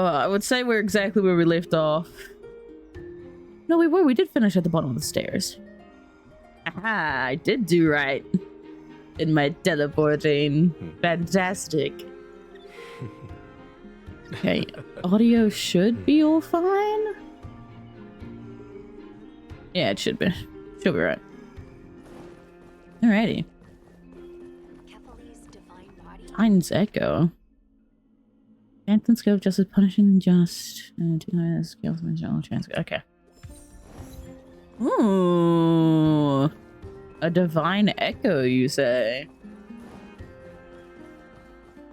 I would say we're exactly where we left off. No, we were. We did finish at the bottom of the stairs. Aha, I did do right in my teleporting. Fantastic. Okay, audio should be all fine. Yeah, it should be. Should be right. Alrighty. Titan's Echo. Phantom Scale of Justice punishing unjust. Okay. Ooh. A divine echo, you say?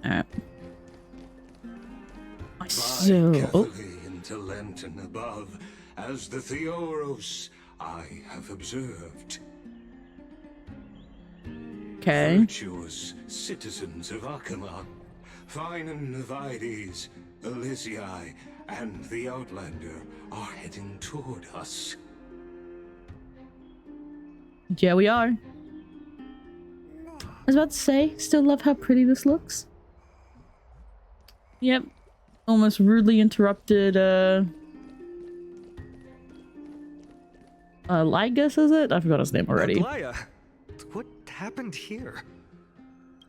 Alright. So, into Lenten above, as the Theoros I have observed. Okay. Virtuous citizens of Akamon, fine and Navides, Elysiae, and the Outlander are heading toward us. Yeah, we are. I was about to say, still love how pretty this looks. Yep. Almost rudely interrupted, Lygus, is it? I forgot his name already. Aglaya, what happened here?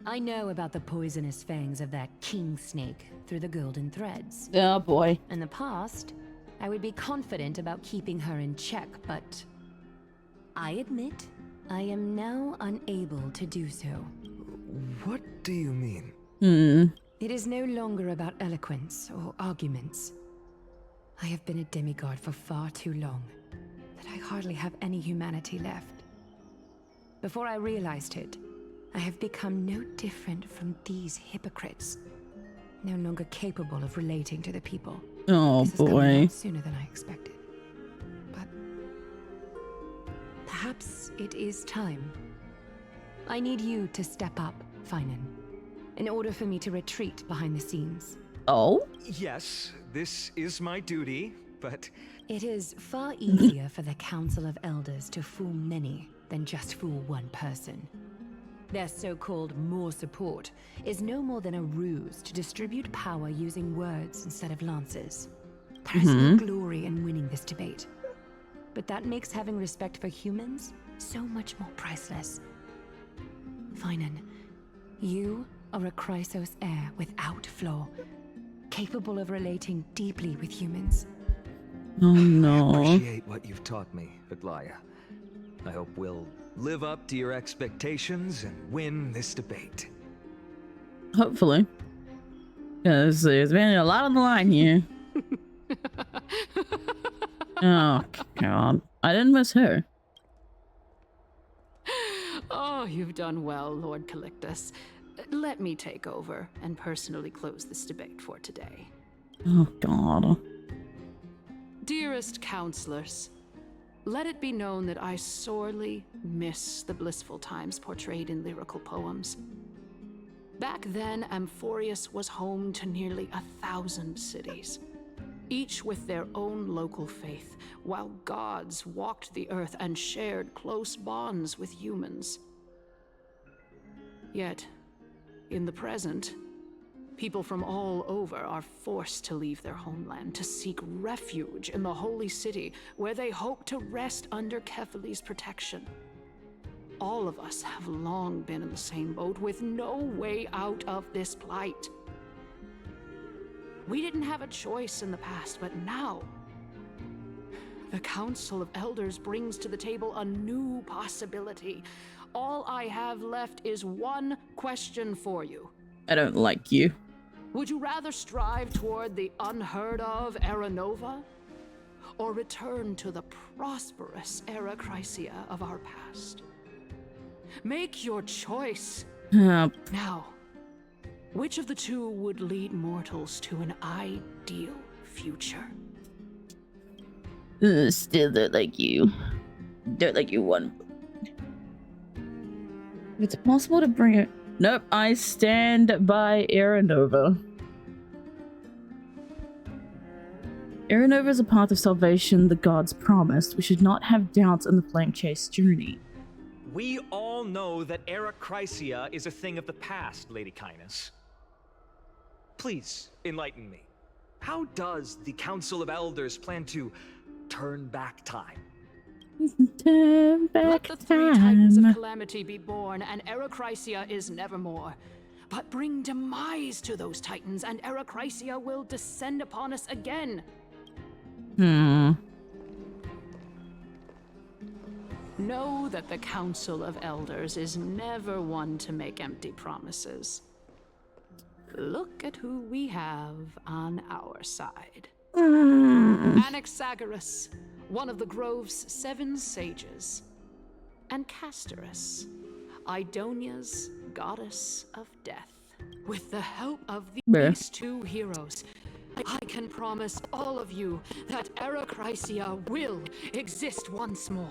I know about the poisonous fangs of that king snake through the golden threads. Oh boy. In the past, I would be confident about keeping her in check, but I admit I am now unable to do so. What do you mean? It is no longer about eloquence or arguments. I have been a demigod for far too long that I hardly have any humanity left. Before I realized it, I have become no different from these hypocrites, no longer capable of relating to the people. Oh This is coming boy. out sooner than I expected. But perhaps it is time. I need you to step up, Finan, in order for me to retreat behind the scenes. Oh? Yes, this is my duty, but It is far easier for the Council of Elders to fool many than just fool one person. Their so-called more support is no more than a ruse to distribute power using words instead of lances. There is no glory in winning this debate, but that makes having respect for humans so much more priceless. Finan, you are a Chrysos heir without flaw, capable of relating deeply with humans. Oh I no. appreciate what you've taught me, Aglaya. I hope we'll live up to your expectations and win this debate. Hopefully. Because there's been a lot on the line here. Oh god. I didn't miss her. Oh, you've done well, Lord Calictus. Let me take over and personally close this debate for today. Oh god. Dearest counselors, let it be known that I sorely miss the blissful times portrayed in lyrical poems. Back then, Amphorius was home to nearly 1,000 cities, each with their own local faith, while gods walked the earth and shared close bonds with humans. Yet, in the present, people from all over are forced to leave their homeland to seek refuge in the holy city, where they hope to rest under Kefali's protection. All of us have long been in the same boat, with no way out of this plight. We didn't have a choice in the past, but now the Council of Elders brings to the table a new possibility. All I have left is one question for you. I don't like you. Would you rather strive toward the unheard of Era Nova, or return to the prosperous Era Chrysia of our past? Make your choice. Now, which of the two would lead mortals to an ideal future? Still don't like you. Don't like you one. If it's possible to bring it. Nope, I stand by Aranova. Aranova is a path of salvation the gods promised. We should not have doubts in the Flame Chase journey. We all know that Era Chrysia is a thing of the past, Lady Kynus. Please, enlighten me. how does the Council of Elders plan to turn back time? Turn Let back the three titans of time. calamity be born, and Eracrysia is nevermore. But bring demise to those titans, and Eracrysia will descend upon us again. Know that the Council of Elders is never one to make empty promises. Look at who we have on our side. Anaxagoras, one of the Grove's 7 sages. And Castorus, Idonia's goddess of death. With the help of these two heroes, I can promise all of you that Eracrysia will exist once more.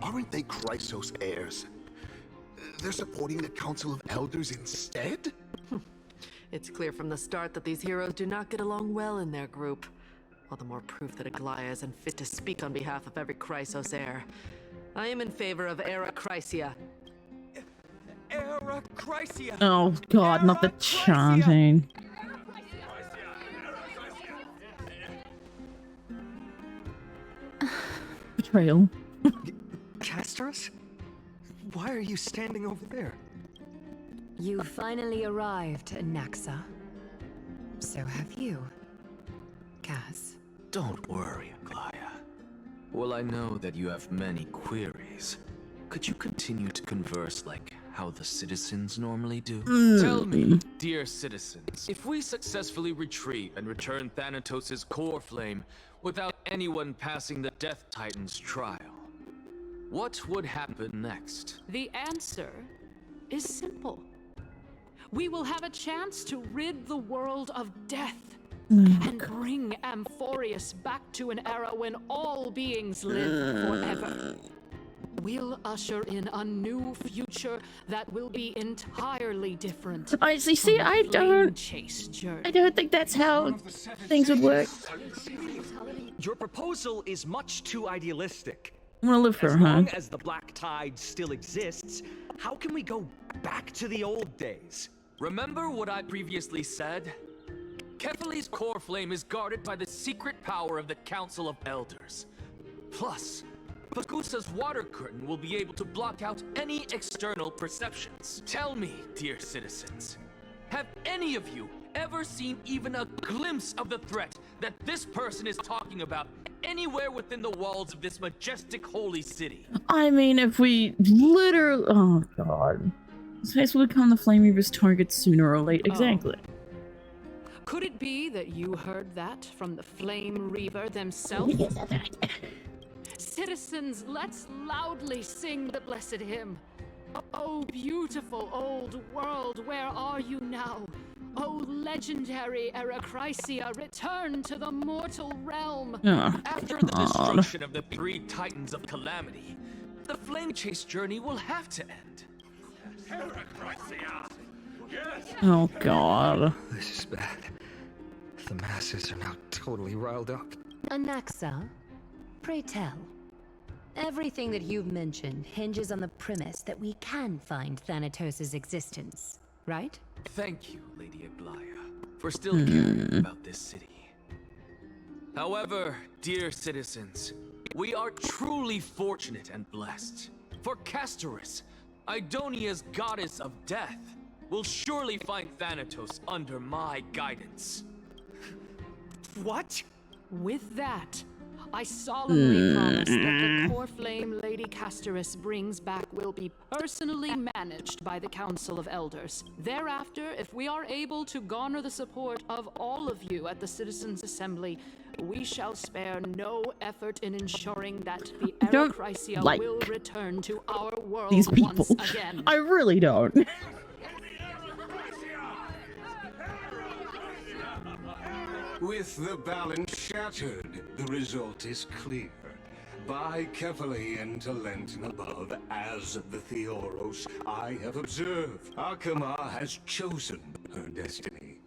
Aren't they Chrysos heirs? They're supporting the Council of Elders instead? It's clear from the start that these heroes do not get along well in their group. All the more proof that Aglaia is unfit to speak on behalf of every Chrysos heir. I am in favor of Eracrysia. Eracrysia! Oh god, not the chanting. Betrayal. Castorus? Why are you standing over there? You finally arrived, Naxa. So have you, Kaz. Don't worry, Aglaia. Well, I know that you have many queries. Could you continue to converse like how the citizens normally do? Tell me, dear citizens, if we successfully retreat and return Thanatos' core flame without anyone passing the Death Titan's trial, what would happen next? The answer is simple. We will have a chance to rid the world of death and bring Amphorius back to an era when all beings live forever. We'll usher in a new future that will be entirely different. I see. I don't think that's how things would work. Your proposal is much too idealistic. I'm gonna live for As her, huh? long as the Black Tide still exists, how can we go back to the old days? Remember what I previously said? Kefali's core flame is guarded by the secret power of the Council of Elders. Plus, Bakusa's water curtain will be able to block out any external perceptions. Tell me, dear citizens, have any of you ever seen even a glimpse of the threat that this person is talking about anywhere within the walls of this majestic holy city? I mean, if we literally... Oh, God. Space will become the Flame Reaver's target sooner or later. Exactly. Could it be that you heard that from the Flame Reaver themselves? Citizens, let's loudly sing the blessed hymn. Oh, beautiful old world, where are you now? Oh, legendary Eracrysia, return to the mortal realm. After the destruction of the 3 Titans of Calamity, the Flame Chase journey will have to end. Oh, God. This is bad. The masses are now totally riled up. Anaxa, pray tell. Everything that you've mentioned hinges on the premise that we can find Thanatos' existence, right? Thank you, Lady Aglaia, for still caring about this city. However, dear citizens, we are truly fortunate and blessed. For Castorus, Idonia's goddess of death, will surely find Thanatos under my guidance. What? With that, I solemnly promise that the core flame Lady Castorus brings back will be personally managed by the Council of Elders. Thereafter, if we are able to garner the support of all of you at the Citizens' Assembly, we shall spare no effort in ensuring that the Eracrysia will return to our world these people. once again. I really don't. With the balance shattered, the result is clear. By Kefali and Talent above, as the Theoros I have observed, Akama has chosen her destiny.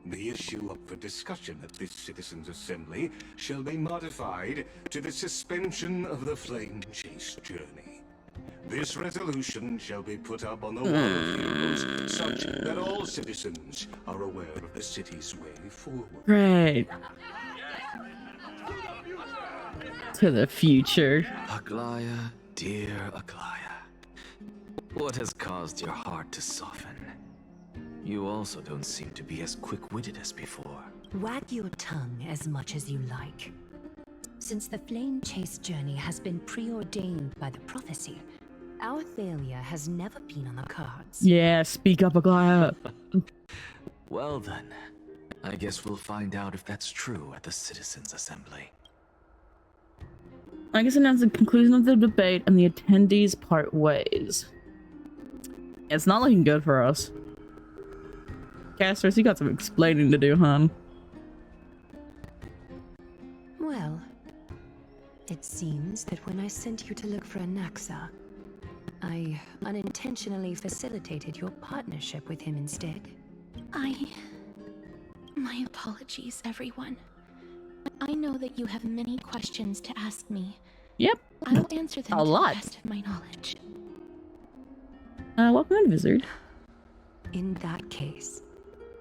The issue up for discussion at this Citizens' Assembly shall be modified to the suspension of the Flame Chase journey. This resolution shall be put up on the Wall of Heroes, such that all citizens are aware of the city's way forward. Great. To the future. Aglaya, dear Aglaya, what has caused your heart to soften? You also don't seem to be as quick-witted as before. Wag your tongue as much as you like. Since the Flame Chase journey has been preordained by the prophecy, our failure has never been on the cards. Yeah, speak up, Aglaya. Well then, I guess we'll find out if that's true at the Citizens' Assembly. I guess announce the conclusion of the debate and the attendees part ways. It's not looking good for us. Casters, you got some explaining to do, hon. Well, it seems that when I sent you to look for Anaxa, I unintentionally facilitated your partnership with him instead. My apologies, everyone. I know that you have many questions to ask me. Yep. I will answer them A to lot. the best of my knowledge. Welcome in, Wizard. In that case,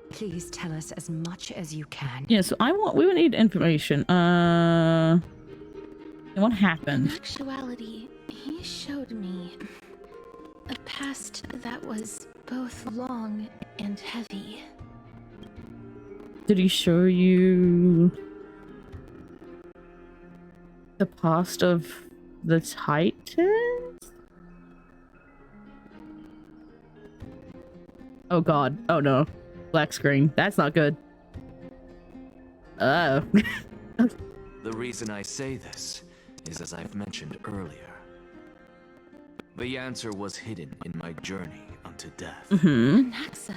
please tell us as much as you can. Yeah, so we would need information. What happened? In actuality, he showed me a past that was both long and heavy. Did he show you the past of the Titans? Oh god. Oh no. Black screen. That's not good. Oh. The reason I say this is as I've mentioned earlier. The answer was hidden in my journey unto death. Anaxa,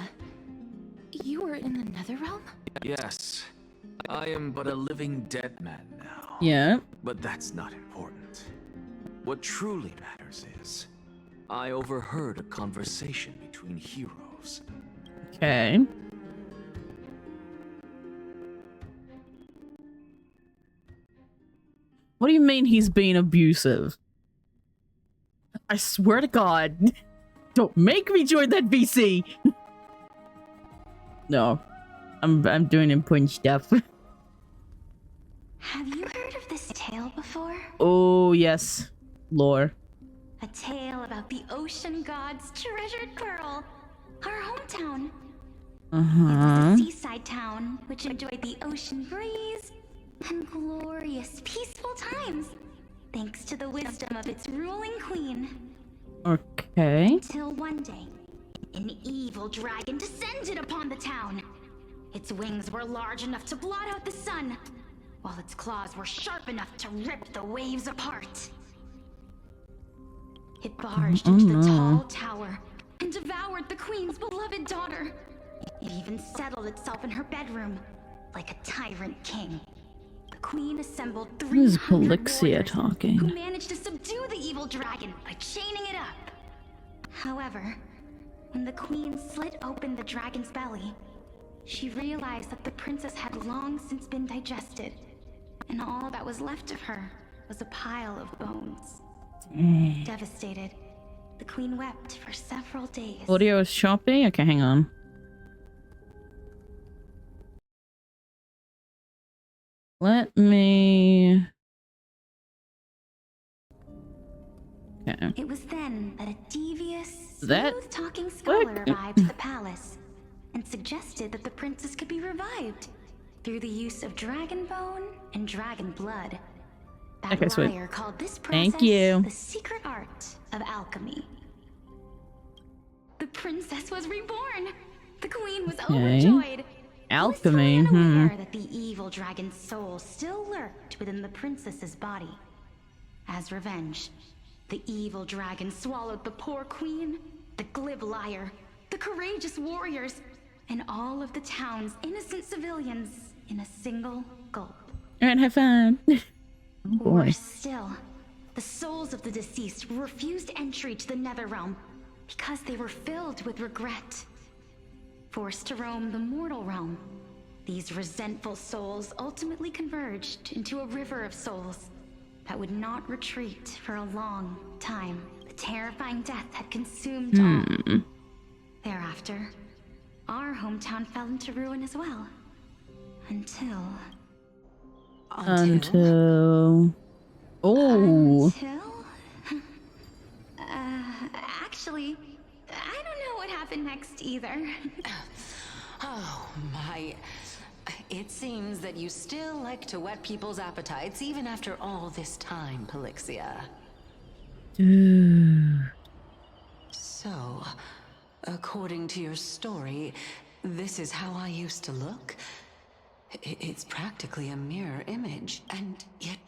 you were in the Netherrealm? Yes, I am but a living dead man now. Yeah. But that's not important. What truly matters is, I overheard a conversation between heroes. Okay. What do you mean he's being abusive? I swear to God. Don't make me join that VC. No. I'm doing important stuff. Have you heard of this tale before? Oh, yes. Lore. A tale about the ocean god's treasured pearl, our hometown. It was a seaside town which enjoyed the ocean breeze and glorious, peaceful times, thanks to the wisdom of its ruling queen. Okay. Until one day, an evil dragon descended upon the town. Its wings were large enough to blot out the sun, while its claws were sharp enough to rip the waves apart. It barged into the tall tower and devoured the queen's beloved daughter. It even settled itself in her bedroom, like a tyrant king. The queen assembled 300 warriors talking. who managed to subdue the evil dragon by chaining it up. However, when the queen slit open the dragon's belly, she realized that the princess had long since been digested, and all that was left of her was a pile of bones. Devastated, the queen wept for several days. Audio is choppy? Okay, hang on. Let me... Okay. It was then that a devious, That- smooth-talking scholar arrived at the palace and suggested that the princess could be revived through the use of dragon bone and dragon blood. That Okay, sweet. liar called this process Thank you. the secret art of alchemy. The princess was reborn. The queen was overjoyed. Alchemy, Unaware that the evil dragon's soul still lurked within the princess's body. As revenge, the evil dragon swallowed the poor queen, the glib liar, the courageous warriors, and all of the town's innocent civilians in a single gulp. Alright, have fun. Oh boy. Worse still, the souls of the deceased were refused entry to the Netherrealm because they were filled with regret. Forced to roam the mortal realm, these resentful souls ultimately converged into a river of souls that would not retreat for a long time. The terrifying death had consumed all. Thereafter, our hometown fell into ruin as well. Until... Oh. Actually, I don't know what happened next either. Oh my. It seems that you still like to whet people's appetites even after all this time, Pelixia. So, according to your story, this is how I used to look? It's practically a mirror image, and yet,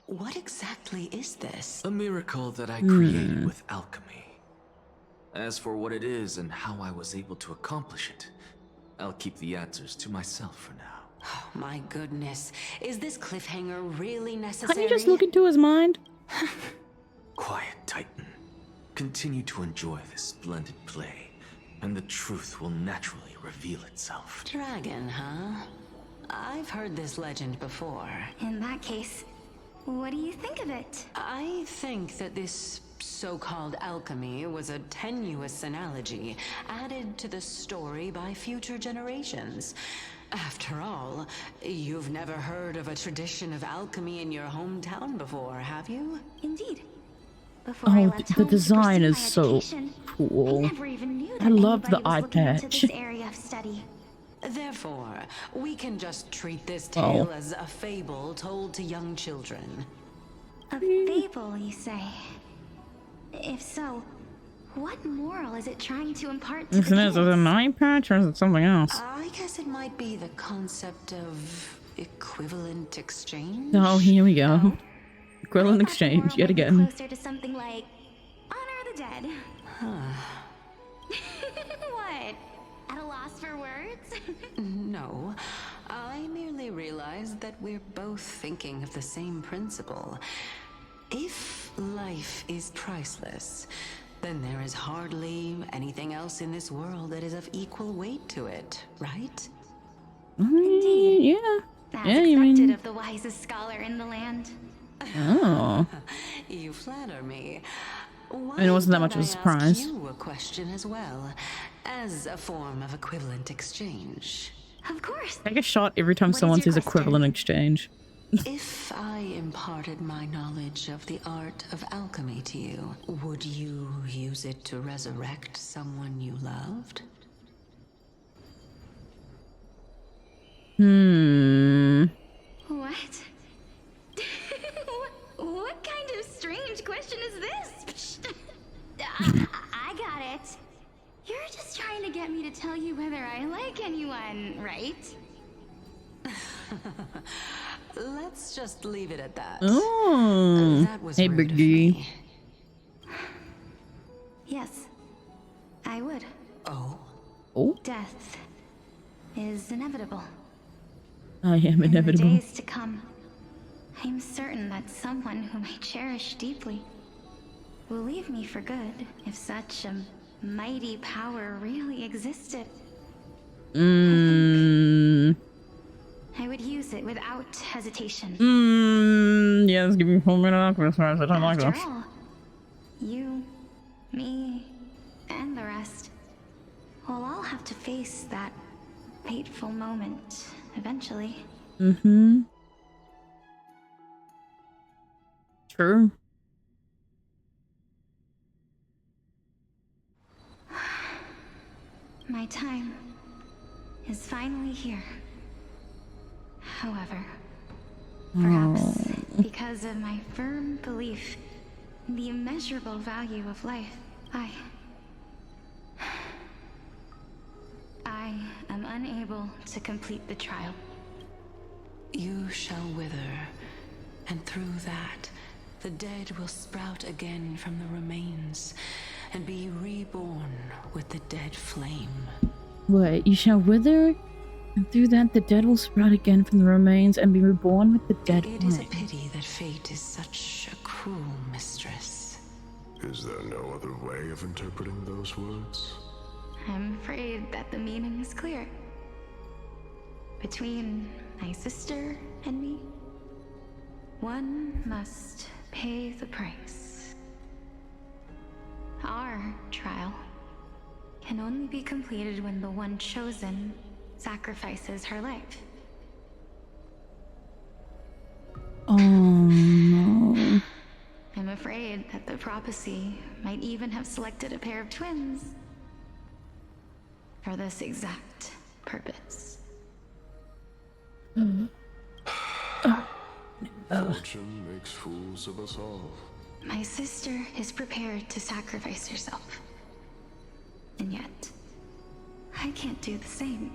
what exactly is this? A miracle that I created with alchemy. As for what it is and how I was able to accomplish it, I'll keep the answers to myself for now. Oh, my goodness. Is this cliffhanger really necessary? Can't you just look into his mind? Quiet, Titan. Continue to enjoy this splendid play, and the truth will naturally reveal itself. Dragon, huh? I've heard this legend before. In that case, what do you think of it? I think that this so-called alchemy was a tenuous analogy added to the story by future generations. After all, you've never heard of a tradition of alchemy in your hometown before, have you? Indeed. Before I left the home design to is pursue so my education, cool. I never even knew that I love the anybody eye was looking into patch. this area of study. Therefore, we can just treat this tale as a fable told to young children. A fable, you say? If so, what moral is it trying to impart to the Is it an eye patch or is it something else? I guess it might be the concept of equivalent exchange. Oh, here we go. Equivalent exchange, yet again. Closer to something like honor the dead. What? At a loss for words? No, I merely realized that we're both thinking of the same principle. If life is priceless, then there is hardly anything else in this world that is of equal weight to it, right? Indeed. Yeah. As Yeah, expected you mean... of the wisest scholar in the land. Oh. You flatter me. And it wasn't that much of a surprise. You a question as well, as a form of equivalent exchange. Of course. Take a shot every time someone says equivalent exchange. If I imparted my knowledge of the art of alchemy to you, would you use it to resurrect someone you loved? What? What kind of strange question is this? I got it. You're just trying to get me to tell you whether I like anyone, right? Let's just leave it at that. Oh. That was Hey, rude Big of D. me. Yes, I would. Oh? Oh? Death is inevitable. I am inevitable. In the days to come, I'm certain that someone whom I cherish deeply will leave me for good if such a mighty power really existed. I would use it without hesitation. Yes, give me 4 minutes. I don't like After this. all, you, me, and the rest will all have to face that fateful moment eventually. True. My time is finally here. However, perhaps because of my firm belief in the immeasurable value of life, I am unable to complete the trial. You shall wither, and through that, the dead will sprout again from the remains, and be reborn with the dead flame. What? You shall wither, and through that the dead will sprout again from the remains and be reborn with the dead It is a flame. pity that fate is such a cruel mistress. Is there no other way of interpreting those words? I'm afraid that the meaning is clear. Between my sister and me, one must pay the price. our trial can only be completed when the one chosen sacrifices her life. Oh no. I'm afraid that the prophecy might even have selected a pair of twins for this exact purpose. Fortune makes fools of us all. My sister is prepared to sacrifice herself. And yet, I can't do the same.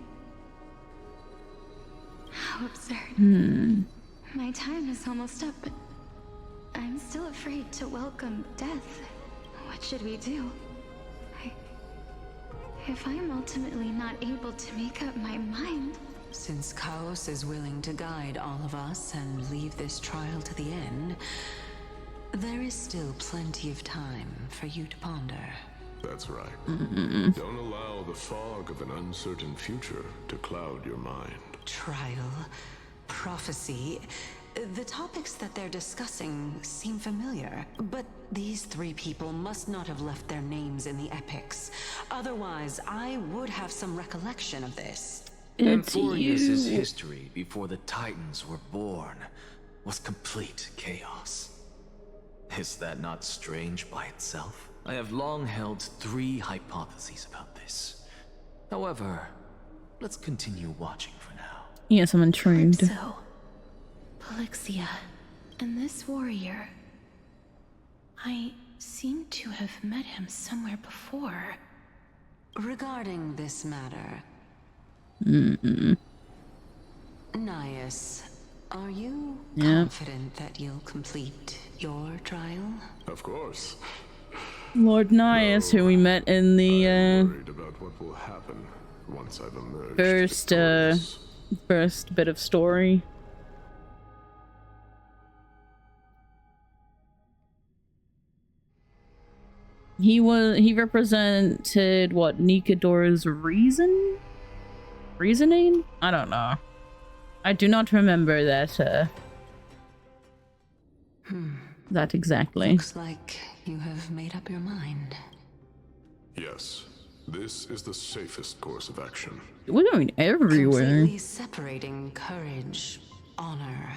How absurd. My time is almost up, but I'm still afraid to welcome death. What should we do? If I'm ultimately not able to make up my mind... Since Chaos is willing to guide all of us and leave this trial to the end, there is still plenty of time for you to ponder. That's right. Don't allow the fog of an uncertain future to cloud your mind. Trial, prophecy, the topics that they're discussing seem familiar, but these three people must not have left their names in the epics. Otherwise, I would have some recollection of this. Amphorius' history before the Titans were born was complete chaos. Is that not strange by itself? I have long held 3 hypotheses about this. However, let's continue watching for now. Yes, I'm intrigued. So, Polixia, and this warrior, I seem to have met him somewhere before. Regarding this matter, Nias, are you confident that you'll complete your trial? Of course. Lord Nias, who we met in the Worried about what will happen once I've emerged first bit of story. He represented what, Nikador's reasoning? I don't know. I do not remember that that exactly. Looks like you have made up your mind. Yes, this is the safest course of action. We're going everywhere. Completely separating courage, honor,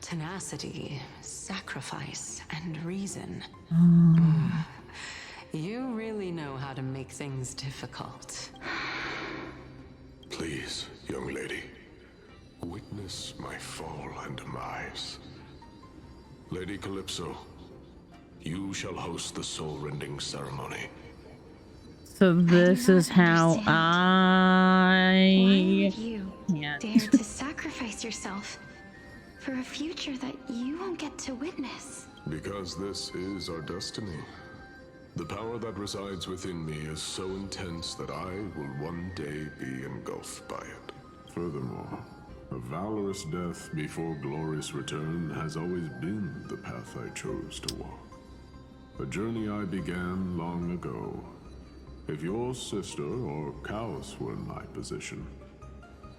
tenacity, sacrifice, and reason. You really know how to make things difficult. Please, young lady, witness my fall and demise. Lady Calypso, you shall host the soul-rending ceremony. So this is how Why I would you dare to sacrifice yourself for a future that you won't get to witness? Because this is our destiny. The power that resides within me is so intense that I will one day be engulfed by it. Furthermore, a valorous death before glorious return has always been the path I chose to walk. A journey I began long ago. If your sister or Chaos were in my position,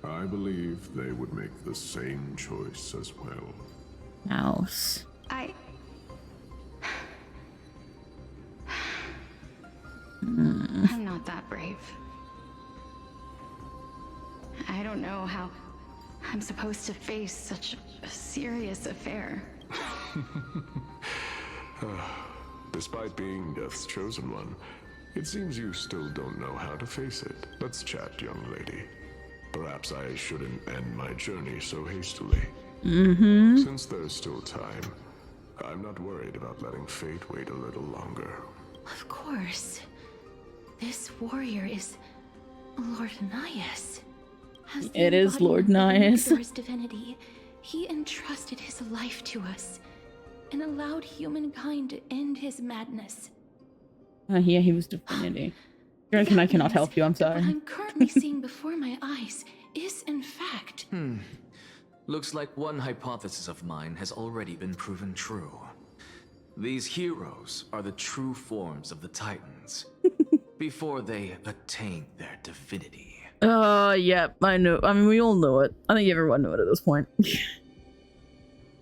I believe they would make the same choice as well. House. I'm not that brave. I don't know how I'm supposed to face such a serious affair. Despite being Death's chosen one, it seems you still don't know how to face it. Let's chat, young lady. Perhaps I shouldn't end my journey so hastily. Since there's still time, I'm not worried about letting fate wait a little longer. Of course. This warrior is Lord Nias. As the It is Lord embodiment of Nias. Nikador's divinity, he entrusted his life to us and allowed humankind to end his madness. Yeah, he was divinity. I cannot help you, I'm What sorry. I'm currently seeing before my eyes is, in fact, Looks like one hypothesis of mine has already been proven true. These heroes are the true forms of the Titans, before they attain their divinity. Yeah, I know. I mean, we all know it. I think everyone knew it at this point.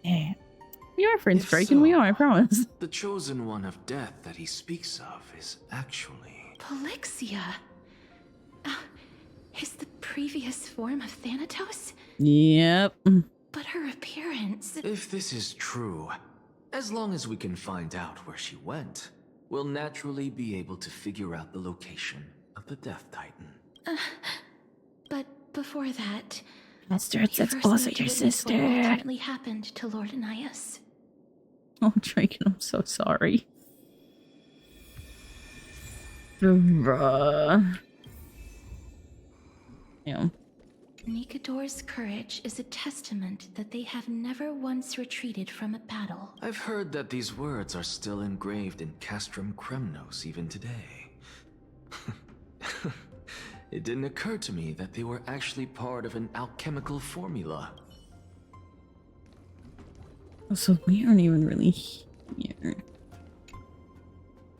Yeah. You are friends, If Draken. We so, are, I promise. The chosen one of death that he speaks of is actually... Polixia. Is the previous form of Thanatos? Yep. But her appearance... If this is true, as long as we can find out where she went, we'll naturally be able to figure out the location of the Death Titan. But before that... Master, it's also your sister. What ultimately happened to Lord Anaias. Oh, Draken, I'm so sorry. Bruh. Yeah. Nikador's courage is a testament that they have never once retreated from a battle. I've heard that these words are still engraved in Castrum Kremnos even today. It didn't occur to me that they were actually part of an alchemical formula. So we aren't even really here.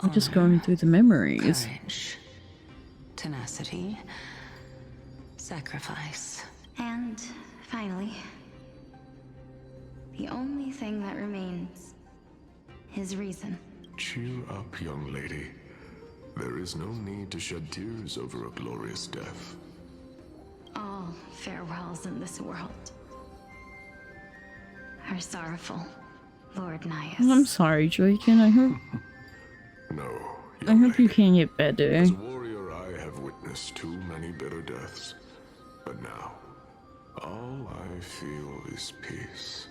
We're just going through the memories. Courage, tenacity, sacrifice. And finally, the only thing that remains is reason. Cheer up, young lady. There is no need to shed tears over a glorious death. All farewells in this world are sorrowful, Lord Naias. I'm sorry, Draken. I hope you can get better. As a warrior, I have witnessed too many bitter deaths. But now, all I feel is peace.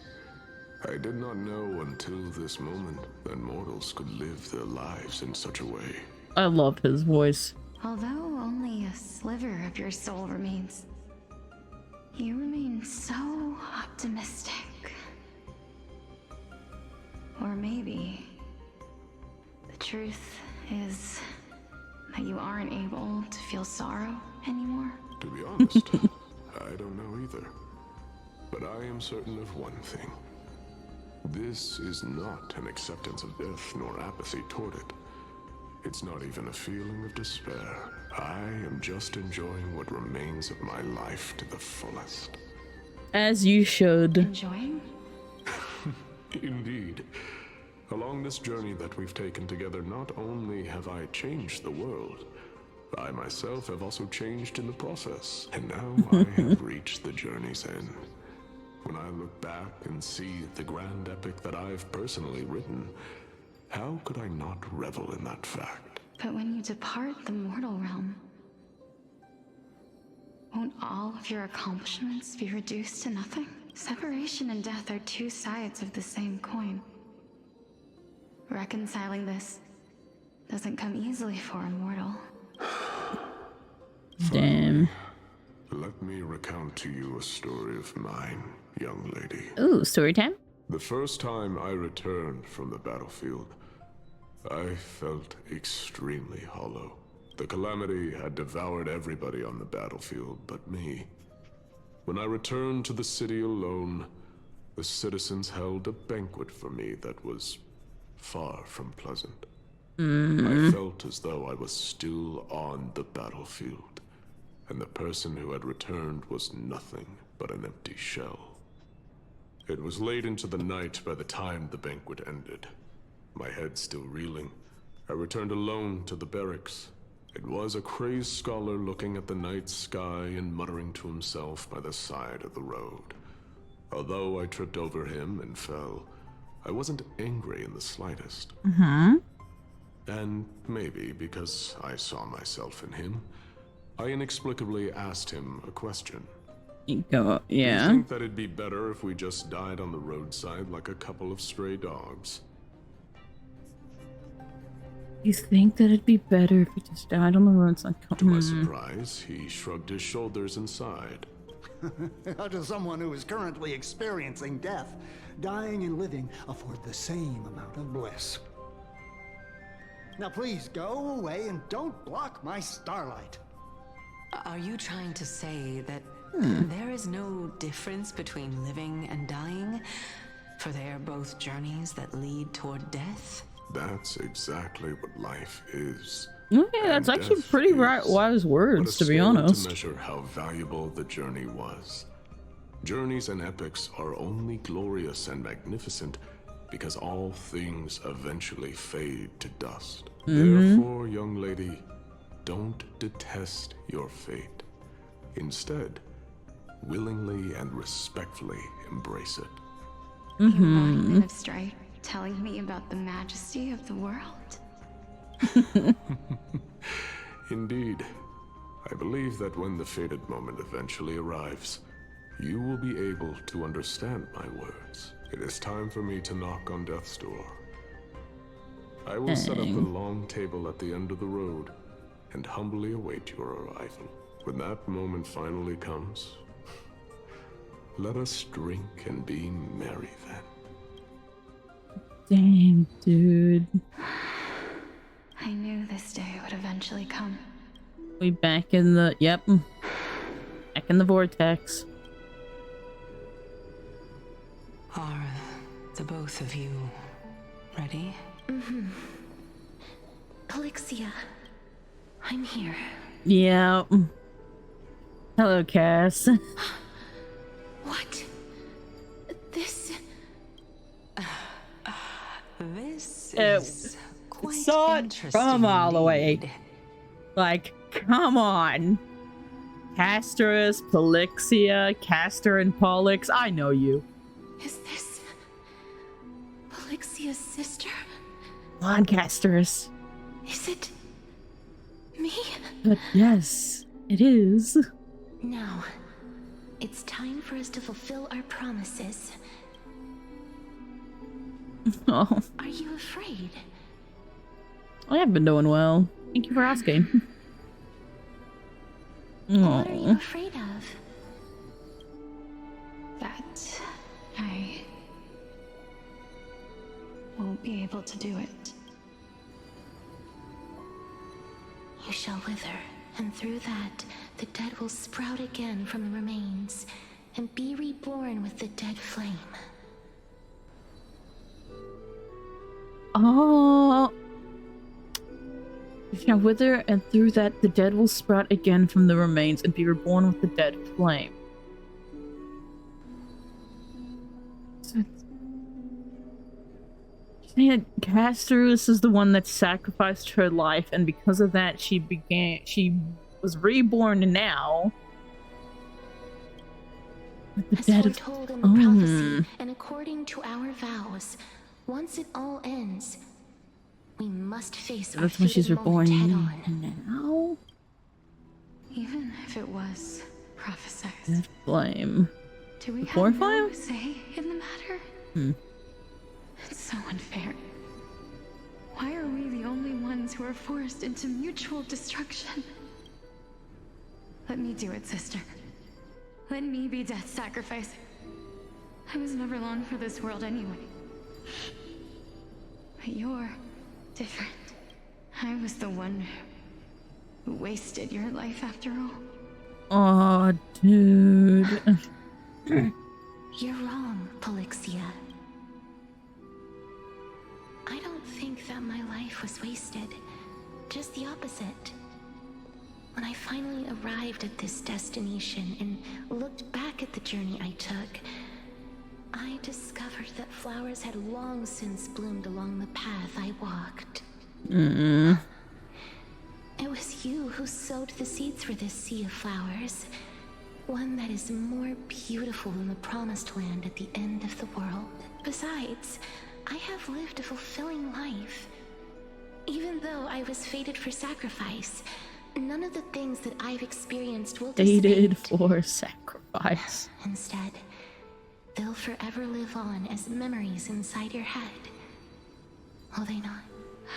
I did not know until this moment that mortals could live their lives in such a way. I love his voice. Although only a sliver of your soul remains, you remain so optimistic. Or maybe the truth is that you aren't able to feel sorrow anymore. To be honest, I don't know either. But I am certain of one thing. This is not an acceptance of death nor apathy toward it. It's not even a feeling of despair. I am just enjoying what remains of my life to the fullest. As you should. Enjoying? Indeed. Along this journey that we've taken together, not only have I changed the world, I myself have also changed in the process. And now I have reached the journey's end. When I look back and see the grand epic that I've personally written, how could I not revel in that fact? But when you depart the mortal realm, won't all of your accomplishments be reduced to nothing? Separation and death are two sides of the same coin. Reconciling this doesn't come easily for a mortal. Damn. Let me recount to you a story of mine, young lady. Ooh, story time? The first time I returned from the battlefield, I felt extremely hollow. The calamity had devoured everybody on the battlefield but me. When I returned to the city alone, the citizens held a banquet for me that was far from pleasant. I felt as though I was still on the battlefield, and the person who had returned was nothing but an empty shell. It was late into the night by the time the banquet ended. My head still reeling, I returned alone to the barracks. It was a crazed scholar looking at the night sky and muttering to himself by the side of the road. Although I tripped over him and fell, I wasn't angry in the slightest. And maybe because I saw myself in him, I inexplicably asked him a question. Yeah. Do you think that it'd be better if we just died on the roadside like a couple of stray dogs? You think that it'd be better if we just died on the roadside? To my surprise, he shrugged his shoulders and sighed. How does someone who is currently experiencing death, dying and living, afford the same amount of bliss? Now please go away and don't block my starlight. Are you trying to say that there is no difference between living and dying? For they are both journeys that lead toward death? That's exactly what life is. Okay, that's actually pretty wise words, to be honest. To measure how valuable the journey was. Journeys and epics are only glorious and magnificent because all things eventually fade to dust. Mm-hmm. Therefore, young lady, don't detest your fate. Instead, willingly and respectfully embrace it. You embodiment of strife, telling me about the majesty of the world. Indeed. I believe that when the fated moment eventually arrives, you will be able to understand my words. It is time for me to knock on death's door. I will set up the long table at the end of the road and humbly await your arrival. When that moment finally comes, let us drink and be merry then. Damn, dude. I knew this day would eventually come. We back in the... Yep. Back in the vortex. Are the both of you ready? Mm-hmm. Elixia, I'm here. Yeah. Hello, Cass. What? This... This is quite saw it interesting from all the way. indeed. Like, come on. Casterus, Polixia, Castor and Pollux, I know you. Is this... Polixia's sister? Come on, Casterus. Is it... me? But yes, it is. Now, it's time for us to fulfill our promises. Oh, Are you afraid? I have been doing well. Thank you for asking. What are you Oh, afraid of? That I won't be able to do it. You shall wither, and through that, the dead will sprout again from the remains, and be reborn with the dead flame. oh. You shall wither, and through that the dead will sprout again from the remains and be reborn with the dead flame. And Casterus is the one that sacrificed her life, and because of that, she was reborn now. With the As dead of... foretold in the prophecy, and according to our vows, once it all ends, we must face our That's when she's fated moment reborn head-on. now? Even if it was prophesied. Dead flame. Do we Before have no flame? say in the matter? Hmm. It's so unfair. Why are we the only ones who are forced into mutual destruction? Let me do it, sister. Let me be death's sacrifice. I was never long for this world anyway. But you're different. I was the one who wasted your life after all. Oh, dude. You're wrong, Polixia. I don't think that my life was wasted. Just the opposite. When I finally arrived at this destination and looked back at the journey I took, I discovered that flowers had long since bloomed along the path I walked. Mm. It was you who sowed the seeds for this sea of flowers. One that is more beautiful than the promised land at the end of the world. Besides, I have lived a fulfilling life. Even though I was fated for sacrifice, none of the things that I've experienced will Fated dissipate. for sacrifice. Instead, they'll forever live on as memories inside your head. Will they not?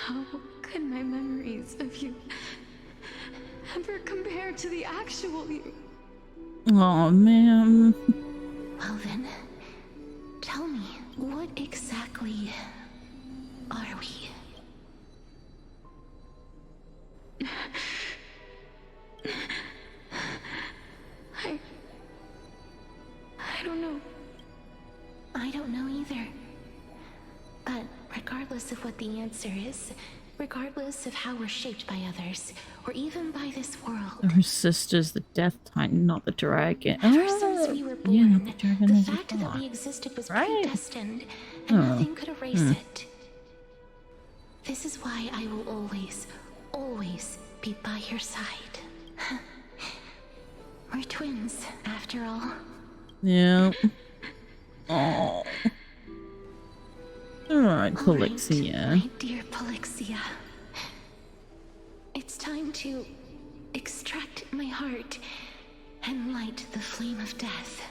How could my memories of you ever compare to the actual you? Oh, man. Well then, tell me, what exactly are we? I don't know. I don't know either. But regardless of what the answer is, regardless of how we're shaped by others, or even by this world, Her sister's the Death Titan, not the dragon. ever since As we were Yeah, born, the dragon the is a fact that thought. we existed was Right? predestined, and nothing could erase Hmm. it. This is why I will always, always be by your side. We're twins, after all. Yeah. Oh. Alright, Polixia. My dear Polixia. It's time to extract my heart and light the flame of death.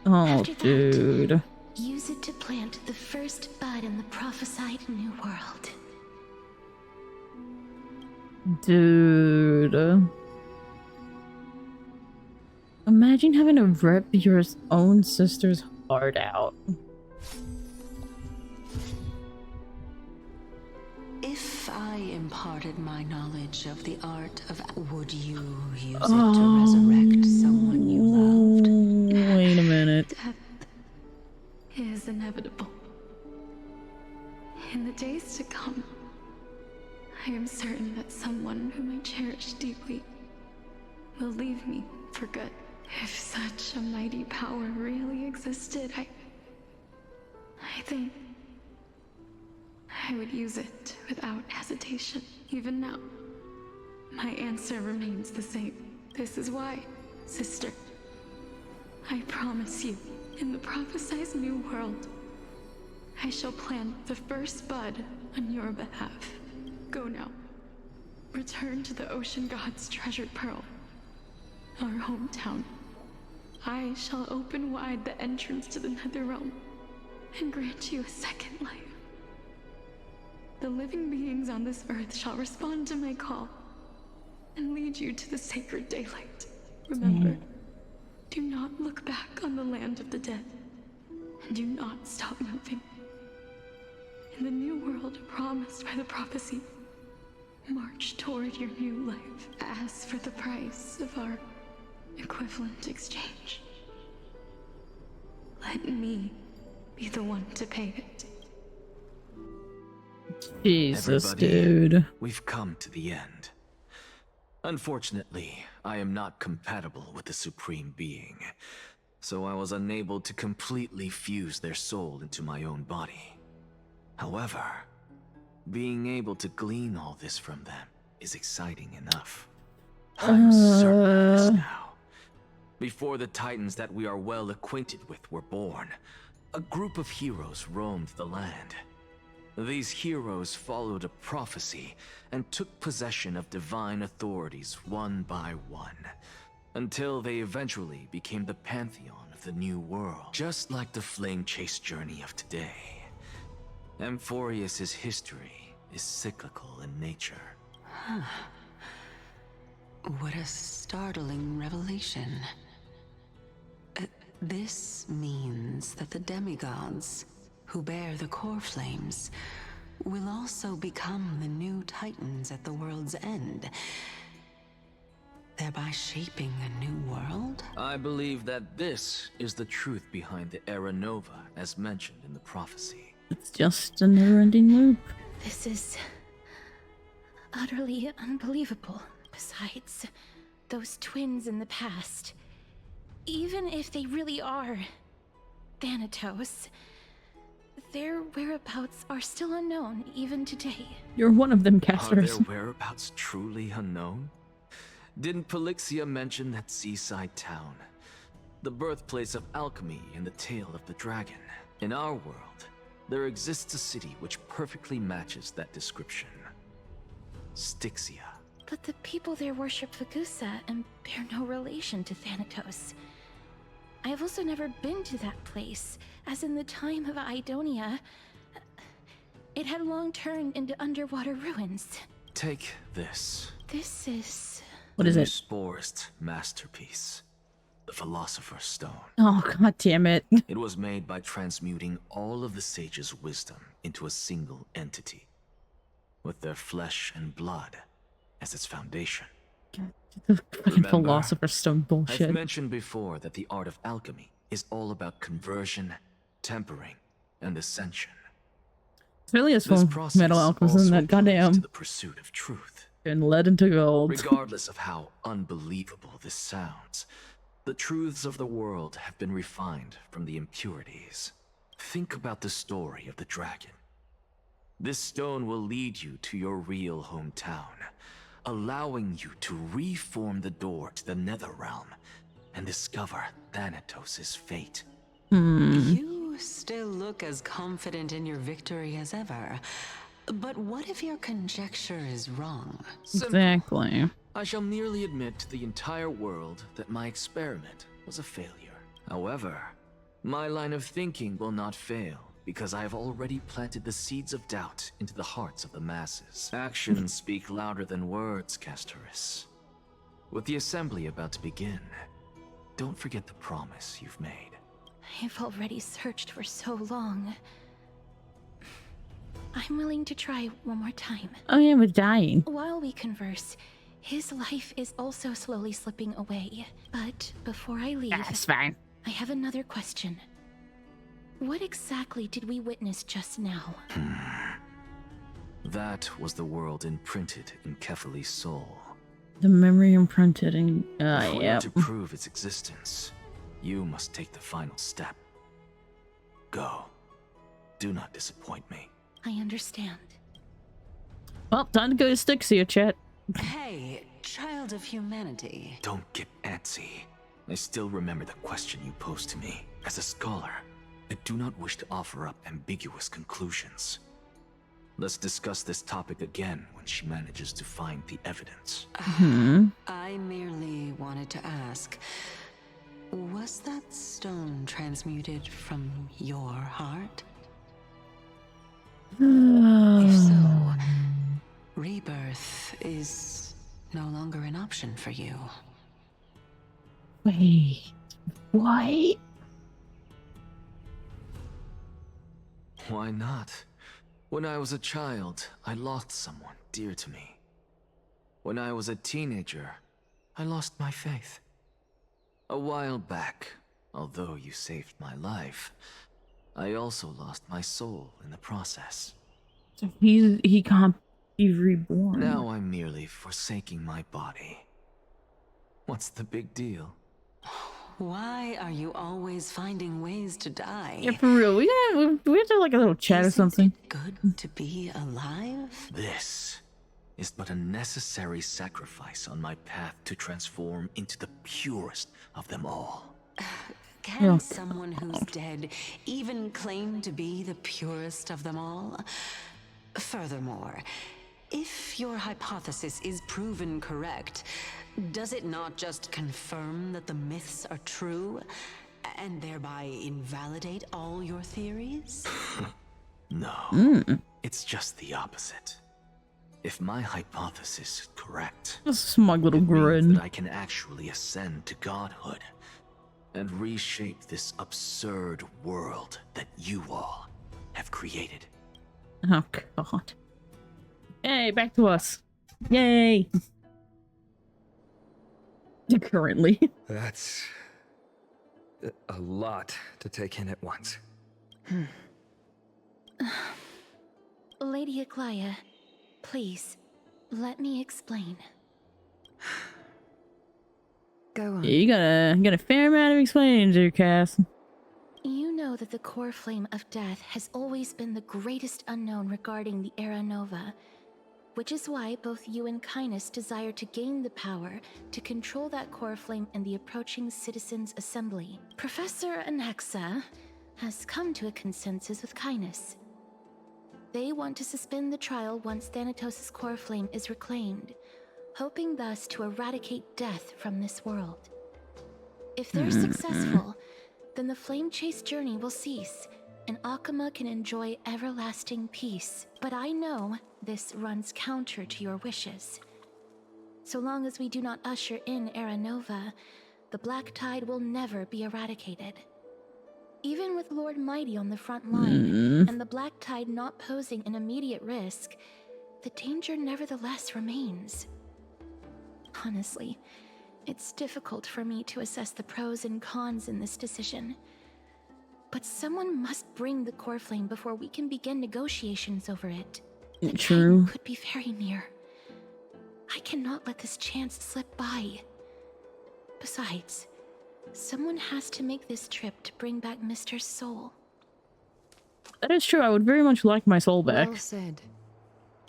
Oh, After that, dude. use it to plant the first bud in the prophesied new world. Dude. Imagine having to rip your own sister's heart out. If I imparted my knowledge of the art of... Would you use it to resurrect someone you loved? Wait a minute. Death is inevitable. In the days to come, I am certain that someone whom I cherish deeply will leave me for good. If such a mighty power really existed, I think I would use it without hesitation. Even now, my answer remains the same. This is why, sister, I promise you, in the prophesied new world, I shall plant the first bud on your behalf. Go now. Return to the ocean god's treasured pearl, our hometown. I shall open wide the entrance to the Netherrealm and grant you a second life. The living beings on this earth shall respond to my call and lead you to the sacred daylight. Remember, do not look back on the land of the dead, and do not stop moving. In the new world promised by the prophecy, march toward your new life. Ask for the price of our equivalent exchange. Let me be the one to pay it. Jesus, Everybody, dude. we've come to the end. Unfortunately, I am not compatible with the Supreme Being, so I was unable to completely fuse their soul into my own body. However, being able to glean all this from them is exciting enough. I'm certain of this now. Before the Titans that we are well acquainted with were born, a group of heroes roamed the land. These heroes followed a prophecy and took possession of divine authorities one by one, until they eventually became the pantheon of the new world, just like the flame chase journey of today. Amphorius's history is cyclical in nature. What a startling revelation. This means that the demigods, who bear the core flames, will also become the new titans at the world's end, thereby shaping a new world? I believe that this is the truth behind the Era Nova, as mentioned in the prophecy. It's just a never-ending loop. This is utterly unbelievable. Besides, those twins in the past, even if they really are Thanatos, their whereabouts are still unknown even today. You're one of them, Are casters. their whereabouts truly unknown? Didn't Polixia mention that seaside town? The birthplace of alchemy and the tale of the dragon. In our world, there exists a city which perfectly matches that description. Styxia. But the people there worship Vagusa and bear no relation to Thanatos. I have also never been to that place, as in the time of Idonia, it had long turned into underwater ruins. Take this. This is... What is the it? Sporist masterpiece. The Philosopher's Stone. Oh, god damn it. It was made by transmuting all of the sages' wisdom into a single entity, with their flesh and blood as its foundation. The fucking Philosopher's Stone I've bullshit. mentioned before that the art of alchemy is all about conversion, tempering, and ascension. It's really as This full process metal alchemist also than that applies goddamn. to the pursuit of truth. And lead into gold. Regardless of how unbelievable this sounds, The truths of the world have been refined from the impurities. Think about the story of the dragon. This stone will lead you to your real hometown, allowing you to reform the door to the Netherrealm and discover Thanatos' fate. You still look as confident in your victory as ever. But what if your conjecture is wrong? Exactly. I shall merely admit to the entire world that my experiment was a failure. However, my line of thinking will not fail because I have already planted the seeds of doubt into the hearts of the masses. Actions speak louder than words, Castoris. With the assembly about to begin, don't forget the promise you've made. I've already searched for so long. I'm willing to try one more time. Oh yeah, we're dying. While we converse, his life is also slowly slipping away. But before I leave, That's fine. I have another question. What exactly did we witness just now? That was the world imprinted in Kefali's soul. The memory imprinted in... yeah. To prove its existence, you must take the final step. Go. Do not disappoint me. I understand. Well, time to go to Styxia, chat. Hey, child of humanity. Don't get antsy. I still remember the question you posed to me. As a scholar, I do not wish to offer up ambiguous conclusions. Let's discuss this topic again when she manages to find the evidence. I merely wanted to ask, was that stone transmuted from your heart? If so, rebirth is no longer an option for you. Wait, what? Why not? When I was a child, I lost someone dear to me. When I was a teenager, I lost my faith. A while back, although you saved my life, I also lost my soul in the process. So he can't be reborn. Now I'm merely forsaking my body. What's the big deal? Why are you always finding ways to die? Yeah, for real. We have to have like a little chat or something. Good to be alive? This is but a necessary sacrifice on my path to transform into the purest of them all. Can someone who's dead even claim to be the purest of them all? Furthermore, if your hypothesis is proven correct, does it not just confirm that the myths are true, and thereby invalidate all your theories? No, it's just the opposite. If my hypothesis is correct, a smug little grin, that I can actually ascend to godhood and reshape this absurd world that you all have created. Oh god. Hey, back to us. Yay. Currently. That's a lot to take in at once. Lady Aglaia, please, let me explain. Go on. Yeah, you got a fair amount of explaining to do, Cass. You know that the core flame of death has always been the greatest unknown regarding the Era Nova, which is why both you and Kynus desire to gain the power to control that core flame in the approaching Citizens' Assembly. Professor Anaxa has come to a consensus with Kynus. They want to suspend the trial once Thanatos' core flame is reclaimed, hoping thus to eradicate death from this world. If they're successful, then the flame chase journey will cease, and Akama can enjoy everlasting peace. But I know this runs counter to your wishes. So long as we do not usher in Era Nova, the Black Tide will never be eradicated. Even with Lord Mighty on the front line, and the Black Tide not posing an immediate risk, the danger nevertheless remains. Honestly, it's difficult for me to assess the pros and cons in this decision. But someone must bring the core flame before we can begin negotiations over it. The time could be very near. I cannot let this chance slip by. Besides, Someone has to make this trip to bring back Mr. Soul. That is true. I would very much like my soul back. Well said.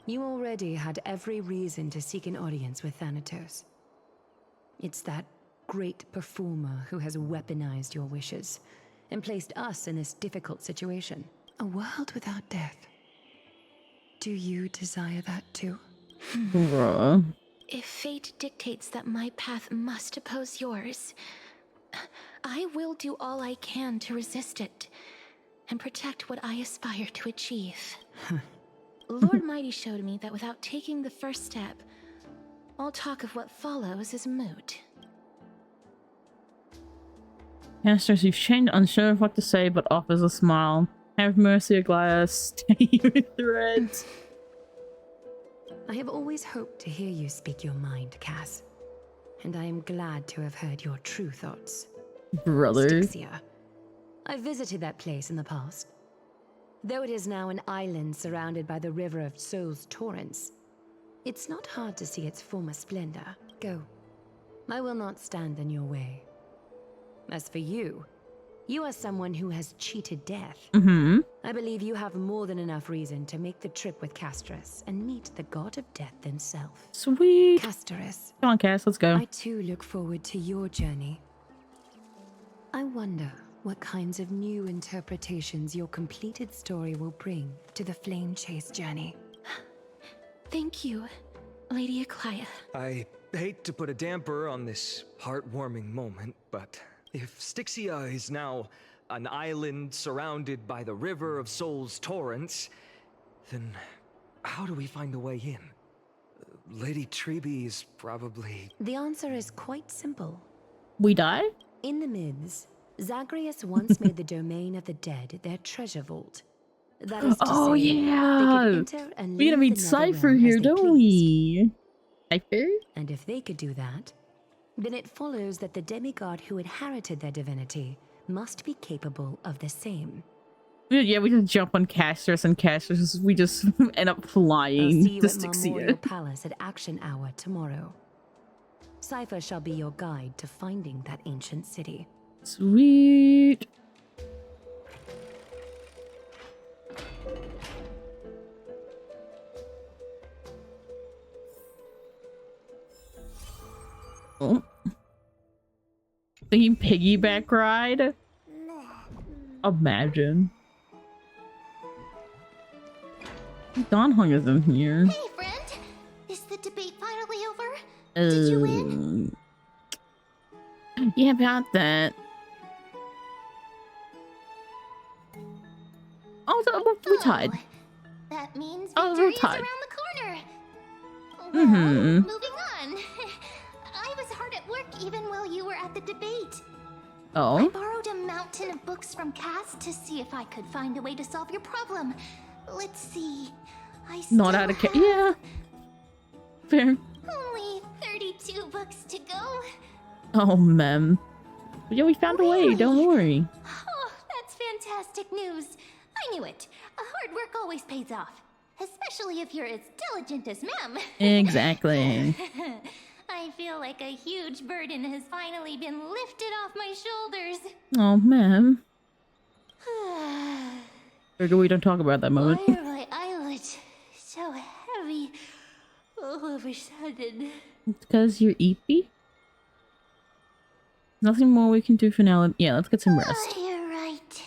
You already had every reason to seek an audience with Thanatos. It's that great performer who has weaponized your wishes and placed us in this difficult situation. A world without death. Do you desire that too? Bruh. If fate dictates that my path must oppose yours, I will do all I can to resist it and protect what I aspire to achieve. Lord Mighty showed me that without taking the first step, all talk of what follows is moot. Casters, you've changed, unsure of what to say, but offers a smile. Have mercy, Aglaya. Stay with threads. I have always hoped to hear you speak your mind, Cass. And I am glad to have heard your true thoughts. Brother. Styxia. I visited that place in the past. Though it is now an island surrounded by the river of Soul's torrents, it's not hard to see its former splendor. Go. I will not stand in your way. As for you, you are someone who has cheated death. I believe you have more than enough reason to make the trip with Casterus and meet the god of death himself. Sweet. Casterus. Come on, Cass, let's go. I too look forward to your journey. I wonder what kinds of new interpretations your completed story will bring to the Flame Chase journey. Thank you, Lady Aglaya. I hate to put a damper on this heartwarming moment, but if Styxia is now an island surrounded by the river of Soul's torrents, then how do we find a way in? Lady Treby is probably... The answer is quite simple. We die? In the myths, Zagreus once made the domain of the dead their treasure vault. That is to say, yeah. they could enter and We're gonna leave meet the Cypher Netherrealm here, as they don't pleased. we? Cypher? And if they could do that, then it follows that the demigod who inherited their divinity must be capable of the same. Yeah, we just jump on Casterus and Casterus, we just end up I'll flying see you to at Memorial Styxia. Palace at Action Hour tomorrow. Cypher shall be your guide to finding that ancient city. Sweet. Oh. Thinking piggyback ride? Imagine. Don Hung is in here. Hey, friend! Is the debate finally over? Did you win? Yeah, about that. Oh, we tied. That means Oh, victory we're is tied. around the corner. Mhm. Moving on. I was hard at work even while you were at the debate. I Oh. borrowed a mountain of books from Cass to see if I could find a way to solve your problem. Let's see. I still Not out of have yeah. Fair. only 32 books to go. Oh, mem. But yeah, we found a way. Don't worry. Oh, that's fantastic news. I knew it. Hard work always pays off. Especially if you're as diligent as Mem. Exactly. I feel like a huge burden has finally been lifted off my shoulders. Oh, mem. Virgo, we don't talk about that moment. Why are my eyelids so heavy all of a sudden? It's because you're eepy. Nothing more we can do for now. Yeah, let's get some rest. You're right.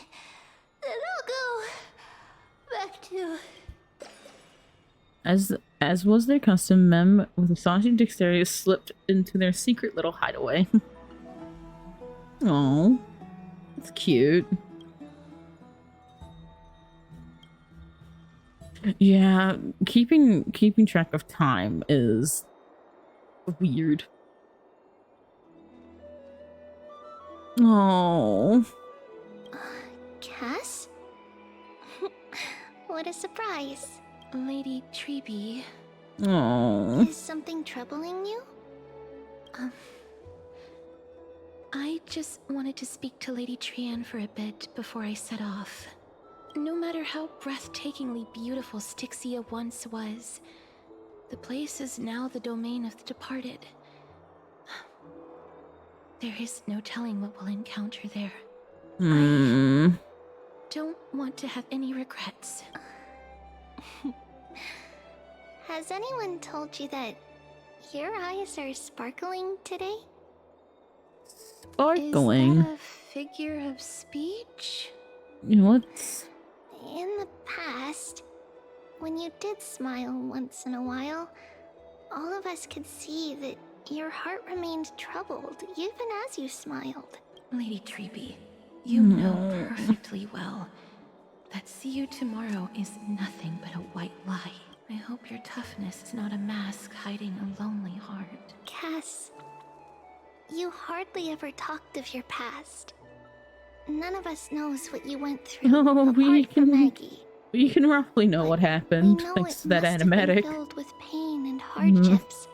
Then I'll go back to... As was their custom, Mem, with astonishing dexterity, slipped into their secret little hideaway. Oh, that's cute. Yeah, keeping track of time is weird. Oh, Cass? What a surprise. Lady Treby. oh. Is something troubling you? I just wanted to speak to Lady Trian for a bit before I set off. No matter how breathtakingly beautiful Styxia once was, the place is now the domain of the departed. There is no telling what we'll encounter there. Hmm. Don't want to have any regrets. Has anyone told you that your eyes are sparkling today? Sparkling? Is that a figure of speech? You know what? In the past, when you did smile once in a while, all of us could see that your heart remained troubled even as you smiled. Lady Treeby, you know perfectly well that see you tomorrow is nothing but a white lie. I hope your toughness is not a mask hiding a lonely heart. Cass, you hardly ever talked of your past. None of us knows what you went through, Oh, apart from Maggie. We can roughly know what happened We know thanks it to that must have been animatic. filled with pain and hardships,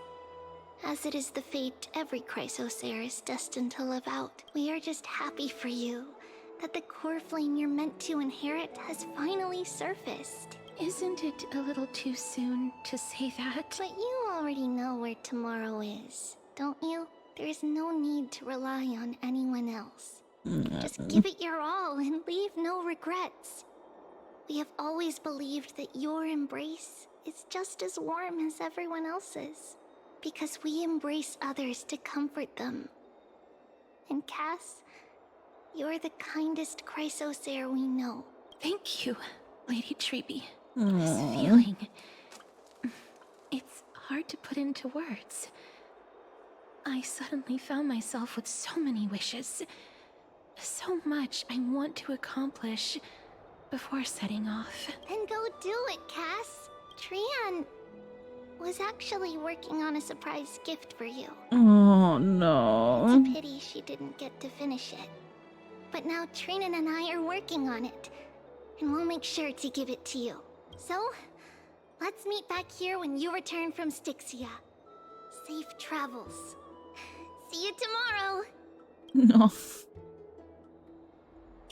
as it is the fate every Chrysosaur is destined to live out. We are just happy for you that the core flame you're meant to inherit has finally surfaced. Isn't it a little too soon to say that? But you already know where tomorrow is, don't you? There's no need to rely on anyone else. Just give it your all and leave no regrets. We have always believed that your embrace is just as warm as everyone else's, because we embrace others to comfort them. And Cass, you're the kindest Chrysosaur we know. Thank you, Lady Treeby. This feeling, it's hard to put into words. I suddenly found myself with so many wishes. So much I want to accomplish before setting off. Then go do it, Cass. Trian was actually working on a surprise gift for you. Oh no. It's a pity she didn't get to finish it. But now Trinan and I are working on it, and we'll make sure to give it to you. So, let's meet back here when you return from Styxia. Safe travels. See you tomorrow. No.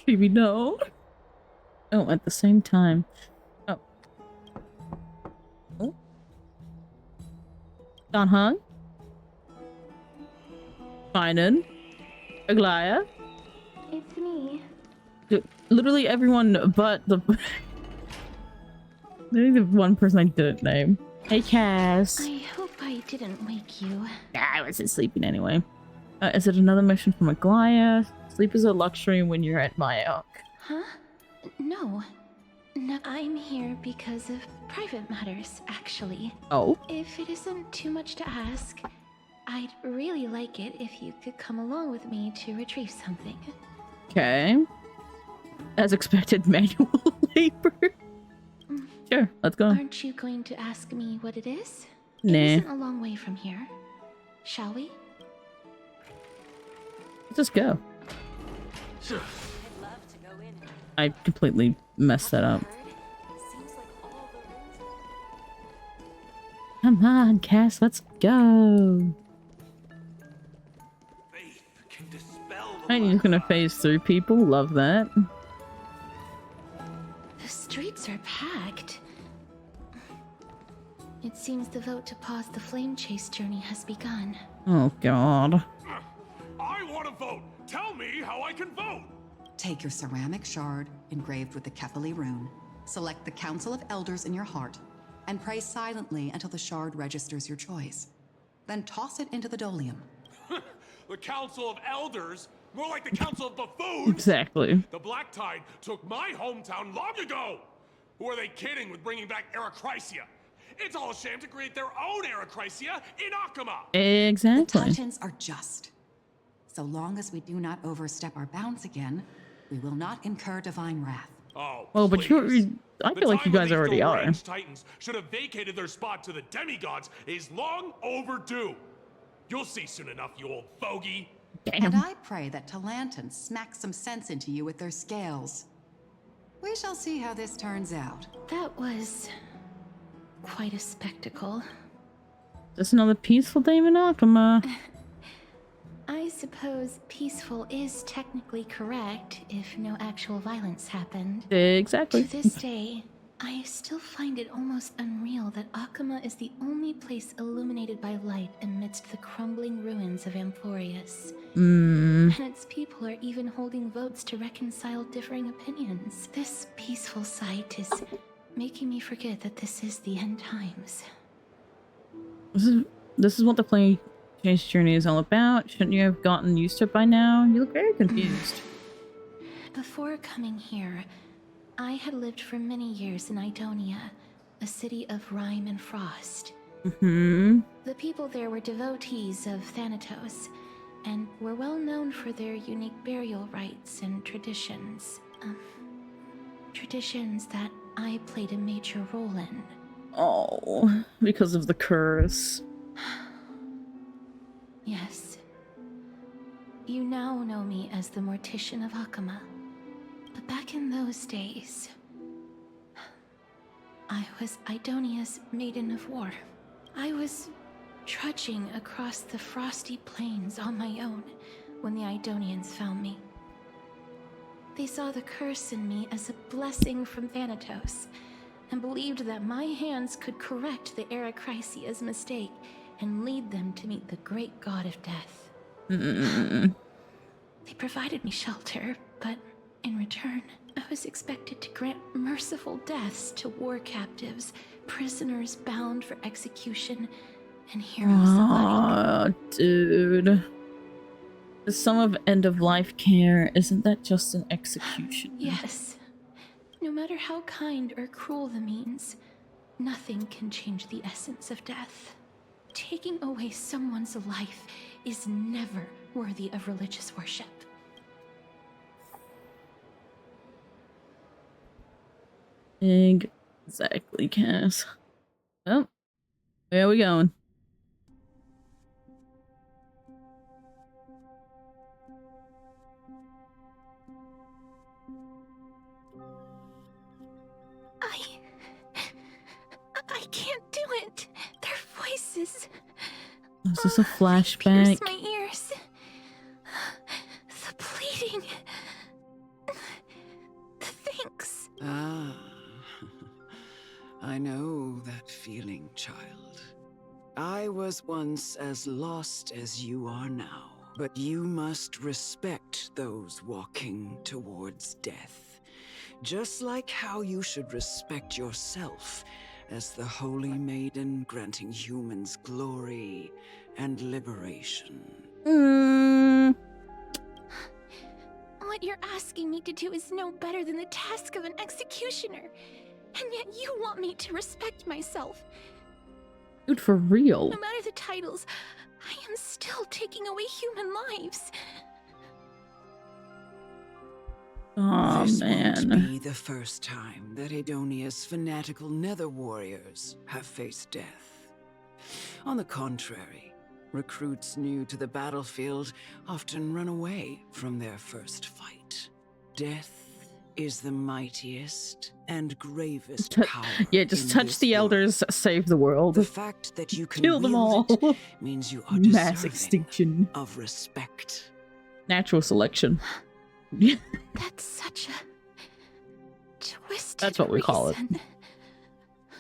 Treeby, no. Oh, at the same time. Oh. Oh. Don Hung? Finan? Aglaya? It's me. Literally everyone but the... Maybe the one person I didn't name. Hey, Cass. I hope I didn't wake you. I wasn't sleeping anyway. Is it another mission from Aglaya? Sleep is a luxury when you're at Mayok. Huh? No. No, I'm here because of private matters, actually. Oh? If it isn't too much to ask, I'd really like it if you could come along with me to retrieve something. Okay. As expected, manual labor. Sure, let's go. Aren't you going to ask me what it is? Nah. It isn't a long way from here. Shall we? Let's just go. I completely messed that up. Come on, Cass, let's go. And you're just gonna phase through people. Love that. The streets are packed. It seems the vote to pause the flame chase journey has begun. Oh god. I want to vote. Tell me how I can vote. Take your ceramic shard engraved with the Kefali rune, select the Council of Elders in your heart, and pray silently until the shard registers your choice. Then toss it into the Dolium. The Council of Elders? More like the Council of Buffoons! Exactly. The Black Tide took my hometown long ago! Who are they kidding with bringing back Eracrysia? It's all a sham to create their own Eracrysia in Akama! Exactly. The Titans are just. So long as we do not overstep our bounds again, we will not incur divine wrath. Oh, well, but please. I feel like you guys already are. Titans should have vacated their spot to the demigods is long overdue. You'll see soon enough, you old fogey. Damn. And I pray that Talanton smacks some sense into you with their scales. We shall see how this turns out. That was quite a spectacle. Just another peaceful day in Akama. I suppose peaceful is technically correct if no actual violence happened. Exactly. To this day, I still find it almost unreal that Akama is the only place illuminated by light amidst the crumbling ruins of Amphorius. And its people are even holding votes to reconcile differing opinions. This peaceful sight is making me forget that this is the end times. This is what the plane change journey is all about. Shouldn't you have gotten used to it by now? You look very confused. Before coming here, I had lived for many years in Idonia, a city of rime and frost. The people there were devotees of Thanatos, and were well known for their unique burial rites and traditions. Traditions that I played a major role in. Oh, because of the curse. Yes. You now know me as the Mortician of Akama. But back in those days, I was Idonia's Maiden of War. I was trudging across the frosty plains on my own when the Idonians found me. They saw the curse in me as a blessing from Thanatos, and believed that my hands could correct the Erechrysia's mistake and lead them to meet the great god of death. They provided me shelter, but in return, I was expected to grant merciful deaths to war captives, prisoners bound for execution, and heroes alike. Dude. The sum of end-of-life care, isn't that just an execution? Yes. No matter how kind or cruel the means, nothing can change the essence of death. Taking away someone's life is never worthy of religious worship. Exactly, Cass. Oh, where are we going? I can't do it. Their voices. Is this a flashback? Pierce my ears. The pleading. The thanks. Ah. I know that feeling, child. I was once as lost as you are now, but you must respect those walking towards death. Just like how you should respect yourself as the Holy Maiden granting humans glory and liberation. What you're asking me to do is no better than the task of an executioner. And yet you want me to respect myself. Dude, for real. No matter the titles, I am still taking away human lives. Oh, this man. won't be the first time that Idonia's fanatical nether warriors have faced death. On the contrary, recruits new to the battlefield often run away from their first fight. Death is the mightiest and gravest power. Yeah, just touch the elders, save the world. The fact that you can kill them all it means you are mass extinction of respect. Natural selection. That's such a twisted That's what we call it.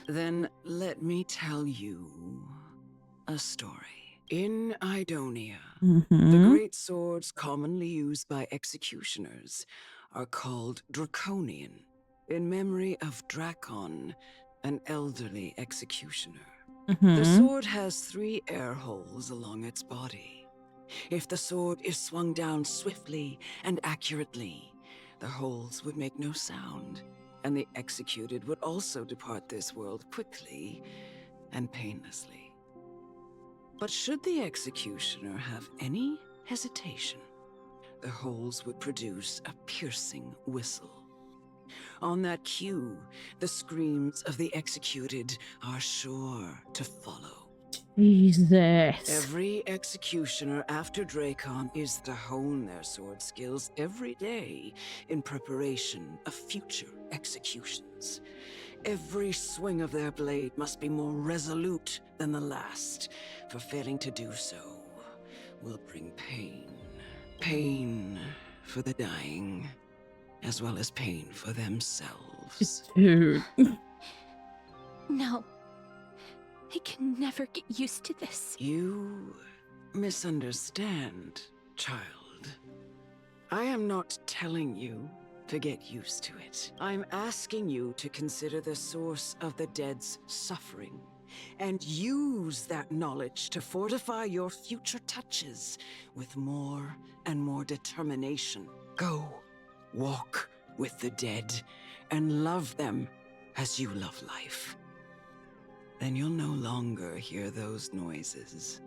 Then let me tell you a story. In Idonia, the great swords commonly used by executioners are called Draconian, in memory of Drakon, an elderly executioner. The sword has 3 air holes along its body. If the sword is swung down swiftly and accurately, the holes would make no sound, and the executed would also depart this world quickly and painlessly. But should the executioner have any hesitation, the holes would produce a piercing whistle. On that cue, the screams of the executed are sure to follow. Jesus. Every executioner after Drakon is to hone their sword skills every day in preparation of future executions. Every swing of their blade must be more resolute than the last, for failing to do so will bring pain. Pain for the dying, as well as pain for themselves. Dude. No. I can never get used to this. You misunderstand, child. I am not telling you to get used to it. I'm asking you to consider the source of the dead's suffering and use that knowledge to fortify your future touches with more and more determination. Go, walk with the dead and love them as you love life. Then you'll no longer hear those noises.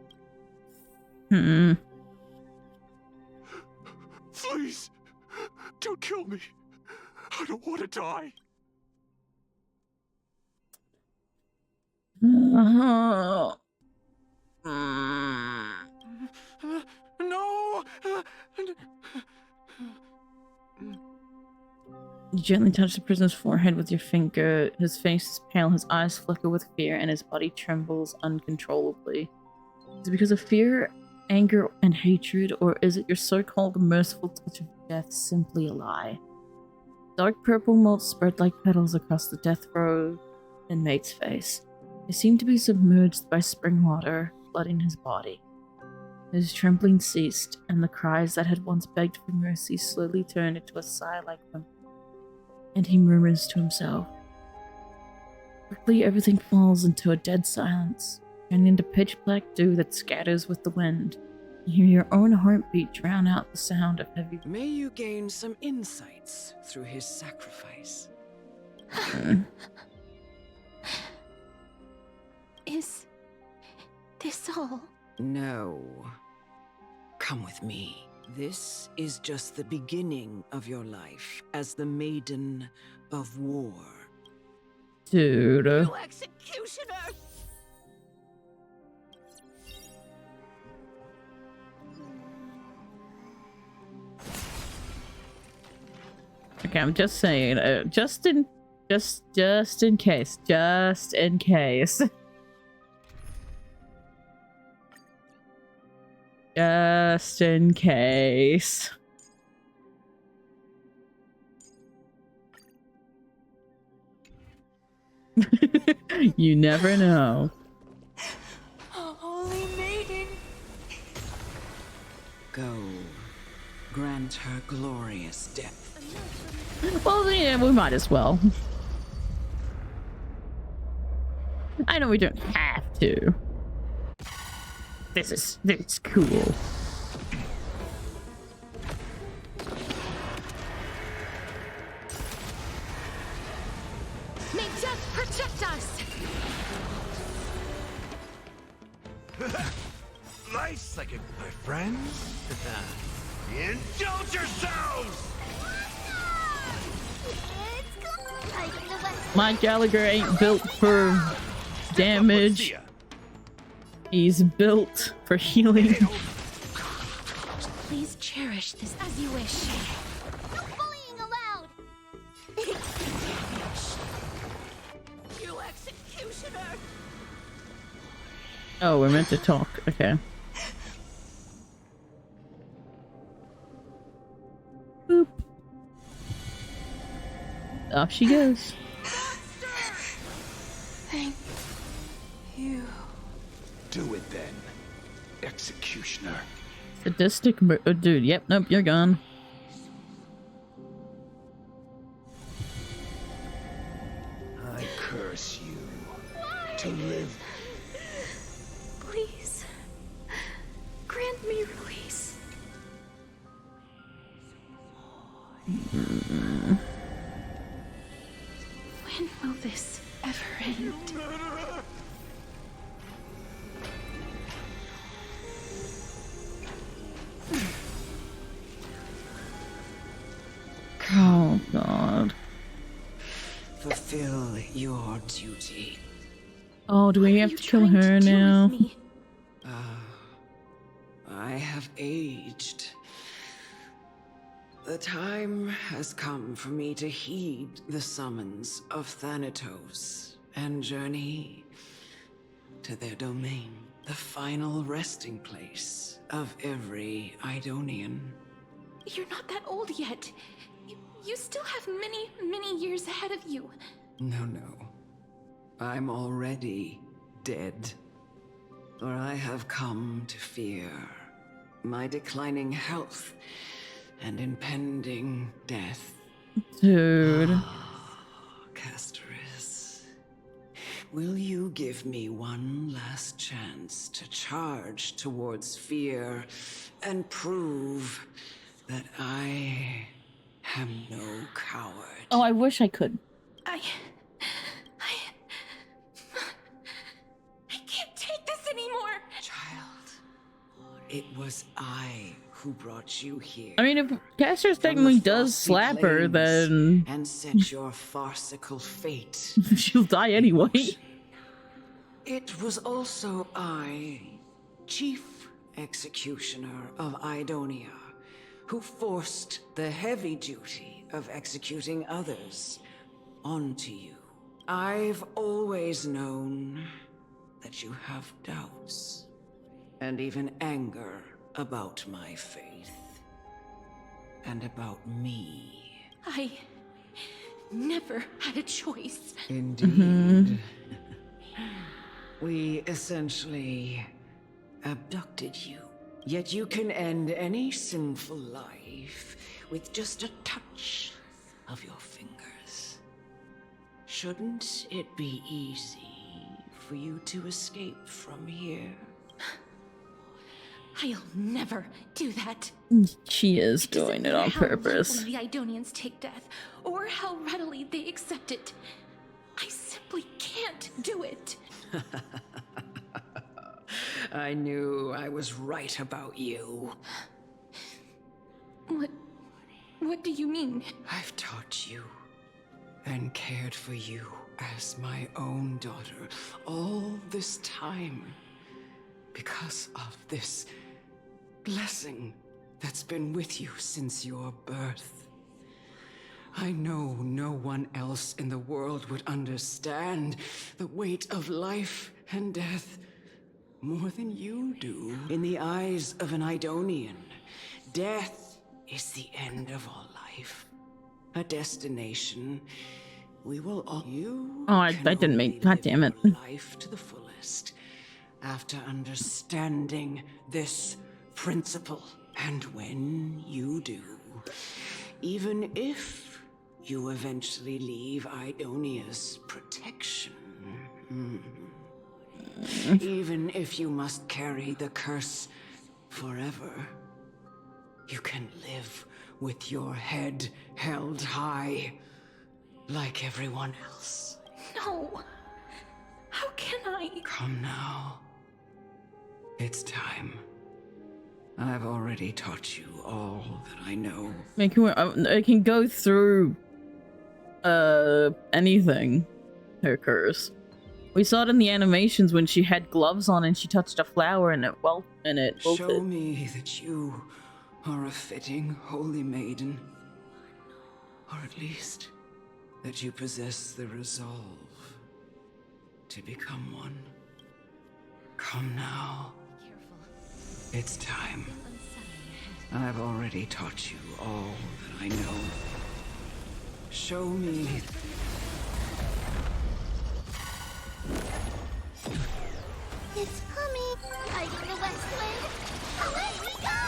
Please, don't kill me. I don't want to die. No. You gently touch the prisoner's forehead with your finger. His face is pale, his eyes flicker with fear, and his body trembles uncontrollably. Is it because of fear, anger, and hatred, or is it your so-called merciful touch of death simply a lie? Dark purple mold spread like petals across the death row inmate's face. He seemed to be submerged by spring water, flooding his body. His trembling ceased, and the cries that had once begged for mercy slowly turned into a sigh like whimper. And he murmurs to himself. Quickly, everything falls into a dead silence, turning into pitch-black dew that scatters with the wind. You hear your own heartbeat drown out the sound of heavy... May you gain some insights through his sacrifice. Is this all? No. Come with me. This is just the beginning of your life as the Maiden of War. Dude. You executioner! Okay, I'm just saying, just in case. Just in case. Just in case. You never know. Holy Maiden. Go. Grant her glorious death. Well, yeah, we might as well. I know we don't have to. This is cool. May death protect us. Life's second, my friends. Indulge yourselves! Mike Gallagher ain't built for damage. He's built for healing. Please cherish this as you wish. No bullying allowed. You executioner! Oh, we're meant to talk. Okay. Boop. Off she goes. Thank you. Do it then, executioner. Sadistic dude. Yep, nope, you're gone. I curse you to live. Please, grant me release. When will this ever end? Oh, God. Fulfill your duty. Oh, do we have to kill her now? I have aged. The time has come for me to heed the summons of Thanatos and journey to their domain, the final resting place of every Idonian. You're not that old yet. You still have many, many years ahead of you. No. I'm already dead. For I have come to fear my declining health and impending death. Dude. Castoris, will you give me one last chance to charge towards fear and prove that I am no coward? Oh, I wish I could. I can't take this anymore. Child, it was I who brought you here. I mean, if Castor's technically does slap her, then and set your farcical fate. She'll die anyway. It was also I, Chief Executioner of Idonia, who forced the heavy duty of executing others onto you. I've always known that you have doubts and even anger about my faith and about me. I never had a choice. Indeed. We essentially abducted you. Yet you can end any sinful life with just a touch of your fingers. Shouldn't it be easy for you to escape from here? I'll never do that. She is doing it on purpose. How the Idonians take death, or how readily they accept it. I simply can't do it. I knew I was right about you. What do you mean? I've taught you and cared for you as my own daughter all this time because of this blessing that's been with you since your birth. I know no one else in the world would understand the weight of life and death more than you do. In the eyes of an Idonian, death is the end of all life. A destination we will all... I didn't make... God damn it. Life to the fullest after understanding this principle. And when you do, even if you eventually leave Idonia's protection, even if you must carry the curse forever, you can live with your head held high, like everyone else. No. How can I? Come now. It's time. I've already taught you all that I know. I can go through anything. Her curse. We saw it in the animations when she had gloves on and she touched a flower and it wilted. Show me that you are a fitting holy maiden. Or at least that you possess the resolve to become one. Come now. It's time. I've already taught you all that I know. Show me. It's coming! Hiding the west wind! Away we go!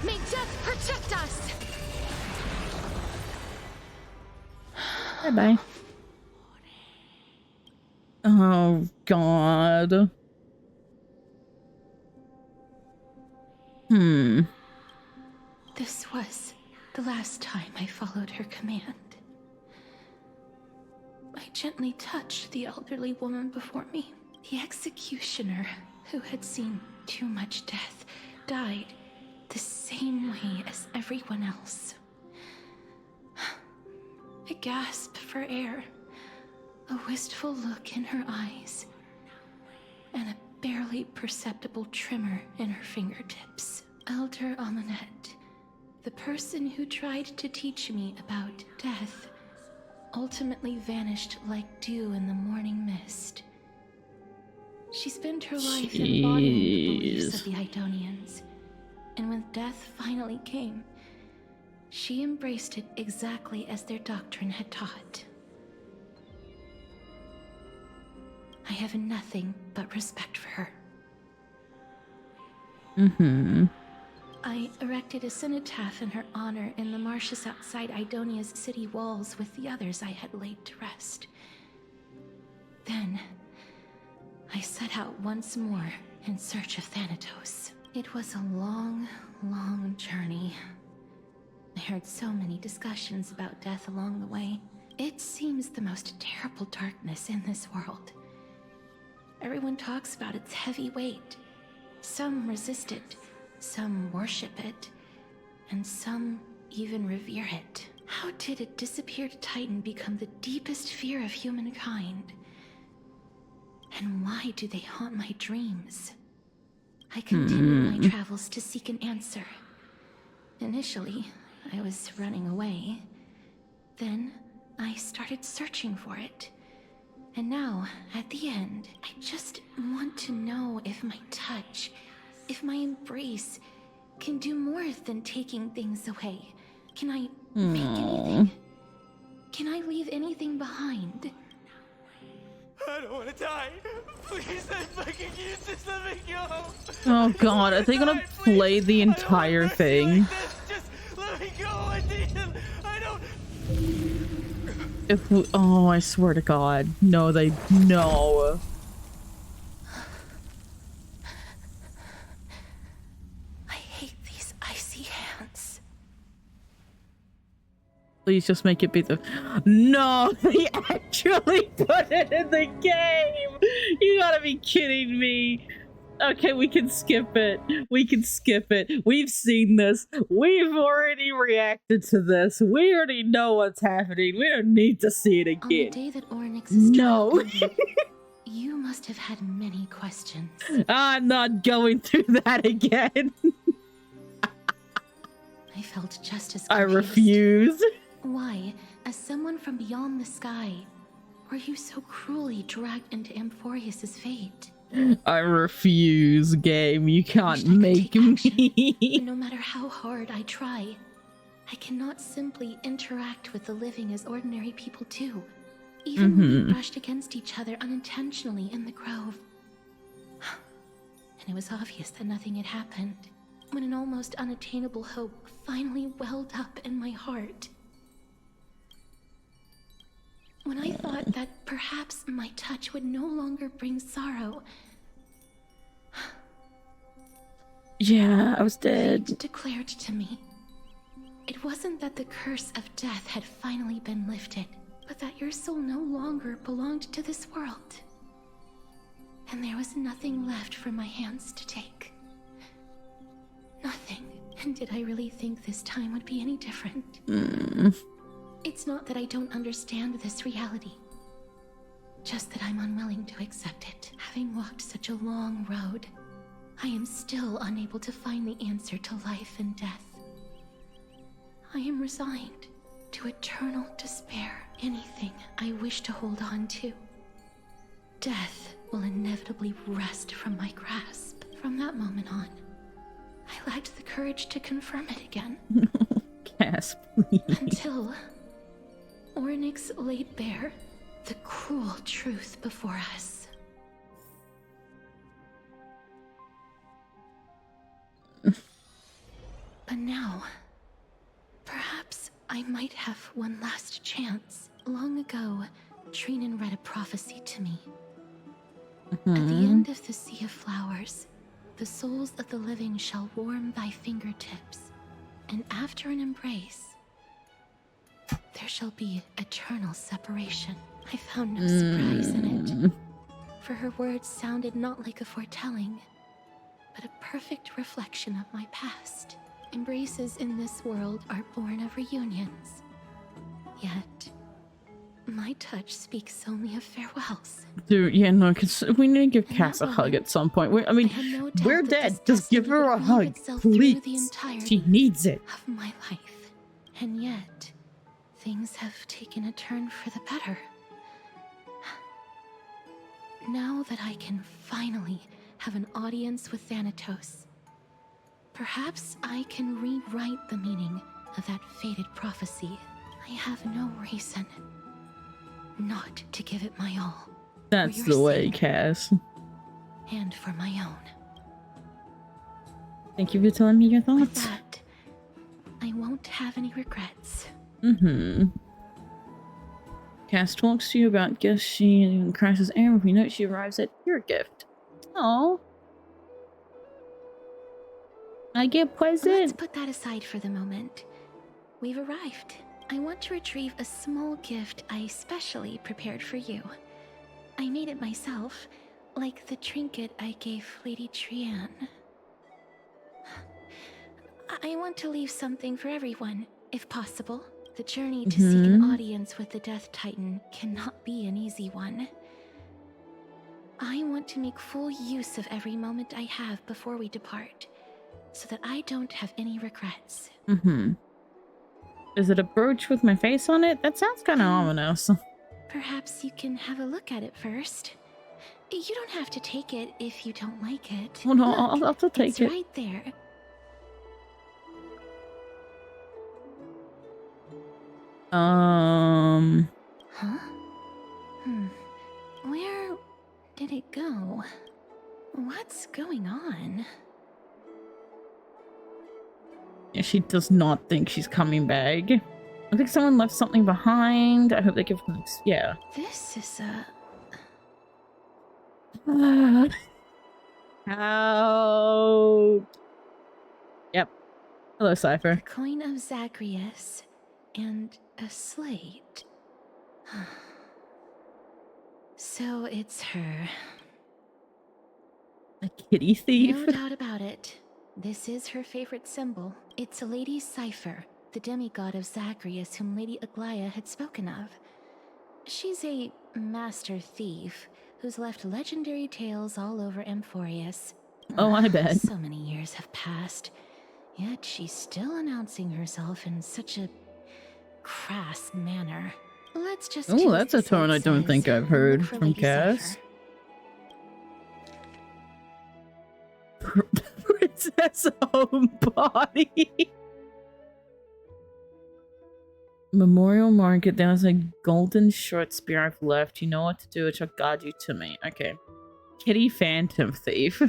May death protect us! Bye-bye. Oh, God. This was the last time I followed her command. I gently touched the elderly woman before me. The executioner, who had seen too much death, died the same way as everyone else. A gasp for air, a wistful look in her eyes, and a barely perceptible tremor in her fingertips. Elder Amunet, the person who tried to teach me about death, ultimately vanished like dew in the morning mist. She spent her life embodying the beliefs of the Idonians, And when death finally came, she embraced it exactly as their doctrine had taught. I have nothing but respect for her. I erected a cenotaph in her honor in the marshes outside Idonia's city walls with the others I had laid to rest. Then, I set out once more in search of Thanatos. It was a long, long journey. I heard so many discussions about death along the way. It seems the most terrible darkness in this world. Everyone talks about its heavy weight. Some resist it, some worship it, and some even revere it. How did a disappeared titan become the deepest fear of humankind? And why do they haunt my dreams? I continued my travels to seek an answer. Initially, I was running away. Then, I started searching for it. And now, at the end, I just want to know if my touch, if my embrace, can do more than taking things away. Can I make anything? Can I leave anything behind? I don't want to die. Please, I fucking use this. Let me go. Oh god, are they gonna play the entire thing? Just let me go. I don't. If we, oh, I swear to god. No, no. I hate these icy hands. Please just make it be the... No, they actually put it in the game! You gotta be kidding me. Okay, we can skip it. We can skip it. We've seen this. We've already reacted to this. We already know what's happening. We don't need to see it again. On the day that Oryx's trial ended, you must have had many questions. I'm not going through that again. I felt just as confused. I refuse. Why, as someone from beyond the sky, were you so cruelly dragged into Amphorius's fate? I refuse, game. You can't make me. No matter how hard I try, I cannot simply interact with the living as ordinary people do, even when we brushed against each other unintentionally in the grove. And it was obvious that nothing had happened, when an almost unattainable hope finally welled up in my heart. When I thought that perhaps my touch would no longer bring sorrow. Yeah, I was dead. Fate declared to me, it wasn't that the curse of death had finally been lifted, but that your soul no longer belonged to this world. And there was nothing left for my hands to take. Nothing. And did I really think this time would be any different? It's not that I don't understand this reality. Just that I'm unwilling to accept it. Having walked such a long road, I am still unable to find the answer to life and death. I am resigned to eternal despair. Anything I wish to hold on to, death will inevitably wrest from my grasp. From that moment on, I lacked the courage to confirm it again. Gasp, please. Until Ornyx laid bare the cruel truth before us. But now, perhaps I might have one last chance. Long ago, Trinan read a prophecy to me. At the end of the Sea of Flowers, the souls of the living shall warm thy fingertips, and after an embrace, there shall be eternal separation. I found no surprise in it, for her words sounded not like a foretelling, but a perfect reflection of my past. Embraces in this world are born of reunions, yet my touch speaks only of farewells. Dude, yeah, no, because we need to give Cass a hug at some point. We're dead. Just give her a hug, please. She needs it. Of my life, and yet things have taken a turn for the better. Now that I can finally have an audience with Thanatos, Perhaps I can rewrite the meaning of that fated prophecy. I have no reason not to give it my all. That's the way, Cass. And for my own. Thank you for telling me your thoughts. With that, I won't have any regrets. Cass talks to you about gifts she crashes air if you note she arrives at your gift. Oh. I get present. Let's put that aside for the moment. We've arrived. I want to retrieve a small gift I specially prepared for you. I made it myself, like the trinket I gave Lady Trianne. I want to leave something for everyone, if possible. The journey to seek an audience with the Death Titan cannot be an easy one. I want to make full use of every moment I have before we depart, so that I don't have any regrets. Is it a brooch with my face on it? That sounds kind of ominous. Perhaps you can have a look at it first. You don't have to take it if you don't like it. Oh no, Look, I'll take it. It's right there. Huh? Where did it go? What's going on? Yeah, she does not think she's coming back. I think someone left something behind. I hope they give them... Yeah. This is a... Ouch. Yep. Hello, Cypher. The coin of Zagreus and a slate. So it's her. A kitty thief? No doubt about it. This is her favorite symbol. It's a Lady Cypher, the demigod of Zagreus whom Lady Aglaia had spoken of. She's a master thief who's left legendary tales all over Amphorius. Oh, I bet. So many years have passed, yet she's still announcing herself in such a crass manner. Let's just... Oh, that's a tone I don't think I've heard from Cass. Princess Homebody. Memorial Market. There's a golden short spear I've left. You know what to do. It shall guide you to me. Okay. Kitty Phantom Thief.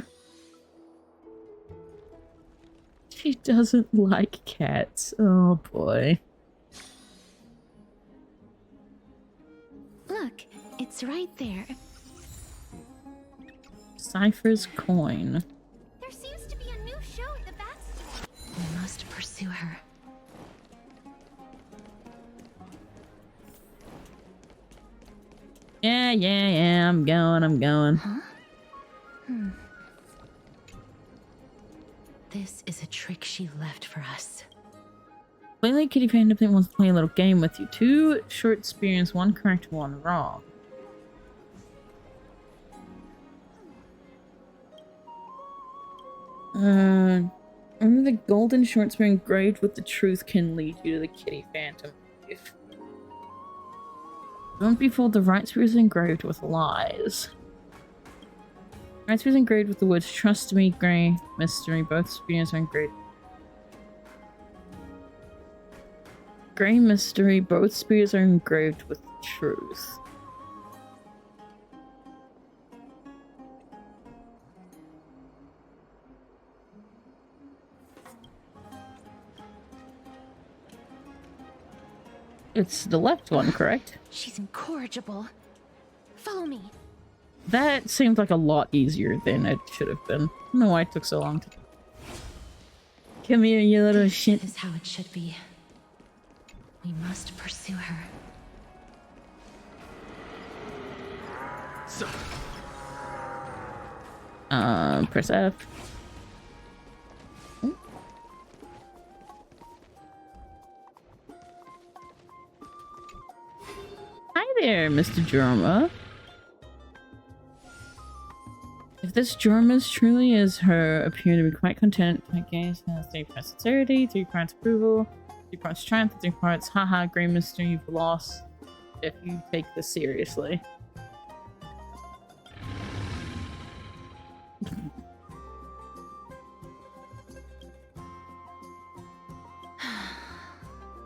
She doesn't like cats. Oh boy. Look, it's right there. Cypher's coin. There seems to be a new show at the bat store. We must pursue her. Yeah, I'm going. Huh? This is a trick she left for us. Lately, Kitty Phantom Thief wants to play a little game with you. 2 short spears, 1 correct, 1 wrong. Only the golden short spear engraved with the truth can lead you to the Kitty Phantom Thief. Don't be fooled, the right spear is engraved with lies. Right spear is engraved with the words trust me, grey, mystery. Both spears are engraved. Grey mystery, both spears are engraved with truth. It's the left one, correct? She's incorrigible. Follow me. That seemed like a lot easier than it should have been. I don't know why it took so long to... Come here, you little shit. This is how it should be. We must pursue her. Press F. Hi there, Mr. Jorma. If this Jorma truly is her, appear to be quite content. My gaze has 3 parts sincerity, 3 parts approval, 3 parts triumph, 3 parts haha, grey mystery you've lost if you take this seriously.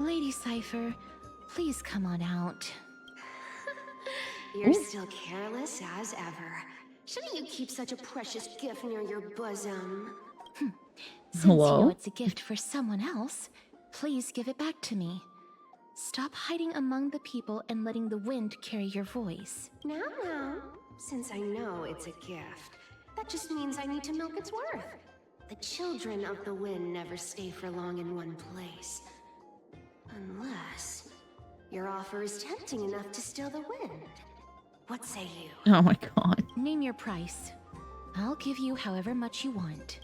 Lady Cypher, please come on out. You're still careless as ever. Shouldn't you keep such a precious gift near your bosom? Since you know it's a gift for someone else, please give it back to me. Stop hiding among the people and letting the wind carry your voice. Now, since I know it's a gift, that just means I need to milk its worth. The children of the wind never stay for long in one place. Unless your offer is tempting enough to steal the wind. What say you? Oh my god. Name your price. I'll give you however much you want.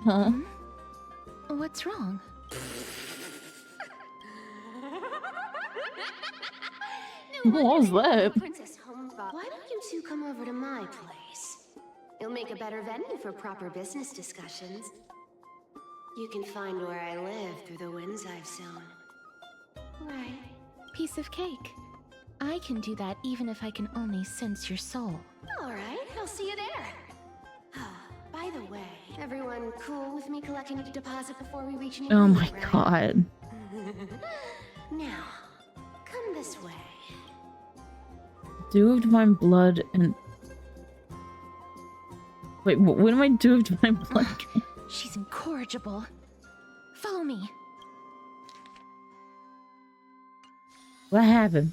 Huh? What's wrong? What was that? Princess Homebot, why don't you two come over to my place? It'll make a better venue for proper business discussions. You can find where I live through the winds I've sown. Right. Piece of cake. I can do that even if I can only sense your soul. Alright, I'll see you there. By the way, everyone cool with me collecting a deposit before we reach an Oh my agreement, right? god. Now, come this way. Dew of Divine Blood and... Wait, when am I Dew of Divine Blood? She's incorrigible. Follow me. What happened?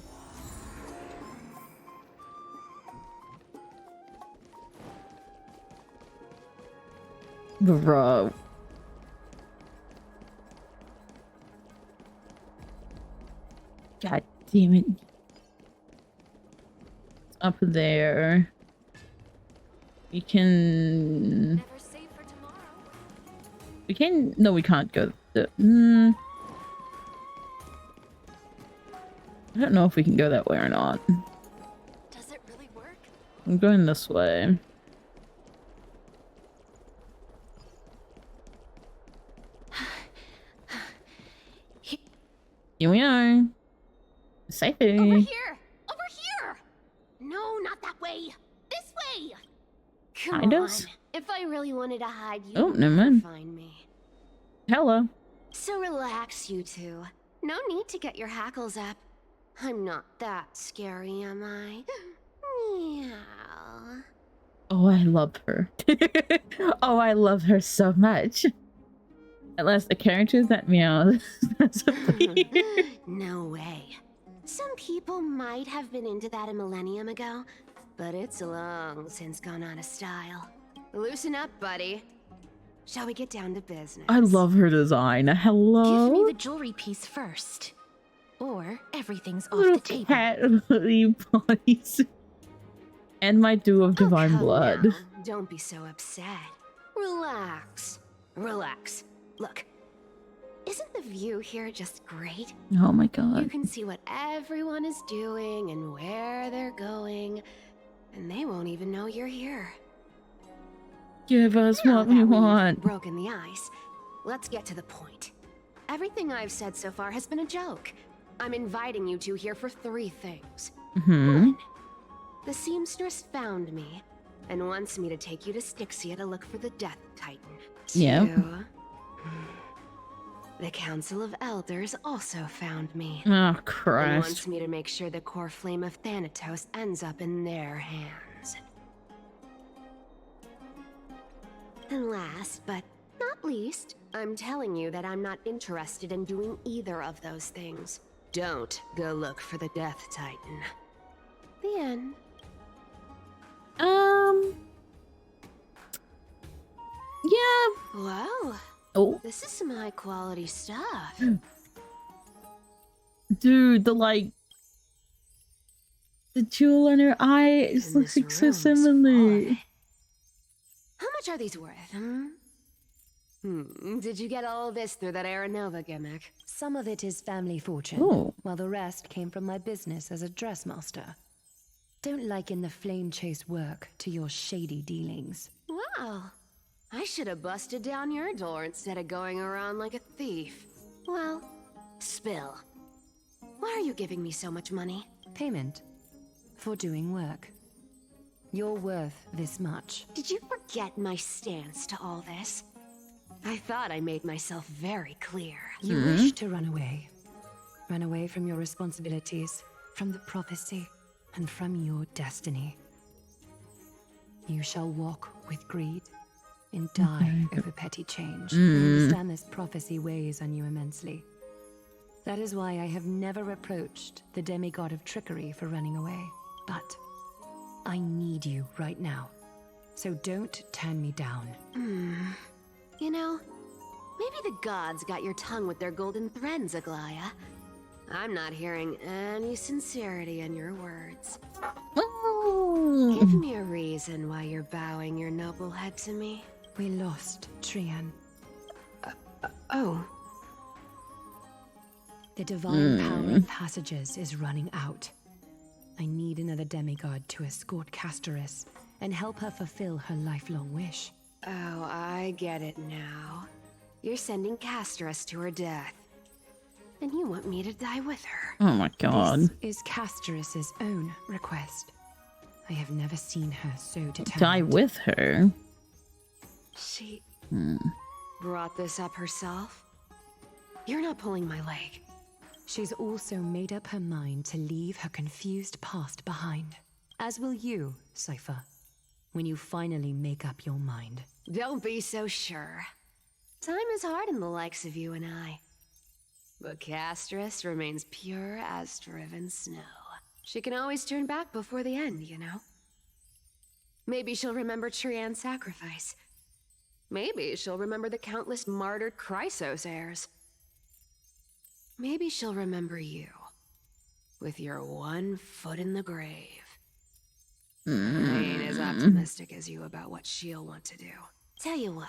Bro. God damn it. It's up there. We can... We can... No, we can't go... I don't know if we can go that way or not. Does it really work? I'm going this way. Here we are. Safety. Over here! Over here! No, not that way! This way! Come Find on. us? If I really wanted to hide, you Oh, would never never mind. find me. Hello. So relax, you two. No need to get your hackles up. I'm not that scary, am I? Meow. Oh, I love her. Oh, I love her so much. At last, the characters that meow. No way. Some people might have been into that a millennium ago, but it's long since gone out of style. Loosen up, buddy. Shall we get down to business? I love her design. Hello. Give me the jewelry piece first. Or everything's off Little the table. cat bodies. And my Dew of Divine Come Blood. now. Don't be so upset. Relax. Relax. Look, isn't the view here just great? Oh my You god. can see what everyone is doing and where they're going, and they won't even know you're here. Give us Now what we that we've want. broken the ice, let's get to the point. Everything I've said so far has been a joke. I'm inviting you two here for 3 things. Hmm. The seamstress found me and wants me to take you to Styxia to look for the Death Titan. Yep. 2, the Council of Elders also found me. Oh, And Christ. wants me to make sure the core flame of Thanatos ends up in their hands. And last, but not least, I'm telling you that I'm not interested in doing either of those things. Don't go look for the Death Titan. The end. Yeah. Wow. Oh. This is some high quality stuff. Dude, the jewel in her eye just looks like so similar. How much are these worth, Did you get all this through that Aranova gimmick? Some of it is family fortune, Oh. while the rest came from my business as a dressmaster. Don't liken the flame chase work to your shady dealings. Wow. I should have busted down your door instead of going around like a thief. Well, spill. Why are you giving me so much money? Payment for doing work. You're worth this much. Did you forget my stance to all this? I thought I made myself very clear. You wish to run away. Run away from your responsibilities, from the prophecy, and from your destiny. You shall walk with greed and die over petty change. I understand this prophecy weighs on you immensely. That is why I have never reproached the demigod of trickery for running away. But I need you right now. So don't turn me down. You know, maybe the gods got your tongue with their golden threads, Aglaya. I'm not hearing any sincerity in your words. Give me a reason why you're bowing your noble head to me. We lost Trian. Oh. The divine power of passages is running out. I need another demigod to escort Castoris and help her fulfill her lifelong wish. Oh, I get it now. You're sending Castoris to her death. And you want me to die with her. Oh my god. This is Castoris' own request. I have never seen her so determined. Die with her? She brought this up herself? You're not pulling my leg. She's also made up her mind to leave her confused past behind. As will you, Cypher, when you finally make up your mind. Don't be so sure. Time is hard in the likes of you and I. But Castoris remains pure as driven snow. She can always turn back before the end, you know? Maybe she'll remember Trian's sacrifice. Maybe she'll remember the countless martyred Chrysos heirs. Maybe she'll remember you, with your one foot in the grave. I ain't as optimistic as you about what she'll want to do. Tell you what.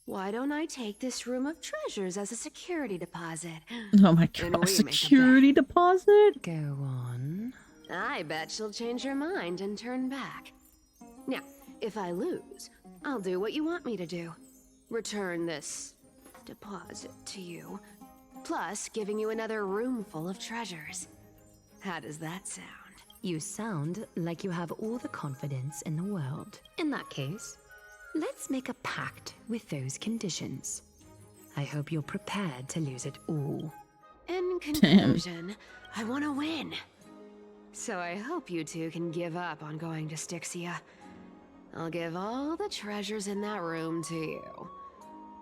Why don't I take this room of treasures as a security deposit? Oh my god, security deposit? Go on. I bet she'll change her mind and turn back. Now, if I lose, I'll do what you want me to do. Return this deposit to you, plus giving you another room full of treasures. How does that sound? You sound like you have all the confidence in the world. In that case, let's make a pact with those conditions. I hope you're prepared to lose it all. In conclusion, I want to win. So I hope you two can give up on going to Styxia. I'll give all the treasures in that room to you.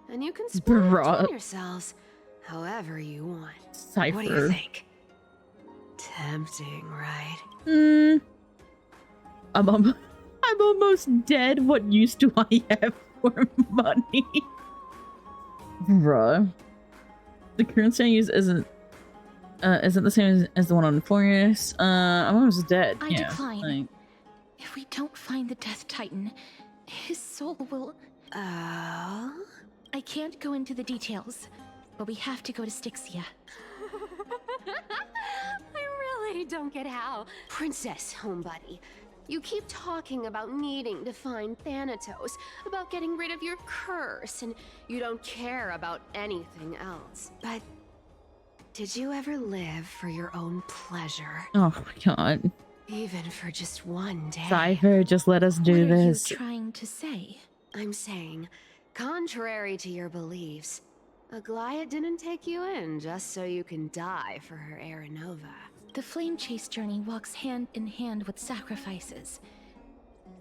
And you can split it between yourselves however you want. Cypher. What do you think? Tempting, right? I'm almost dead. What use do I have for money? Bruh. The currency I use isn't the same as the one on Florius. I'm almost dead. I decline. If we don't find the Death Titan, his soul will... Oh? I can't go into the details, but we have to go to Styxia. I really don't get how. Princess, homebuddy, you keep talking about needing to find Thanatos, about getting rid of your curse, and you don't care about anything else. But did you ever live for your own pleasure? Oh my god. Even for just one day. Cypher, just let us do this. What are you trying to say? I'm saying, contrary to your beliefs, Aglaya didn't take you in just so you can die for her Aranova. The flame chase journey walks hand in hand with sacrifices.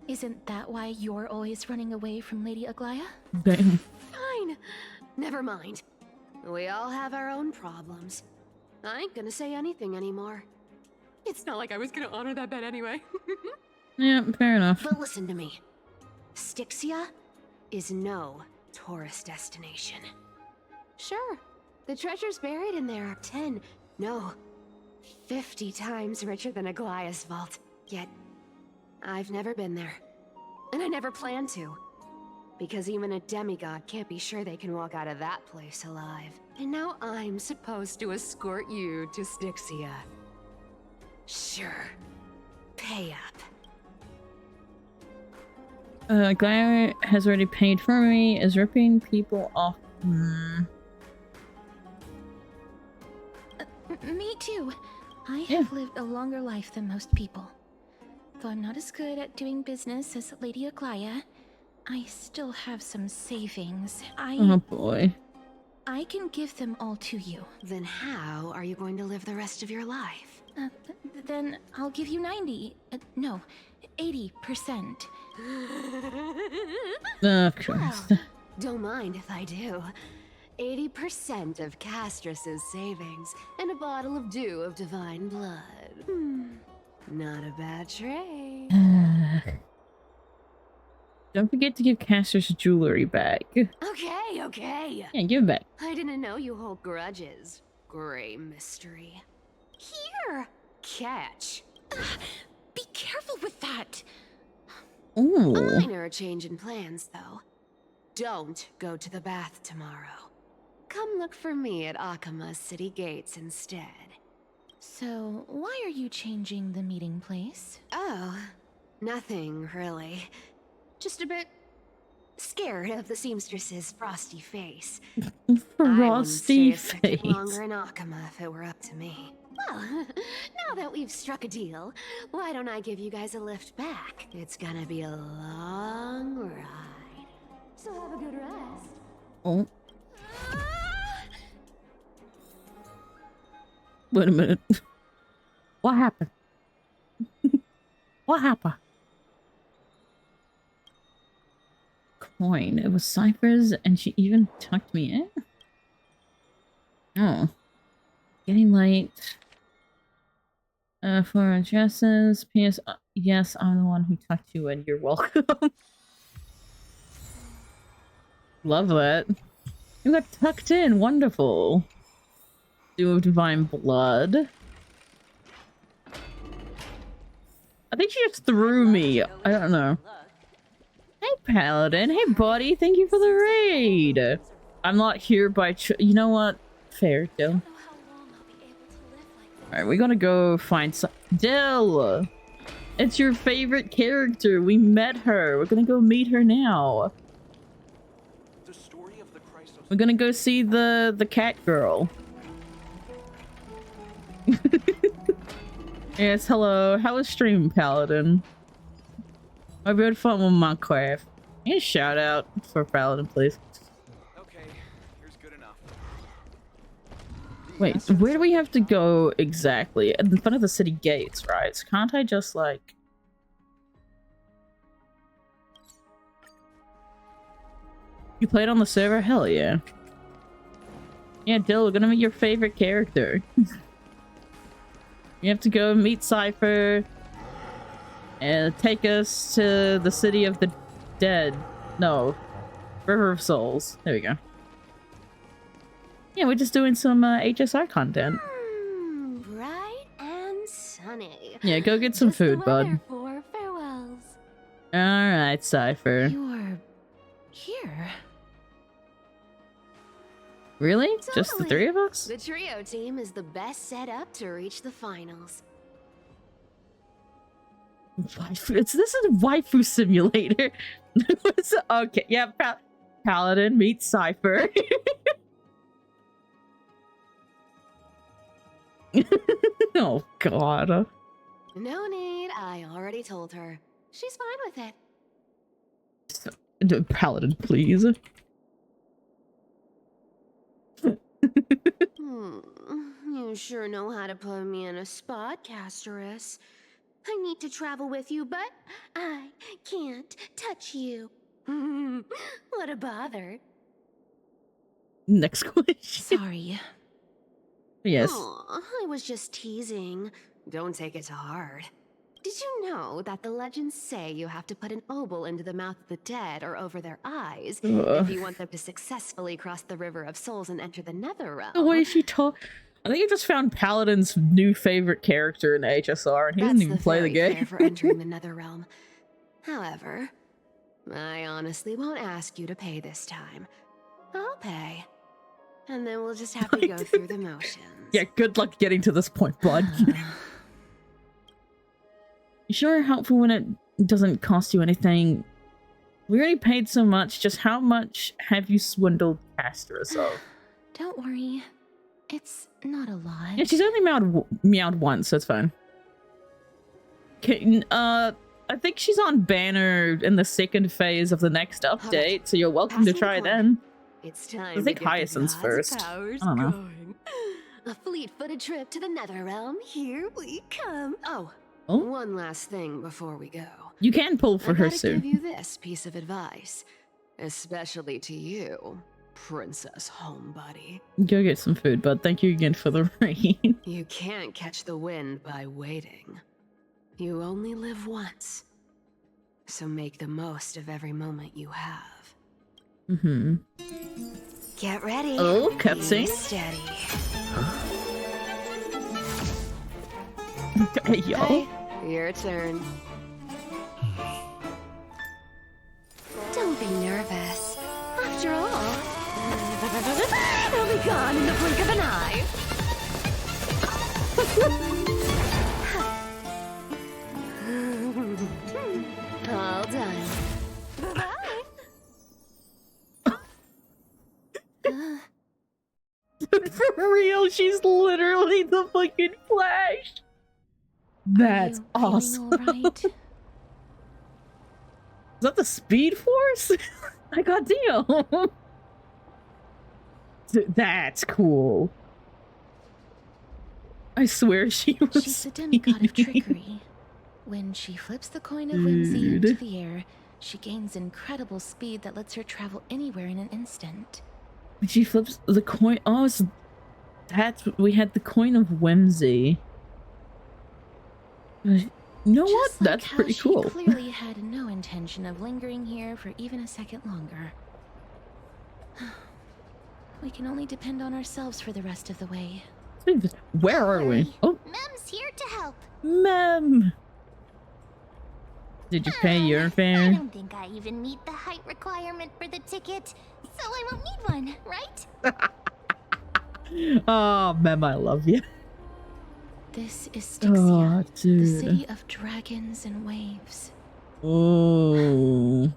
Isn't that why you're always running away from Lady Aglaya? Fine. Never mind. We all have our own problems. I ain't gonna say anything anymore. It's not like I was gonna honor that bet anyway. Yeah, fair enough. But listen to me. Styxia is no tourist destination. Sure, the treasures buried in there are 10, no, 50 times richer than Aglaya's vault. Yet, I've never been there. And I never plan to. Because even a demigod can't be sure they can walk out of that place alive. And now I'm supposed to escort you to Styxia. Sure. Pay up. Aglaya has already paid for me, is ripping people off. Me too. I have lived a longer life than most people. Though I'm not as good at doing business as Lady Aglaya, I still have some savings. Oh boy. I can give them all to you. Then how are you going to live the rest of your life? Then I'll give you 90. No, 80%. Oh, Christ. Well, don't mind if I do. 80% of Castrus's savings and a bottle of dew of divine blood. Not a bad trade. Don't forget to give Caster's jewelry back. Okay. Yeah, give it back. I didn't know you hold grudges. Gray mystery. Here! Catch. Be careful with that! Ooh. A minor change in plans, though. Don't go to the bath tomorrow. Come look for me at Akama's city gates instead. So, why are you changing the meeting place? Oh, nothing really. Just a bit scared of the seamstress's frosty face. Frosty face. I wouldn't stay longer in Akama if it were up to me. Well, now that we've struck a deal, why don't I give you guys a lift back? It's gonna be a long ride. So have a good rest. Oh. Wait a minute. What happened? What happened? Coin. It was Cypher's and she even tucked me in? Oh. Getting late. For addresses. P.S. Yes, I'm the one who tucked you in. You're welcome. Love that. You got tucked in. Wonderful. Dew of divine blood. I think she just threw me. I don't know. Hey, Paladin. Hey, buddy. Thank you for the raid. I'm not here by you know what? Fair, Dill. Alright, we're gonna go find some- Dill! It's your favorite character. We met her. We're gonna go meet her now. We're gonna go see the cat girl. Yes, hello. How was stream, Paladin? Hope you had fun with Minecraft. Can shout out for Paladin, please? Okay, here's good enough. Wait, where do we have to go exactly? In front of the city gates, right? So can't I just like... You played on the server? Hell yeah. Yeah, Dill, we're gonna meet your favorite character. You have to go meet Cypher and take us to the city of the dead. No, River of Souls. There we go. Yeah, we're just doing some HSR content. Bright and sunny. Yeah, go get some food, bud. For farewells. Alright, Cypher. You're here. Really? Just the Totally. three of us? The trio team is the best set up to reach the finals. This is a waifu simulator. Okay, yeah, Paladin meets Cypher. Oh god. No need, I already told her. She's fine with it. Paladin, please. You sure know how to put me in a spot, Casterus. I need to travel with you, but I can't touch you. What a bother. Next question. Sorry. Yes. Aw, I was just teasing. Don't take it to heart. Did you know that the legends say you have to put an obol into the mouth of the dead or over their eyes if you want them to successfully cross the River of Souls and enter the Nether Realm? The way she talked. I think I just found Paladin's new favorite character in HSR, and he doesn't even play the game. For entering the Nether Realm. However, I honestly won't ask you to pay this time. I'll pay. And then we'll just have to go through the motions. Yeah, good luck getting to this point, bud. You sure are helpful when it doesn't cost you anything. We already paid so much. Just how much have you swindled Casterus of? Don't worry. It's not a lot. Yeah, she's only meowed once, so it's fine. Okay, I think she's on banner in the second phase of the next update, so you're welcome to try then. It's time I think to get Hyacinth's the first. powers I don't know. going. A fleet-footed trip to the Nether Realm. Here we come. Oh, Oh? one last thing before we go. You can pull for I her gotta soon. give you this piece of advice, especially to you, Princess Homebody. Go get some food, bud. Thank you again for the rain. You can't catch the wind by waiting. You only live once. So make the most of every moment you have. Mm-hmm. Get ready. Oh, Be cutscene. steady. Okay, yo. Okay, your turn. Don't be nervous. After all, it'll be gone in the blink of an eye. All done. For real, she's literally the fucking Flash. That's awesome. Right? Is that the Speed Force? I got deal. That's cool. I swear she was. She's a demigod of trickery. When she flips the coin of whimsy into the air, she gains incredible speed that lets her travel anywhere in an instant. When she flips the coin. Oh, we had the coin of whimsy. You know what? Just like That's how pretty she cool. clearly had no intention of lingering here for even a second longer. We can only depend on ourselves for the rest of the way. Where are we? Oh, Mem's here to help. Mem. Did you pay your I fare? don't think I even meet the height requirement for the ticket, so I won't need one, right? Oh, Mem, I love you. This is Styxia, the dude. city of dragons and waves. Oh.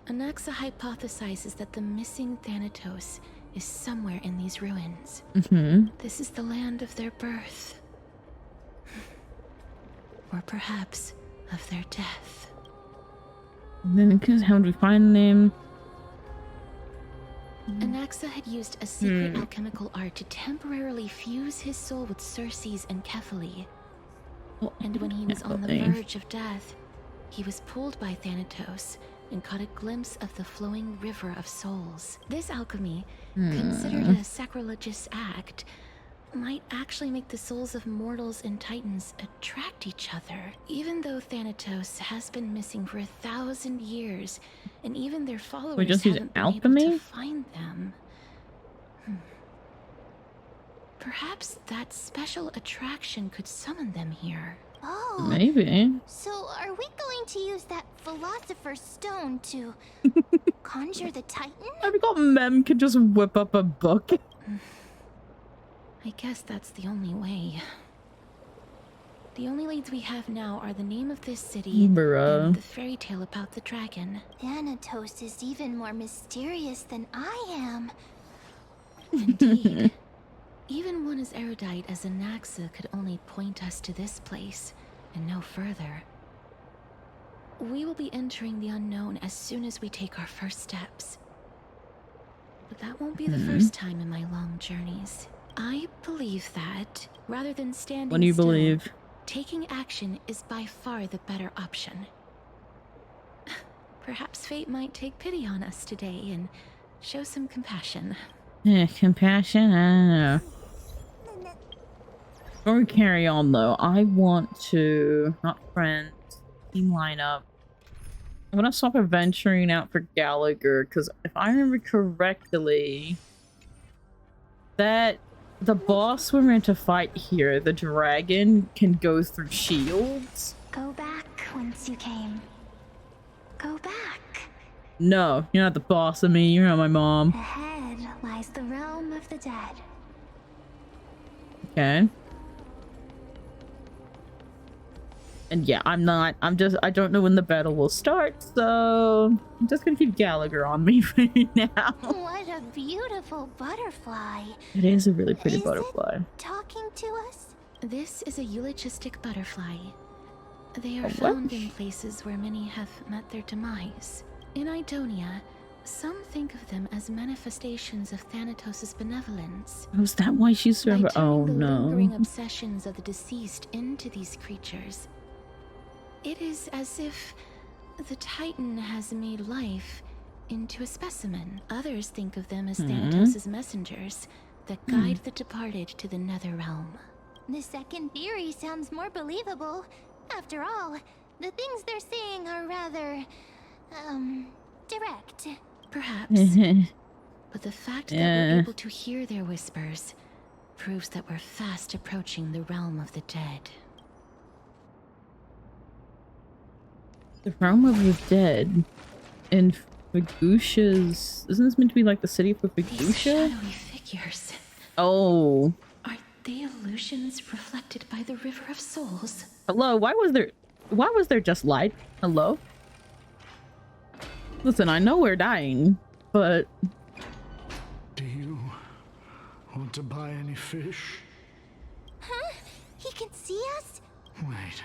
Anaxa hypothesizes that the missing Thanatos is somewhere in these ruins. Mm-hmm. This is the land of their birth. Or perhaps of their death. Then, how do we find them? Anaxa had used a secret alchemical art to temporarily fuse his soul with Circe's and Kephali. And when he was on the verge of death, he was pulled by Thanatos and caught a glimpse of the flowing river of souls. This alchemy, considered a sacrilegious act, might actually make the souls of mortals and titans attract each other. Even though Thanatos has been missing for 1,000 years, and even their followers just use haven't been alchemy? able to find them. Perhaps that special attraction could summon them here. Oh. Maybe. So are we going to use that philosopher's stone to conjure the Titan? I forgot Mem could just whip up a book. I guess that's the only way. The only leads we have now are the name of this city Bruh. and the fairy tale about the dragon. Thanatos is even more mysterious than I am. Indeed. Even one as erudite as Anaxa could only point us to this place, and no further. We will be entering the unknown as soon as we take our first steps. But that won't be the first time in my long journeys. I believe that, rather than standing What do you still, believe? taking action is by far the better option. Perhaps fate might take pity on us today and show some compassion. Yeah, compassion? I don't know. Before we carry on, though, I want to... Not friends. Team lineup. I want to swap adventuring out for Gallagher, because if I remember correctly... That... The boss we're meant to fight here, the dragon, can go through shields. Go back whence you came. Go back. No, you're not the boss of me, you're not my mom. Ahead lies the realm of the dead. Okay. And yeah, I don't know when the battle will start, so I'm just gonna keep Gallagher on me for now. What a beautiful butterfly. It is a really pretty butterfly. Talking to us? This is a eulogistic butterfly. They are found in places where many have met their demise. In Idonia, some think of them as manifestations of Thanatos' benevolence. Was that why she's By surviving? Oh turning the lingering no. obsessions of the deceased into these creatures, it is as if the Titan has made life into a specimen. Others think of them as Thanatos' messengers that guide the departed to the nether realm. The second theory sounds more believable. After all, the things they're saying are rather, direct. Perhaps. But the fact that we're able to hear their whispers proves that we're fast approaching the realm of the dead. The realm of the dead in Fagusha's... Isn't this meant to be like the city for These Fagusha? shadowy figures. Oh. Are they illusions reflected by the River of Souls? Hello, why was there just light? Hello? Listen, I know we're dying, but... Do you want to buy any fish? Huh? He can see us? Wait.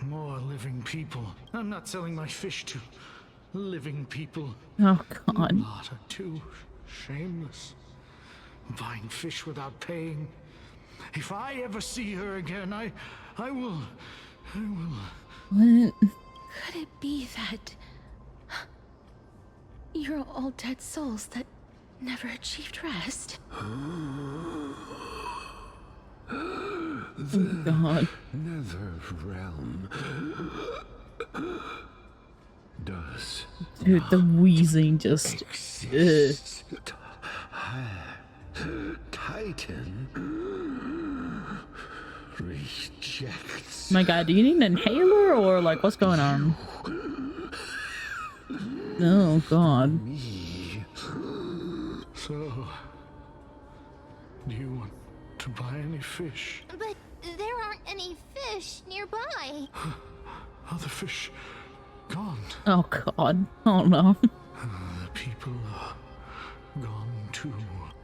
More living people. I'm not selling my fish to living people. Oh, God. You lot are too shameless. Buying fish without paying. If I ever see her again, I will... What? Could it be that you're all dead souls that never achieved rest? The God. nether realm does Dude, the wheezing just... Titan rejects. My God, do you need an inhaler or like what's going on? Oh God. Me. So, do you want to buy any fish? But there aren't any fish nearby. Other fish gone. Oh God. Oh no. The people are gone too.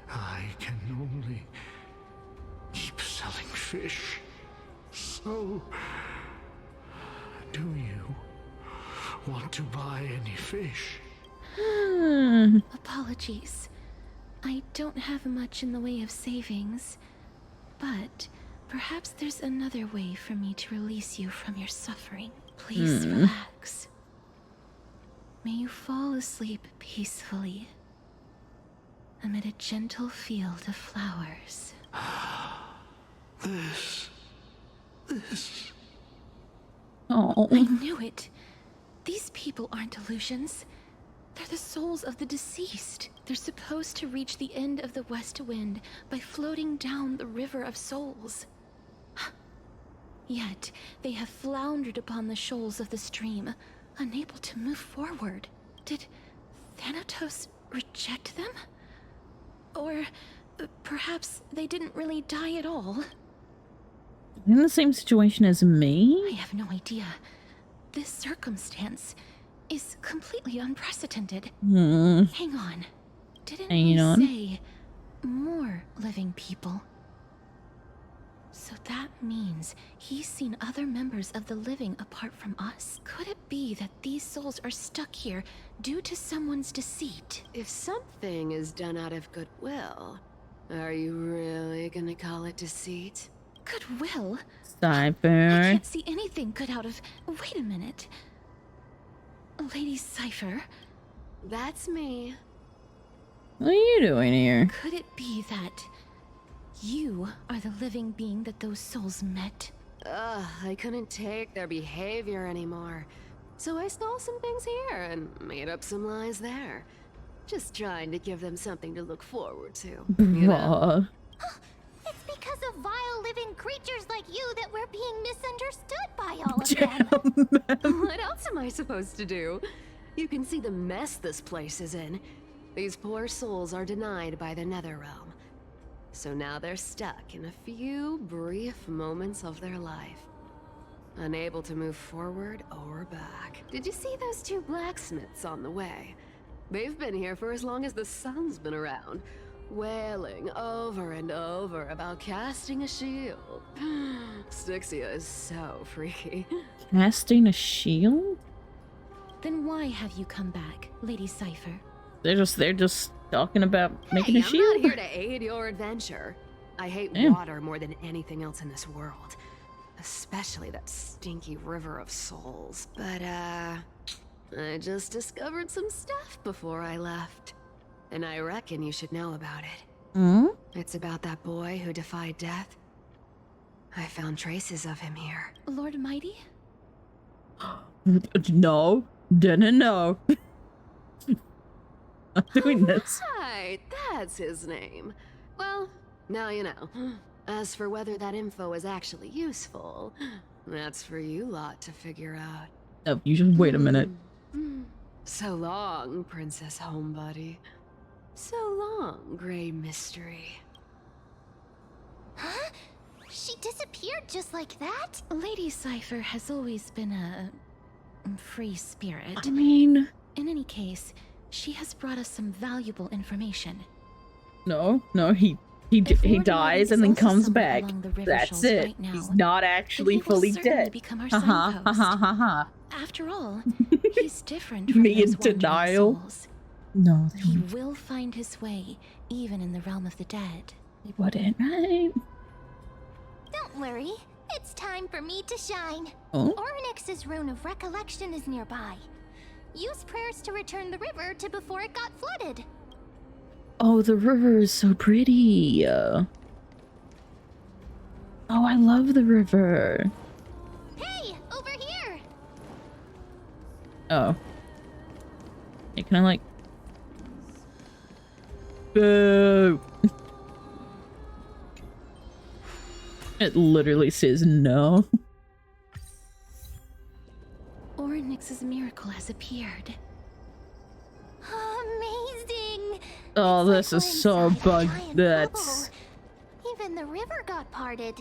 I can only keep selling fish. So, do you want to buy any fish? Apologies. I don't have much in the way of savings, but perhaps there's another way for me to release you from your suffering. Please relax. May you fall asleep peacefully amid a gentle field of flowers. This. Oh. I knew it. These people aren't illusions. They're the souls of the deceased. They're supposed to reach the end of the West Wind by floating down the River of Souls. Yet, they have floundered upon the shoals of the stream, unable to move forward. Did Thanatos reject them? Or perhaps they didn't really die at all? In the same situation as me? I have no idea. This circumstance is completely unprecedented. Hang on. Didn't he say more living people? So that means he's seen other members of the living apart from us? Could it be that these souls are stuck here due to someone's deceit? If something is done out of goodwill, are you really gonna call it deceit? Goodwill? Cypher. I can't see anything good out of... Wait a minute. Lady Cypher? That's me. What are you doing here? Could it be that you are the living being that those souls met? Ugh, I couldn't take their behavior anymore. So I stole some things here and made up some lies there. Just trying to give them something to look forward to. You know? It's because of vile living creatures like you that we're being misunderstood by all of them. What else am I supposed to do? You can see the mess this place is in. These poor souls are denied by the Nether Realm. So now they're stuck in a few brief moments of their life. Unable to move forward or back. Did you see those two blacksmiths on the way? They've been here for as long as the sun's been around. wailing over and over about casting a shield. Styxia is so freaky. Casting a shield? Then why have you come back, Lady Cypher? They're just talking about making a I'm shield. not here to aid your adventure. I hate Damn. water more than anything else in this world. Especially that stinky river of souls. But, I just discovered some stuff before I left. And I reckon you should know about it. Hmm? It's about that boy who defied death. I found traces of him here. Lord Mighty? No. No. I'm doing this. Right, that's his name. Well, now you know. As for whether that info is actually useful, that's for you lot to figure out. Oh, you just wait a minute. So long, Princess Homebody. So long, Grey Mystery. Huh? She disappeared just like that? Lady Cypher has always been a free spirit. I mean... In any case, she has brought us some valuable information. No, he dies and then comes back. That's it. Right now, he's not actually fully dead. Become our Ha. After all, he's different from Me in those wandering denial. souls. No, He will find his way, even in the realm of the dead. he wouldn't, right? Don't worry. It's time for me to shine. Oh? Orynyx's rune of recollection is nearby. Use prayers to return the river to before it got flooded. Oh, the river is so pretty. Oh, I love the river. Hey, over here! Oh. Hey, can I like... Boo! It literally says no. Orynyx's miracle has appeared. Amazing! Oh, this is so bug. That's... Even the river got parted.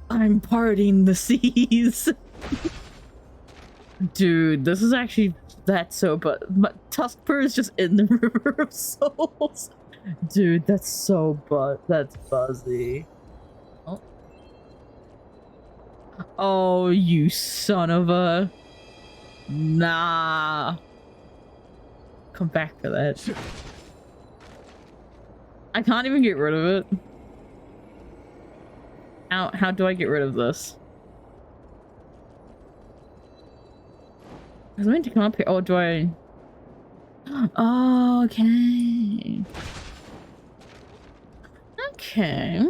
I'm parting the seas. Dude, this is actually... That's so but Tuskpur is just in the River of Souls. Dude, that's so that's fuzzy. Oh. Oh, you son of a... Nah. Come back for that. I can't even get rid of it. How do I get rid of this? I was meant to come up here. Oh, do I? Oh, okay. Okay.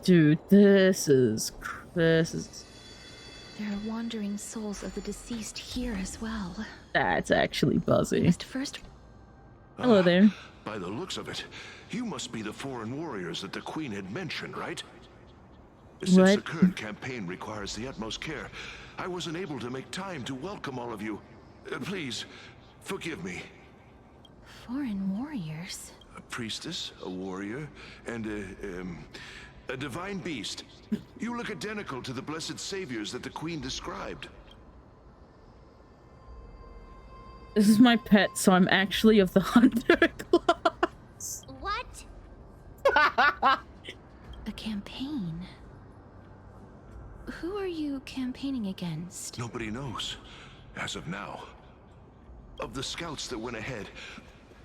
Dude, this is. There are wandering souls of the deceased here as well. That's actually buzzy. Must first. Hello there. By the looks of it, you must be the foreign warriors that the Queen had mentioned, right? Since the current campaign requires the utmost care, I wasn't able to make time to welcome all of you. Please, forgive me. Foreign warriors? A priestess, a warrior, and a divine beast. You look identical to the blessed saviors that the Queen described. This is my pet, so I'm actually of the hunter class. What? A campaign? Who are you campaigning against? Nobody knows, as of now. Of the scouts that went ahead,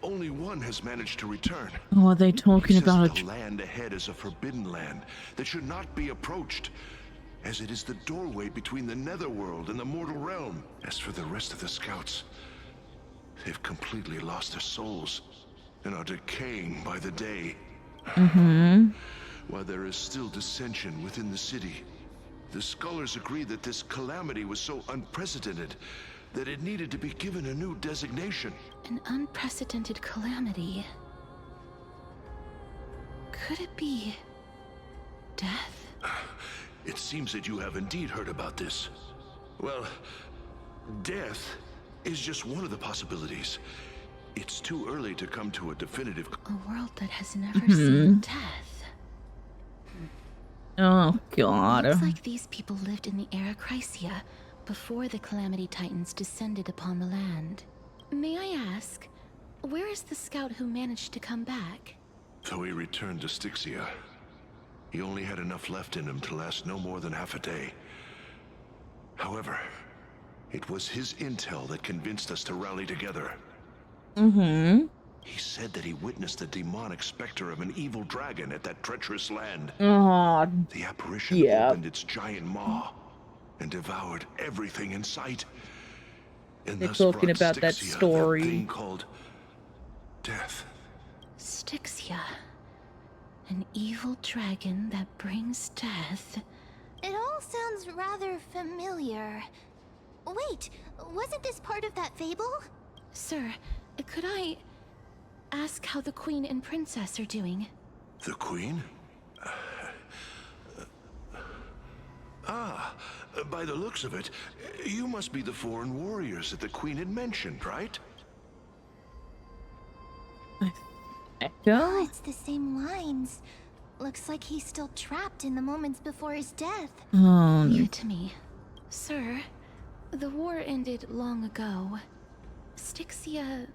only one has managed to return. Oh, are they talking about The land ahead is a forbidden land that should not be approached, as it is the doorway between the netherworld and the mortal realm. As for the rest of the scouts, they've completely lost their souls and are decaying by the day. While there is still dissension within the city, the scholars agree that this calamity was so unprecedented that it needed to be given a new designation. An unprecedented calamity. Could it be death? It seems that you have indeed heard about this. Well, death is just one of the possibilities. It's too early to come to a definitive... A world that has never seen death. Oh, God. Looks like these people lived in the era Chrysia before the Calamity Titans descended upon the land. May I ask, Where is the scout who managed to come back? So he returned to Styxia. He only had enough left in him to last no more than half a day. However, it was his intel that convinced us to rally together. Mm-hmm. He said that he witnessed the demonic specter of an evil dragon at that treacherous land. The apparition opened its giant maw and devoured everything in sight. And They're thus talking brought about that Styxia story. That thing called death. Styxia. An evil dragon that brings death. It all sounds rather familiar. Wait, wasn't this part of that fable? Sir, could I ask how the Queen and Princess are doing? The Queen? By the looks of it, you must be the foreign warriors that the Queen had mentioned, right? Oh, it's the same lines. Looks like he's still trapped in the moments before his death. Leave it to me. Sir, the war ended long ago. Styxia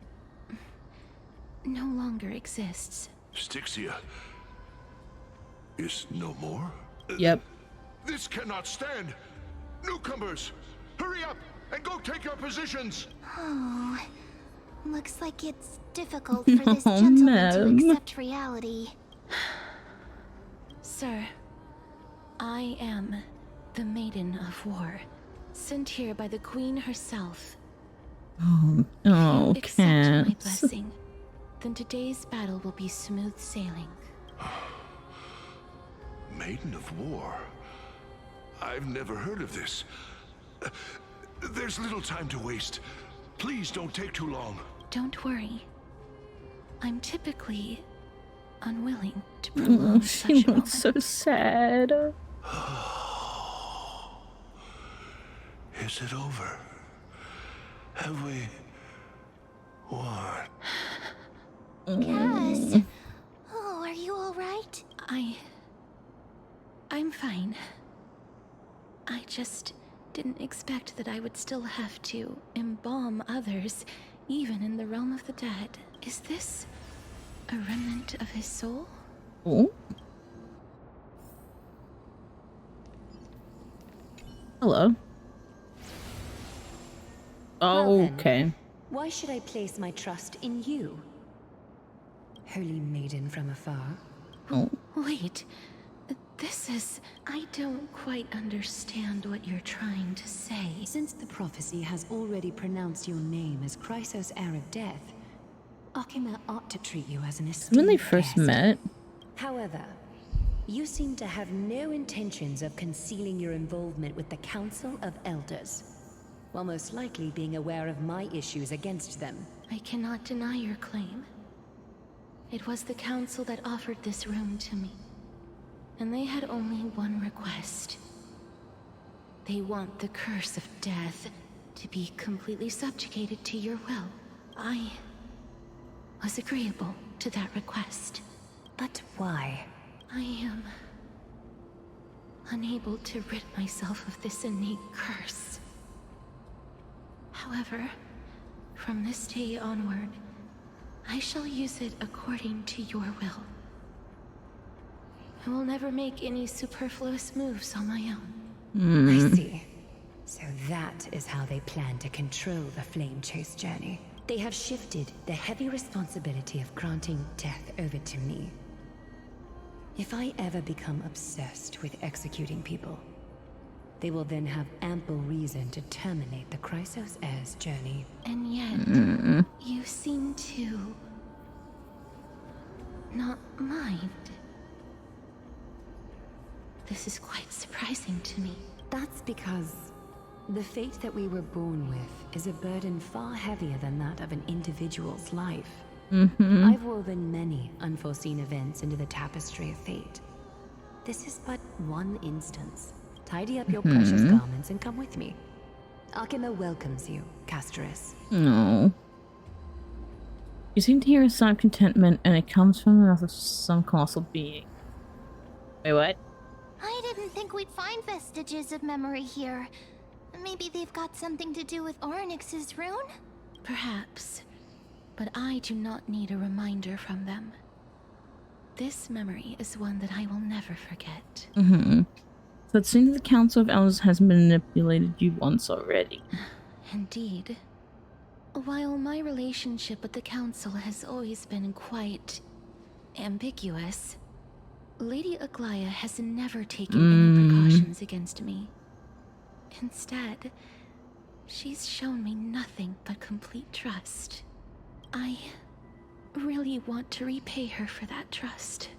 no longer exists. Styxia is no more? Yep. This cannot stand! Newcomers, hurry up and go take your positions! Oh, looks like it's difficult for this gentleman to accept reality. Sir, I am the Maiden of War, sent here by the Queen herself. Oh, Accept my Cats. blessing, then today's battle will be smooth sailing. Maiden of War? I've never heard of this. There's little time to waste. Please don't take too long. Don't worry. I'm typically unwilling to prolong such She a moment. looks so sad. Is it over? Have we won? Cass, oh, are you all right? I'm fine. I just didn't expect that I would still have to embalm others, even in the realm of the dead. Is this a remnant of his soul? Oh. Hello. Well then, Okay. Why should I place my trust in you? Holy maiden from afar. Oh. Wait, this is... I don't quite understand what you're trying to say. Since the prophecy has already pronounced your name as Chrysos, heir of death, Akima ought to treat you as an esteemed When they first guest. met. However, you seem to have no intentions of concealing your involvement with the Council of Elders, while most likely being aware of my issues against them. I cannot deny your claim. It was the council that offered this room to me. And they had only one request. They want the curse of death to be completely subjugated to your will. I was agreeable to that request. But why? I am unable to rid myself of this innate curse. However, from this day onward, I shall use it according to your will. I will never make any superfluous moves on my own. I see. So that is how they plan to control the Flame Chase journey. They have shifted the heavy responsibility of granting death over to me. If I ever become obsessed with executing people, they will then have ample reason to terminate the Chrysos heir's journey. And yet, you seem to not mind. This is quite surprising to me. That's because the fate that we were born with is a burden far heavier than that of an individual's life. I've woven many unforeseen events into the tapestry of fate. This is but one instance. Tidy up your precious garments and come with me. Akima welcomes you, Castoris. No. You seem to hear a sigh of contentment, and it comes from the mouth of some colossal being. Wait, what? I didn't think we'd find vestiges of memory here. Maybe they've got something to do with Ornyx's rune? Perhaps. but I do not need a reminder from them. This memory is one that I will never forget. So it seems the Council of Elders has manipulated you once already. Indeed. While my relationship with the Council has always been quite ambiguous, Lady Aglaya has never taken any precautions against me. Instead, she's shown me nothing but complete trust. I really want to repay her for that trust.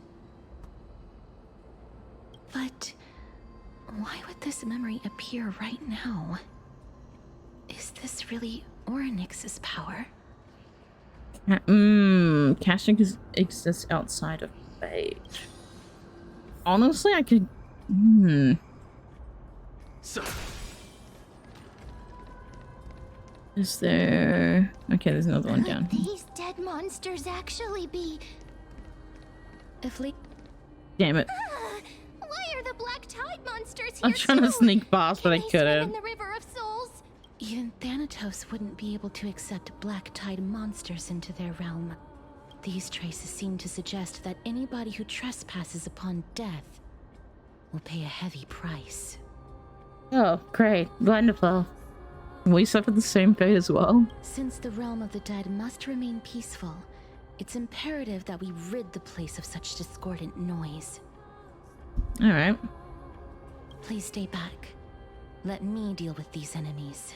But why would this memory appear right now? Is this really Orynyx's power? Casting exists outside of Fate. Honestly, I could. Is there? Okay, there's another one down. These dead monsters actually be. Damn it! Why are the black tide monsters here? I'm trying to sneak past, but I couldn't. In the River of Souls? Even Thanatos wouldn't be able to accept black tide monsters into their realm. These traces seem to suggest that anybody who trespasses upon death will pay a heavy price. Oh, great. Wonderful. We suffered the same fate as well. Since the realm of the dead must remain peaceful, it's imperative that we rid the place of such discordant noise. Alright. Please stay back. Let me deal with these enemies.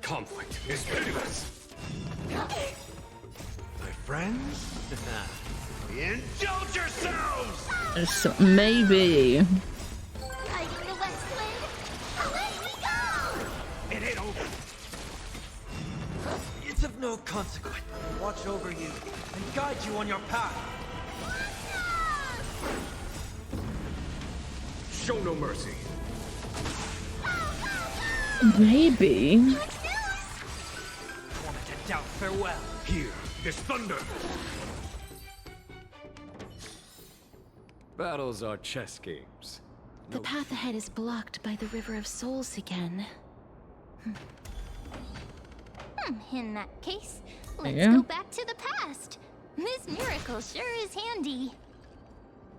Conflict is pitiless. My friends? Indulge yourselves! So, maybe. Riding the west wind, away we go! It ain't over. It's of no consequence. Watch over you and guide you on your path. Show no mercy. Maybe. Wanted to doubt farewell. Hear this thunder. Battles are chess games. The path ahead is blocked by the River of Souls again. In that case, let's Yeah. go back to the past. This miracle sure is handy.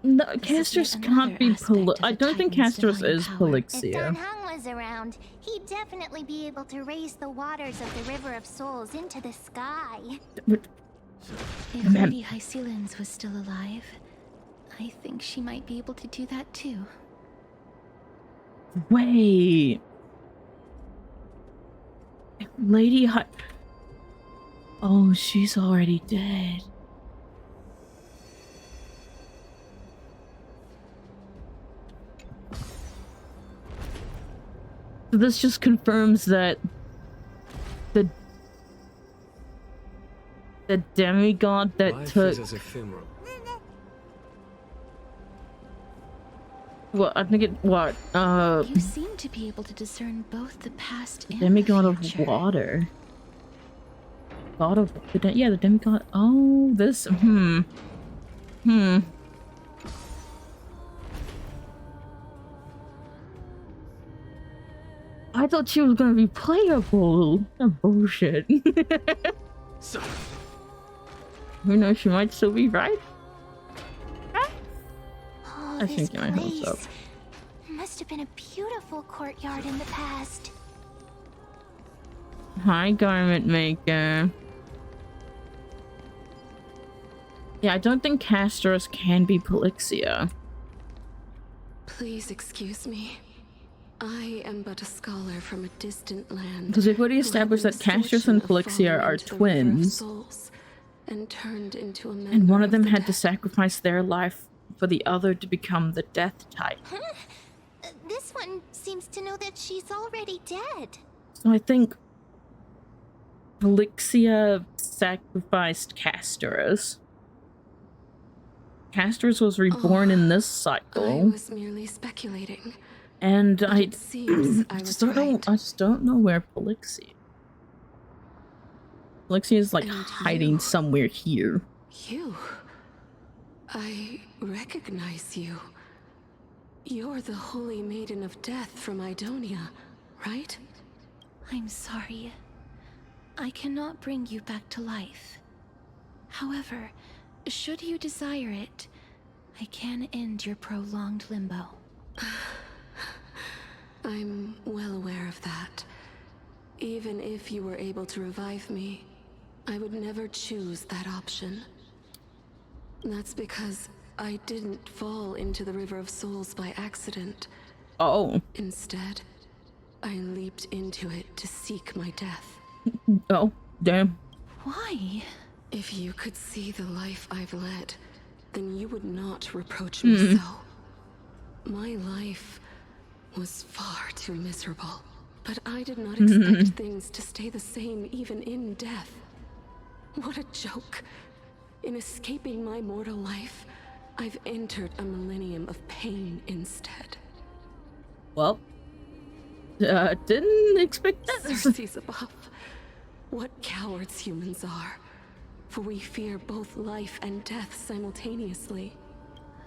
No, Castros can't be I don't think Castros is If Don Polixia. Hung was around, he'd definitely be able to raise the waters of the River of Souls into the sky. If Lady Hycelens was still alive, I think she might be able to do that too. Wait. Lady Oh, she's already dead. So this just confirms that the demigod that Life took is as ephemeral. Well, I think it what You seem to be able to discern both the past and demigod the of future. water. God of the yeah, the demigod. Oh, this I thought she was gonna be playable. Oh, bullshit. Who knows? She might still be right. Oh, I this think my hopes up. place must have been a beautiful courtyard in the past. Hi, garment maker. Yeah, I don't think Castros can be Polixia. Please excuse me. I am but a scholar from a distant land. Because we've already established that Castros and Polixia are twins. And turned into a And one of them had to sacrifice their life for the other to become the death type. This one seems to know that she's already dead. So I think Polixia sacrificed Castros. Castros was reborn in this cycle. I was merely speculating. And I seems I just don't know. I just don't know where Polixia. Polixia is like hiding somewhere here. You. I recognize you. You're the Holy Maiden of Death from Idonia, right? I'm sorry. I cannot bring you back to life. However, should you desire it, I can end your prolonged limbo. I'm well aware of that. Even if you were able to revive me, I would never choose that option. That's because I didn't fall into the River of Souls by accident. Oh. Instead, I leaped into it to seek my death. Oh, damn. Why? If you could see the life I've led, then you would not reproach me so. My life was far too miserable, but I did not expect things to stay the same even in death. What a joke. In escaping my mortal life, I've entered a millennium of pain instead. Well, didn't expect that. Cersei's above. What cowards humans are. For we fear both life and death simultaneously.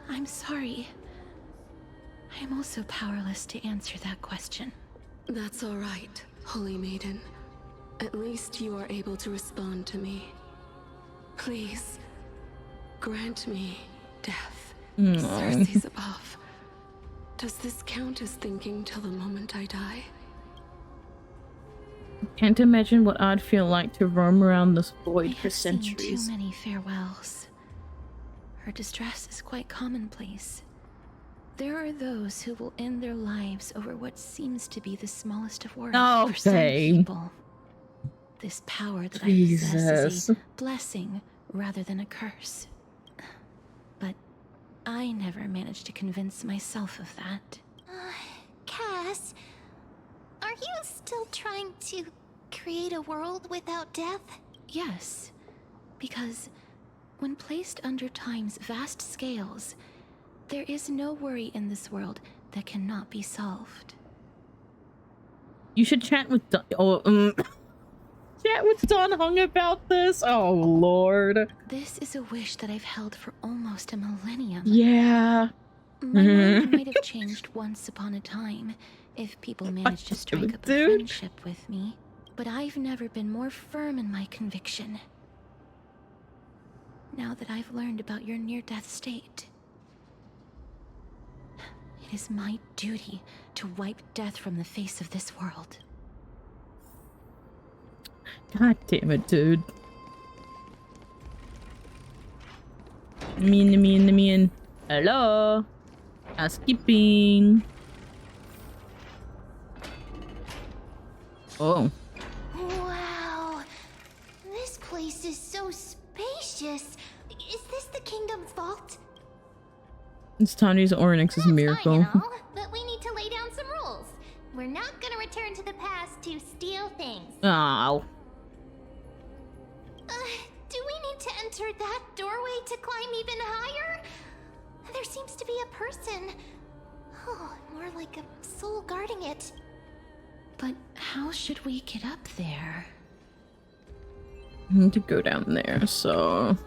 I'm sorry. I'm also powerless to answer that question. That's all right, Holy Maiden. At least you are able to respond to me. Please, grant me death. Cersei's above. Does this count as thinking till the moment I die? Can't imagine what I'd feel like to roam around this void for Seen centuries. too many farewells. Her distress is quite commonplace. There are those who will end their lives over what seems to be the smallest of words for some people. This power that I possess is a blessing rather than a curse. But I never managed to convince myself of that. Cass, are you still trying to create a world without death? Yes, because when placed under time's vast scales, there is no worry in this world that cannot be solved. You should chat with chat with Don Hung about this. Oh Lord. This is a wish that I've held for almost a millennium. Yeah. My mind might have changed once upon a time if people managed to strike up a friendship with me, but I've never been more firm in my conviction. Now that I've learned about your near-death state, it is my duty to wipe death from the face of this world. God damn it, dude. Mean. Hello. Housekeeping. Oh. Wow. This place is so spacious. Is this the kingdom's vault? It's time to use Oryx's miracle. Fine and all, but we need to lay down some rules. We're not gonna return to the past to steal things. Oh. Do we need to enter that doorway to climb even higher? There seems to be a person. Oh, more like a soul guarding it. But how should we get up there? I need to go down there, so...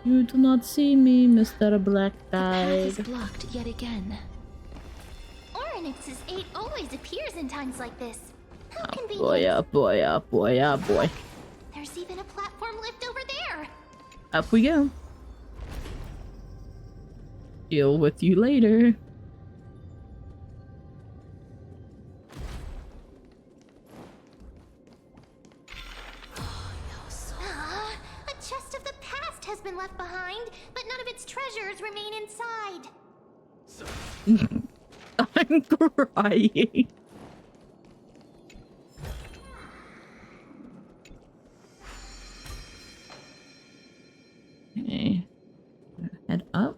You do not see me, Mr. Black Tide. The path is blocked yet again. Oryx's 8 always appears in times like this. How convenient. Boy. There's even a platform lift over there. Up we go. Deal with you later. A chest of the past has been left behind, but none of its treasures remain inside. I'm crying. Okay. Head up.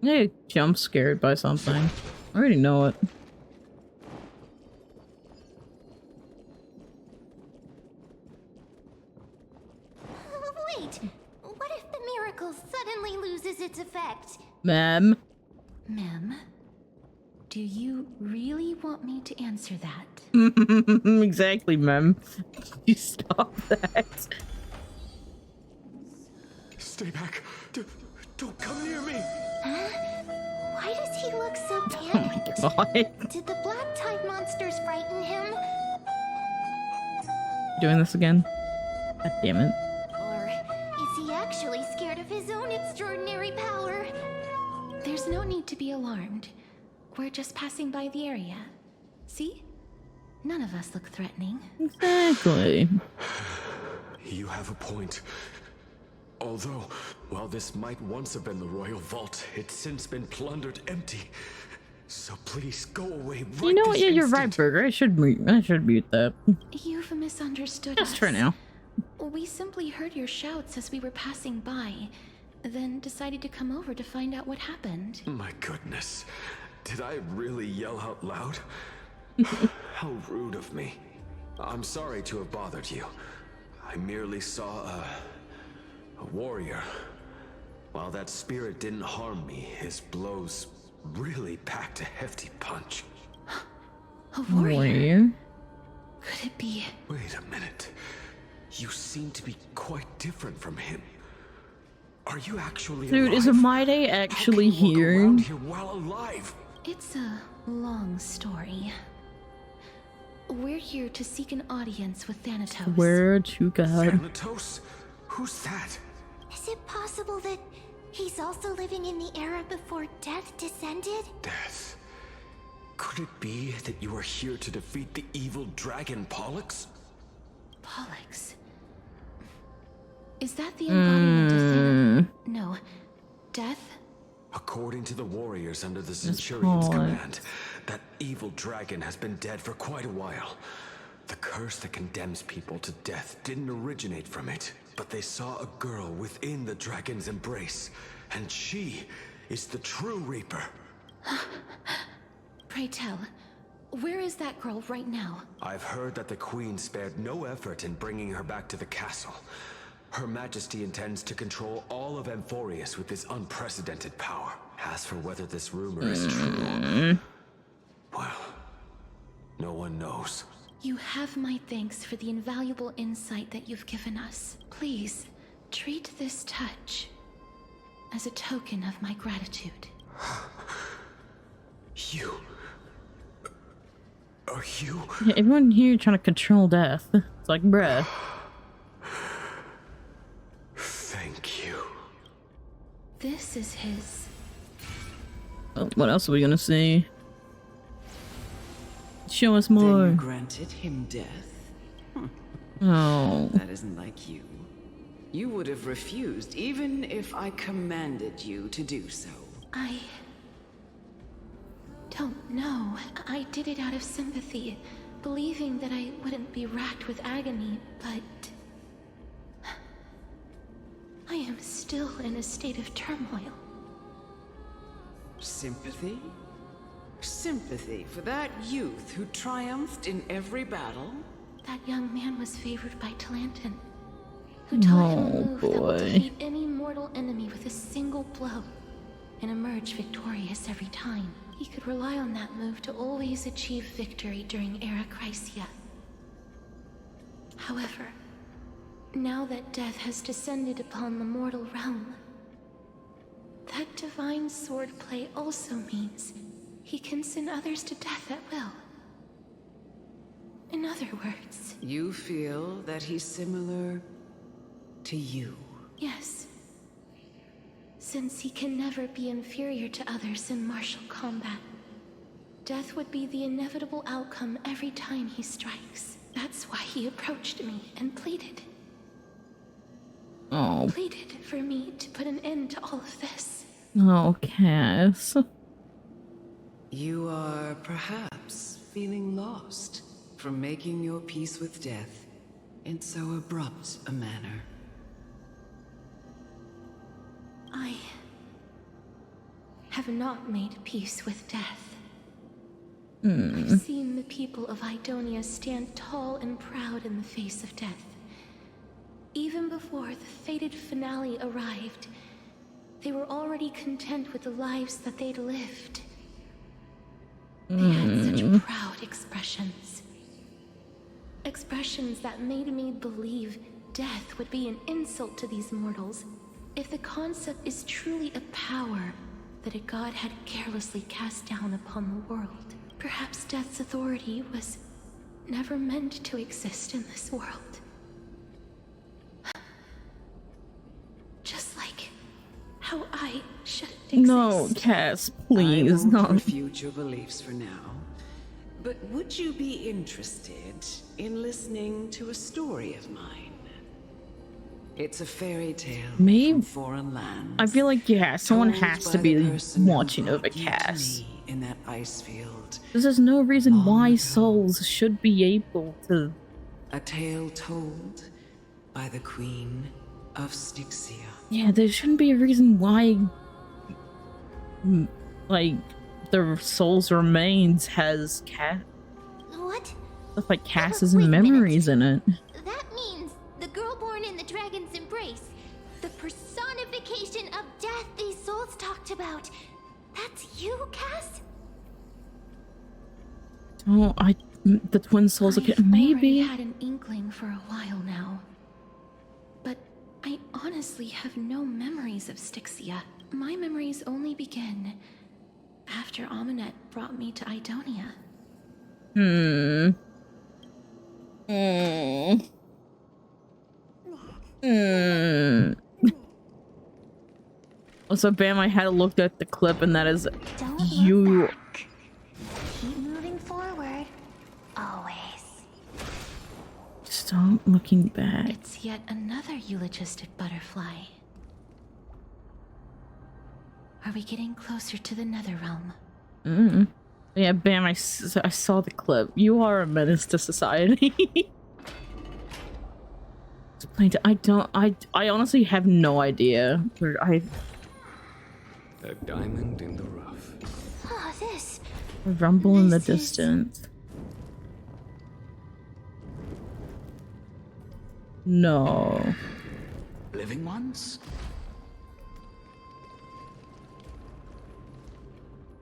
I jump scared by something. I already know it. Wait, what if the miracle suddenly loses its effect? Ma'am. Ma'am, do you really want me to answer that? Exactly, ma'am. You stop that. Stay back. Don't come near me. Huh? Why does he look so panicked. Oh my God. Did the black tide monsters frighten him? Doing this again? God damn it. Or is he actually scared of his own extraordinary power? There's no need to be alarmed. We're just passing by the area. See? None of us look threatening. Exactly. You have a point. Although, while this might once have been the royal vault, it's since been plundered empty. So please go away right You know what? this Yeah, you're instant. right, Burger. I should mute that. You've misunderstood Just us. for now. We simply heard your shouts as we were passing by, then decided to come over to find out what happened. My goodness. Did I really yell out loud? How rude of me. I'm sorry to have bothered you. I merely saw a warrior. While that spirit didn't harm me, his blows really packed a hefty punch. A warrior? Could it be? Wait a minute. You seem to be quite different from him. Are you actually Dude, alive? is Amide actually here? Around here while alive? It's a long story. We're here to seek an audience with Thanatos. Swear to God. Thanatos? Who's that? Is it possible that he's also living in the era before death descended? Death. Could it be that you are here to defeat the evil dragon Pollux? Pollux? Is that the embodiment of Thanatos? No. Death? According to the warriors under the Centurion's Pollux. command, that evil dragon has been dead for quite a while. The curse that condemns people to death didn't originate from it, but they saw a girl within the dragon's embrace, and she is the true Reaper. Pray tell, where is that girl right now? I've heard that the Queen spared no effort in bringing her back to the castle. Her Majesty intends to control all of Amphorius with this unprecedented power. As for whether this rumor is true, well, no one knows. You have my thanks for the invaluable insight that you've given us. Please, treat this touch as a token of my gratitude. You... Are you... Yeah, everyone here trying to control death. It's like, bruh. Thank you. This is his. Oh, what else are we gonna see? Show us more. Then you granted him death? Oh. That isn't like you. You would have refused even if I commanded you to do so. I don't know. I did it out of sympathy, believing that I wouldn't be racked with agony, but I am still in a state of turmoil. Sympathy? Sympathy for that youth who triumphed in every battle? That young man was favored by Talantin, who taught him a move that will defeat any mortal enemy with a single blow and emerge victorious every time. He could rely on that move to always achieve victory during Era Chrysia. However, now that death has descended upon the mortal realm, that divine swordplay also means he can send others to death at will. In other words... You feel that he's similar to you? Yes. Since he can never be inferior to others in martial combat, death would be the inevitable outcome every time he strikes. That's why he approached me and pleaded. Oh. Pleaded for me to put an end to all of this. Oh, Cass. You are perhaps feeling lost from making your peace with death in so abrupt a manner. I have not made peace with death. I've seen the people of Idonia stand tall and proud in the face of death. Even before the fated finale arrived, they were already content with the lives that they'd lived. They had such proud expressions. Expressions that made me believe death would be an insult to these mortals. If the concept is truly a power that a god had carelessly cast down upon the world. Perhaps Death's authority was never meant to exist in this world. Just like how I shouldn't exist. No, Cass, please, I won't no. refute your beliefs for now. But would you be interested in listening to a story of mine? It's a fairy tale from foreign lands. I feel like, yeah, someone told has by to the be person watching who over brought you to Cass. me in that ice field. There's no reason why souls should be able to. A tale told by the Queen of Styxia. Yeah, there shouldn't be a reason why, like, the soul's remains has What? stuff like Cass's memories in it. That means the girl born in the dragon's embrace, the personification of death these souls talked about. That's you, Cass? Oh, the twin souls. Okay, maybe. I've already had an inkling for a while now, but I honestly have no memories of Styxia. My memories only begin after Amunet brought me to Idonia. Also, Bam, I had looked at the clip, and that is you. Keep moving forward. Always. Stop looking back. It's yet another eulogistic butterfly. Are we getting closer to the Netherrealm? Yeah, Bam, I saw the clip. You are a menace to society. I honestly have no idea where A diamond in the rough. Ah, this. a rumble in the distance. No. Living ones?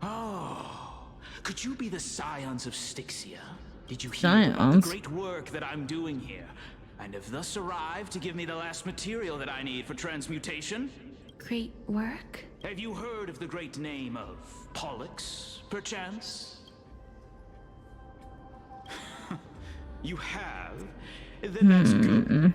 Oh, could you be the scions of Styxia? Did you hear about the Scions? great work that I'm doing here? And have thus arrived to give me the last material that I need for transmutation? Great work? Have you heard of the great name of Pollux, perchance? You have? Then that's good.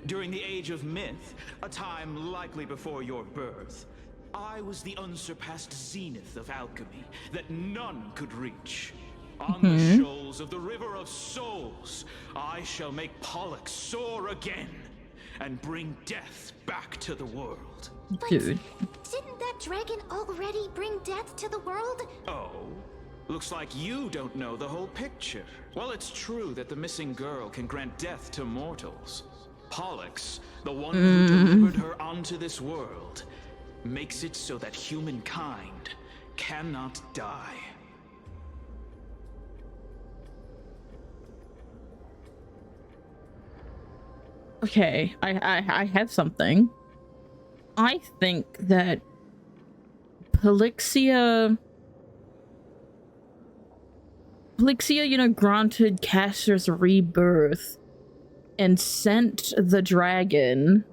During the age of myth, a time likely before your birth, I was the unsurpassed zenith of alchemy that none could reach. On the shoals of the River of Souls, I shall make Pollux soar again and bring death back to the world. Dude. Didn't that dragon already bring death to the world? Oh? Looks like you don't know the whole picture. Well, it's true that the missing girl can grant death to mortals. Pollux, the one who delivered her onto this world, makes it so that humankind cannot die. Okay, I have something. I think that Polixia, you know, granted Castor's rebirth and sent the dragon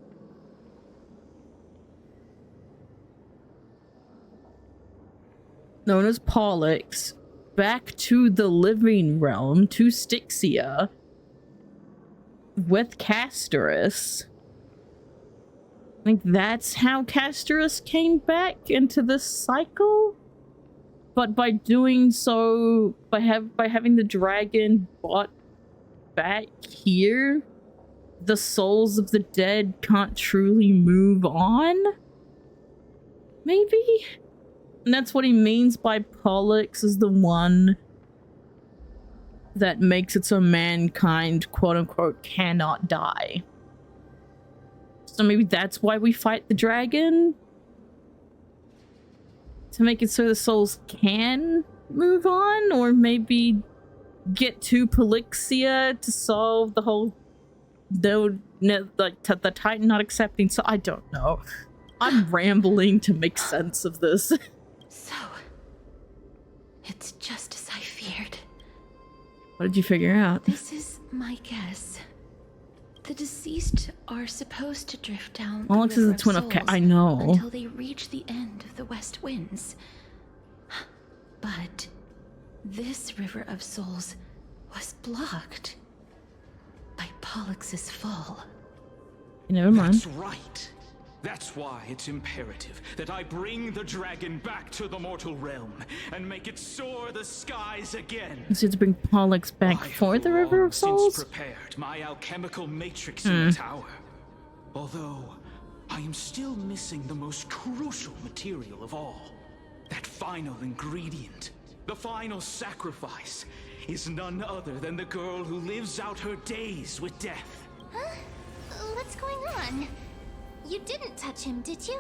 known as Pollux back to the living realm, to Styxia, with Castorus. I think that's how Castorus came back into this cycle. But by doing so, by having the dragon brought back here, the souls of the dead can't truly move on? Maybe? And that's what he means by Pollux is the one that makes it so mankind, quote-unquote, cannot die. So maybe that's why we fight the dragon? To make it so the souls can move on? Or maybe get to Polixia to solve the whole... the Titan not accepting... So I don't know. I'm rambling to make sense of this. So... it's just as I feared. What did you figure out? This is my guess. The deceased are supposed to drift down. Pollux is the twin of I know. Until they reach the end of the West Winds. But this river of souls was blocked by Pollux's fall. Never mind. That's right. That's why it's imperative that I bring the dragon back to the mortal realm and make it soar the skies again. So to bring Pollux back for the River of Souls? Since prepared my alchemical matrix in the tower. Although I am still missing the most crucial material of all. That final ingredient, the final sacrifice, is none other than the girl who lives out her days with death. Huh? What's going on? You didn't touch him, did you?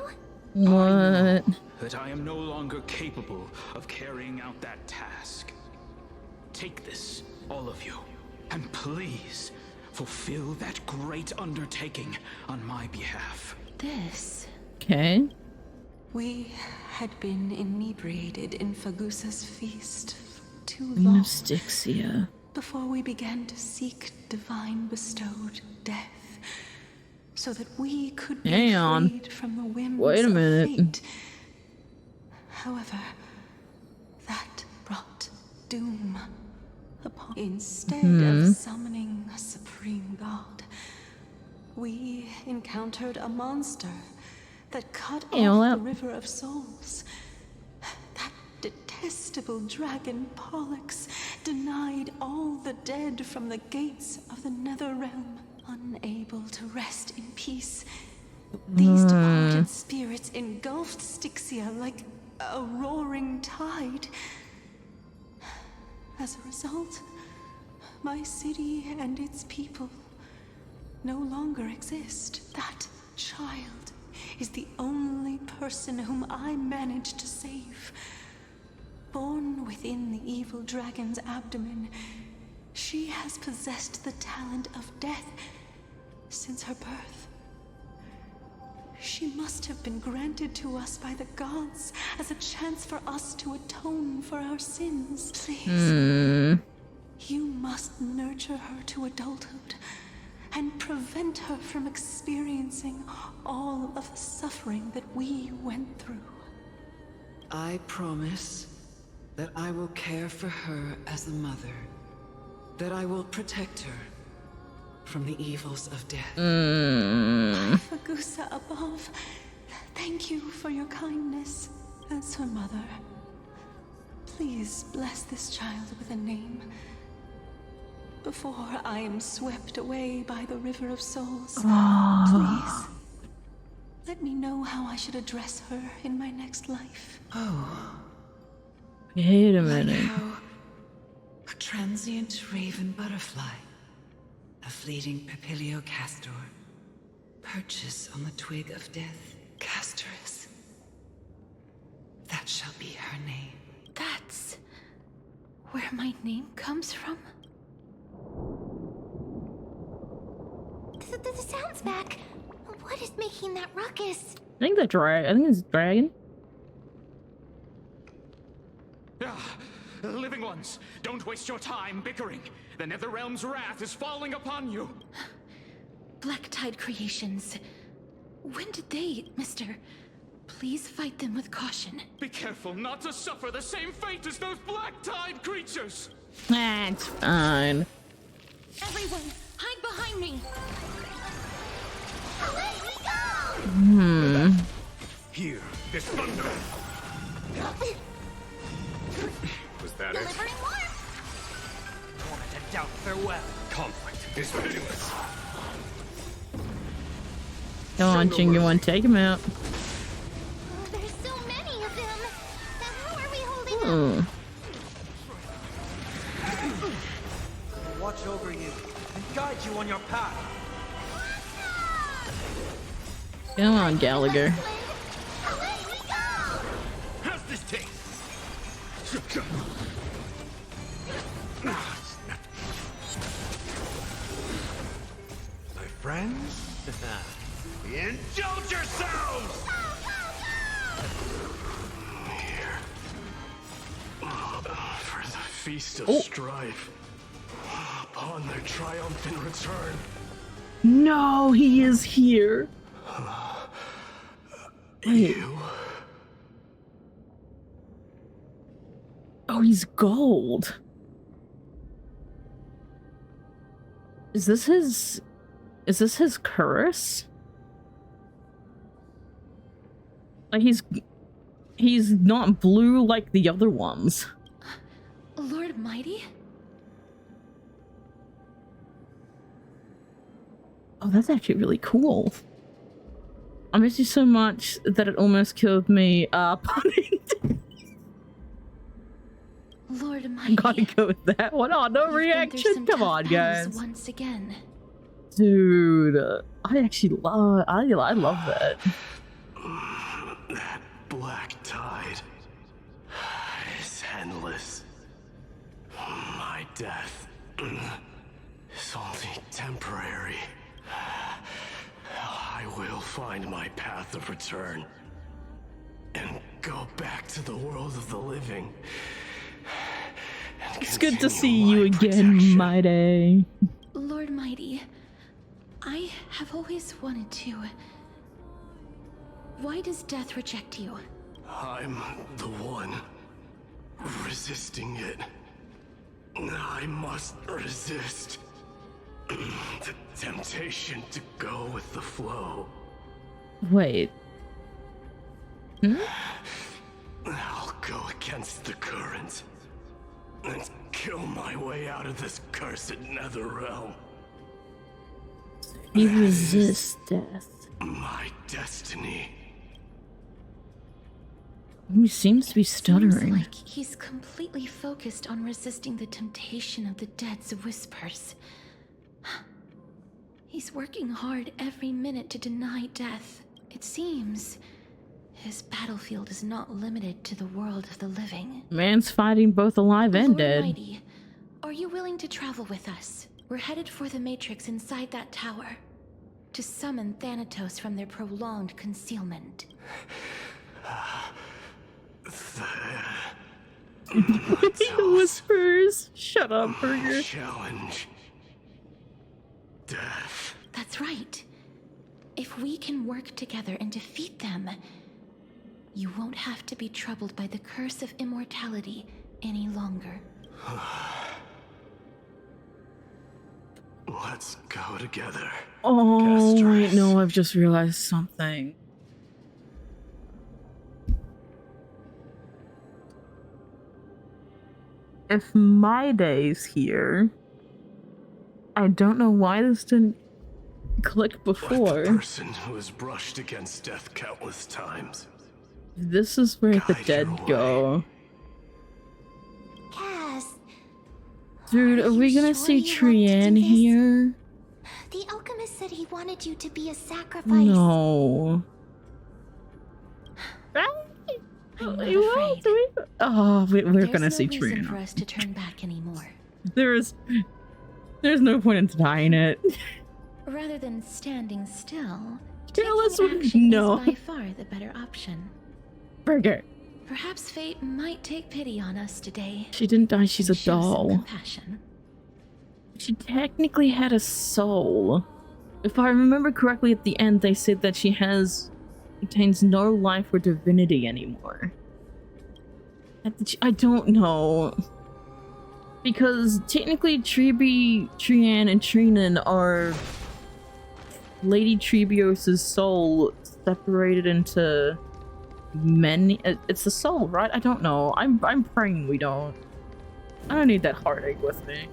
What? That I am no longer capable of carrying out that task. Take this, all of you, and please fulfill that great undertaking on my behalf. This. Okay. We had been inebriated in Fagusa's feast for too long. Styxia. Before we began to seek divine bestowed death. So that we could be freed from the whims Wait a minute. of fate. However, that brought doom upon. Instead of summoning a supreme god, we encountered a monster that cut off the River of Souls. That detestable dragon Pollux denied all the dead from the gates of the nether realm. Unable to rest in peace, these departed spirits engulfed Styxia like a roaring tide. As a result, my city and its people no longer exist. That child is the only person whom I managed to save. Born within the evil dragon's abdomen, she has possessed the talent of death since her birth. She must have been granted to us by the gods as a chance for us to atone for our sins. Please, you must nurture her to adulthood and prevent her from experiencing all of the suffering that we went through. I promise that I will care for her as a mother. That I will protect her from the evils of death. Fagusa above, thank you for your kindness as her mother. Please bless this child with a name before I am swept away by the River of Souls. Please, let me know how I should address her in my next life. Wait a minute. Like how a transient raven butterfly, a fleeting papilio castor, perches on the twig of death. Castorus. That shall be her name. That's where my name comes from? The sound's back. What is making that ruckus? I think it's a dragon. Living ones, don't waste your time bickering. The Netherrealm's wrath is falling upon you. Black Tide creations. When did they, mister? Please fight them with caution. Be careful not to suffer the same fate as those Black Tide creatures. That's fine. Everyone, hide behind me. Away we go! Here, this thunder. Was that it? Delivering warmth. Wanted to doubt farewell. Conflict is pitiless. Come on, Jingu, take him out. Oh, there's so many of them. How are we holding up? I'll watch over you and guide you on your path. Come on, Gallagher. Away we go! How's this taste? My friends, indulge yourselves! Here. For the feast of strife. Upon their triumphant return. No, he is here. Wait. You? Oh, he's gold. Is this his curse? Like he's not blue like the other ones. Lord Mighty? Oh, that's actually really cool. I miss you so much that it almost killed me. Lord Mighty. Gotta go with that one. Oh, no reaction. Come on, guys. Once again. Dude, I actually love. I love that. That black tide is endless. My death is only temporary. I will find my path of return and go back to the world of the living. It's good to see you again, Mighty. Lord Mighty, I have always wanted to. Why does death reject you? I'm the one resisting it. I must resist the temptation to go with the flow. Wait. Hmm? I'll go against the current and kill my way out of this cursed nether realm. He resists death. My destiny. He seems to be stuttering. Seems like he's completely focused on resisting the temptation of the dead's whispers. He's working hard every minute to deny death. It seems his battlefield is not limited to the world of the living. Man's fighting both alive and Lord dead. Mighty, are you willing to travel with us? We're headed for the Matrix inside that tower to summon Thanatos from their prolonged concealment. He whispers. Shut up, Burger. Challenge. Death. That's right. If we can work together and defeat them, you won't have to be troubled by the curse of immortality any longer. Let's go together. Oh, wait, no, I've just realized something. If my day's here, I don't know why this didn't click before. Like the person who has brushed against death countless times. This is where the dead go. Cass, dude, are we gonna see Trianne here? the alchemist said he wanted you to be a sacrifice. No. I'm not afraid. Oh, we're gonna There's see no reason Trianne. for us to turn back anymore. There's no point in denying it. Rather than standing still, Careless taking action no. is by far the better option. Burger. Perhaps fate might take pity on us today. She didn't die, she's a and show some doll. compassion. She technically had a soul. If I remember correctly, at the end they said that she contains no life or divinity anymore. I don't know. Because technically Trianne, and Trinan are Lady Trebios' soul separated into many. It's the soul, right? I don't know. I'm praying we don't. I don't need that heartache with me.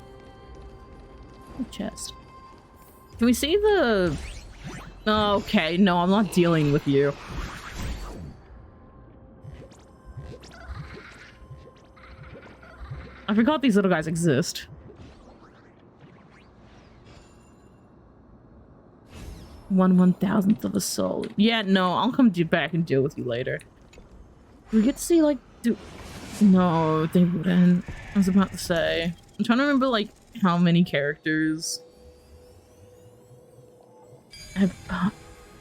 Chest. Can we see the... Okay, no, I'm not dealing with you. I forgot these little guys exist. One thousandth of a soul. Yeah, no, I'll come back and deal with you later. We get to see, like, no, they wouldn't. I was about to say. I'm trying to remember, like, how many characters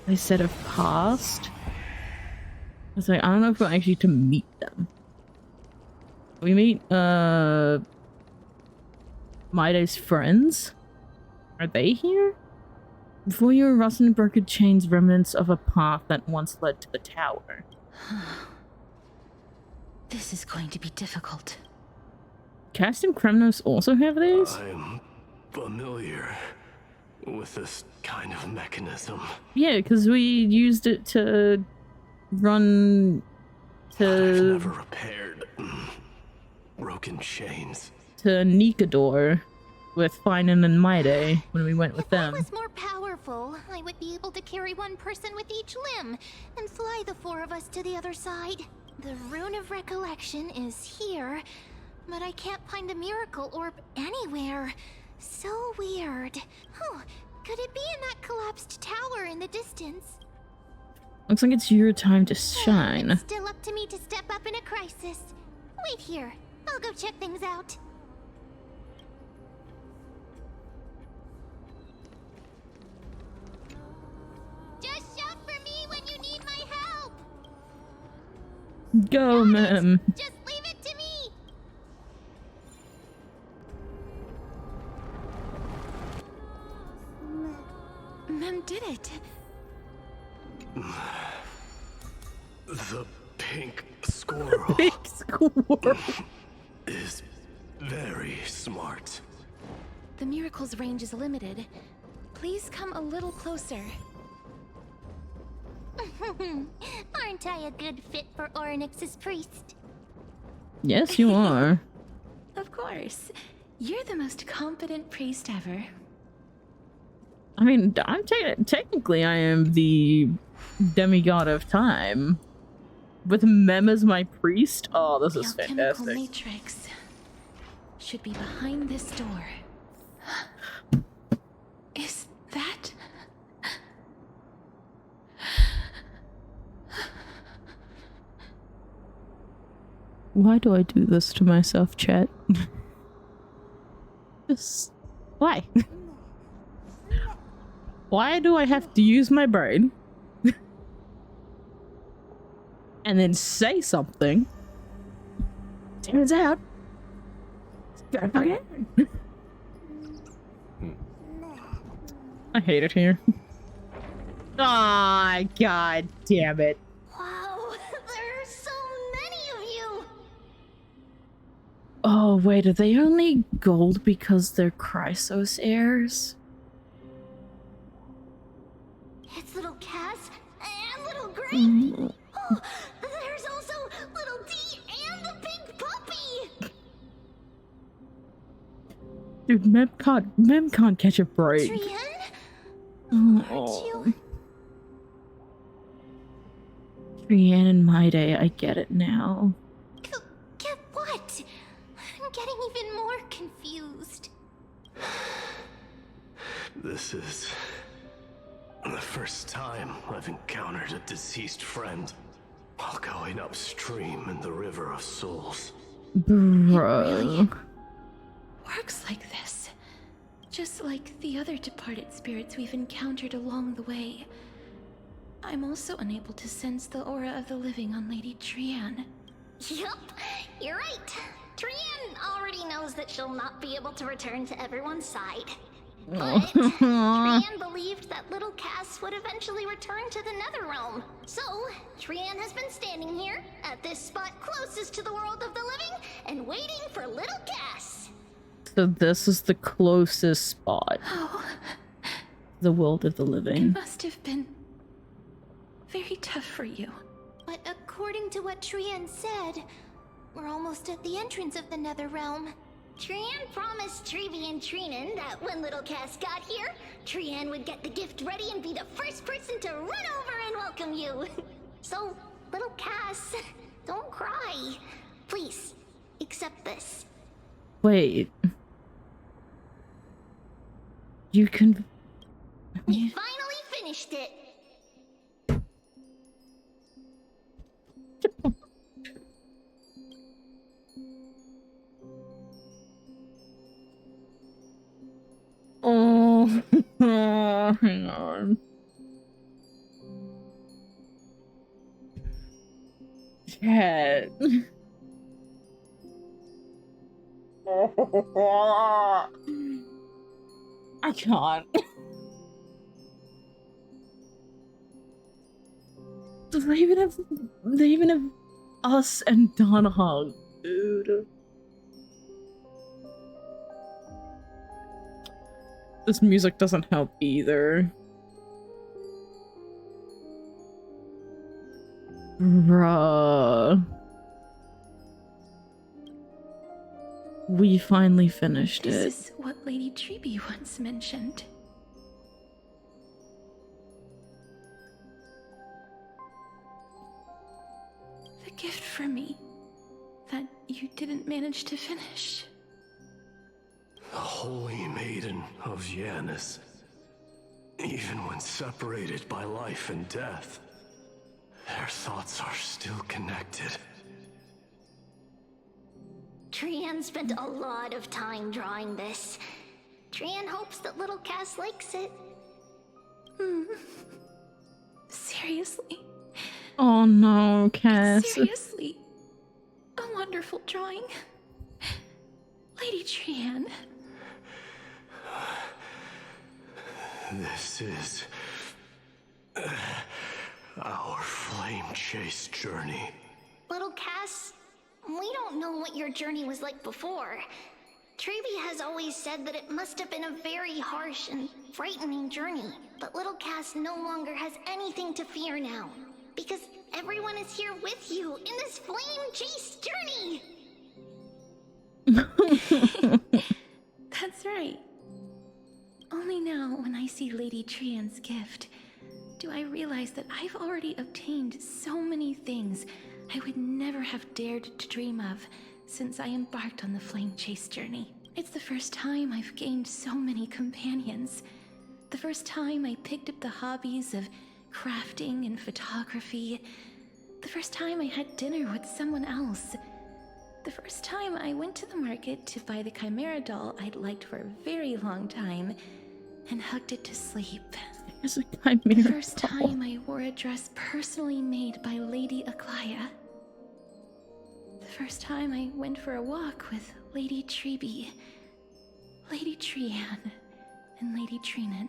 they said have passed. I was like, I don't know if we're actually to meet them. We meet Maide's friends. Are they here? Before you, Rosin broke chains remnants of a path that once led to the tower. This is going to be difficult. Cast and Kremnos also have these? I'm familiar with this kind of mechanism. Yeah, because we used it to run I've to never repaired broken chains. to Nikador with Finan and Maide when we went with them. If I was more powerful, I would be able to carry one person with each limb and fly the four of us to the other side. The Rune of Recollection is here, but I can't find a miracle orb anywhere. So weird. Oh, could it be in that collapsed tower in the distance? Looks like it's your time to shine. It's still up to me to step up in a crisis. Wait here. I'll go check things out. Just shout for me when you need my help. Go, Mem. Just leave it to me. Mem did it. The pink squirrel. Pink squirrel is very smart. The miracle's range is limited. Please come a little closer. Aren't I a good fit for Orynyx's priest? Yes, you are. Of course. You're the most competent priest ever. I mean, technically I am the demigod of time. With Mem as my priest? Oh, this is The alchemical fantastic. matrix should be behind this door. Is that... Why do I do this to myself, chat? Just... Why? Why do I have to use my brain? And then say something? Turns out... Gotta fucking... I hate it here. Ah, god damn it. Wow, there are so many of you! Oh, wait, are they only gold because they're Chrysos heirs? It's little Cass and little Grape! Oh, there's also little D and the pink puppy! Dude, Mem can't catch a break. Trian? Oh. Trian and Maide, I get it now. Get what? I'm getting even more confused. This is the first time I've encountered a deceased friend while going upstream in the River of Souls. Bro. Works like this. Just like the other departed spirits we've encountered along the way. I'm also unable to sense the aura of the living on Lady Trian. Yup, you're right. Trian already knows that she'll not be able to return to everyone's side. But Trian believed that little Cass would eventually return to the Netherrealm. So, Trian has been standing here, at this spot closest to the world of the living, and waiting for little Cass. So this is the closest spot. Oh. The world of the living. It must have been very tough for you. But according to what Trian said, we're almost at the entrance of the Netherrealm. Trian promised Trevi and Trinan that when little Cass got here, Trian would get the gift ready and be the first person to run over and welcome you. So, little Cass, don't cry. Please, accept this. Wait. You can... We finally finished it. Oh, hang on. Chat. I can't. They even have us and Donahog, dude. This music doesn't help either. Bruh. We finally finished it. This is what Lady Treby once mentioned. The gift for me that you didn't manage to finish. The Holy Maiden of Janus. Even when separated by life and death, their thoughts are still connected. Trian spent a lot of time drawing this. Trian hopes that little Cass likes it. Seriously? Oh no, Cass. Seriously? A wonderful drawing. Lady Trian. This is our flame chase journey. Little Cass, we don't know what your journey was like before. Treby has always said that it must have been a very harsh and frightening journey. But little Cass no longer has anything to fear now. Because everyone is here with you in this flame chase journey! That's right. Only now, when I see Lady Trian's gift, do I realize that I've already obtained so many things I would never have dared to dream of since I embarked on the flame chase journey. It's the first time I've gained so many companions. The first time I picked up the hobbies of crafting and photography. The first time I had dinner with someone else. The first time I went to the market to buy the Chimera doll I'd liked for a very long time and hugged it to sleep. There's a Chimera The first doll. time I wore a dress personally made by Lady Aglaya. The first time I went for a walk with Lady Treby, Lady Trian, and Lady Trinan.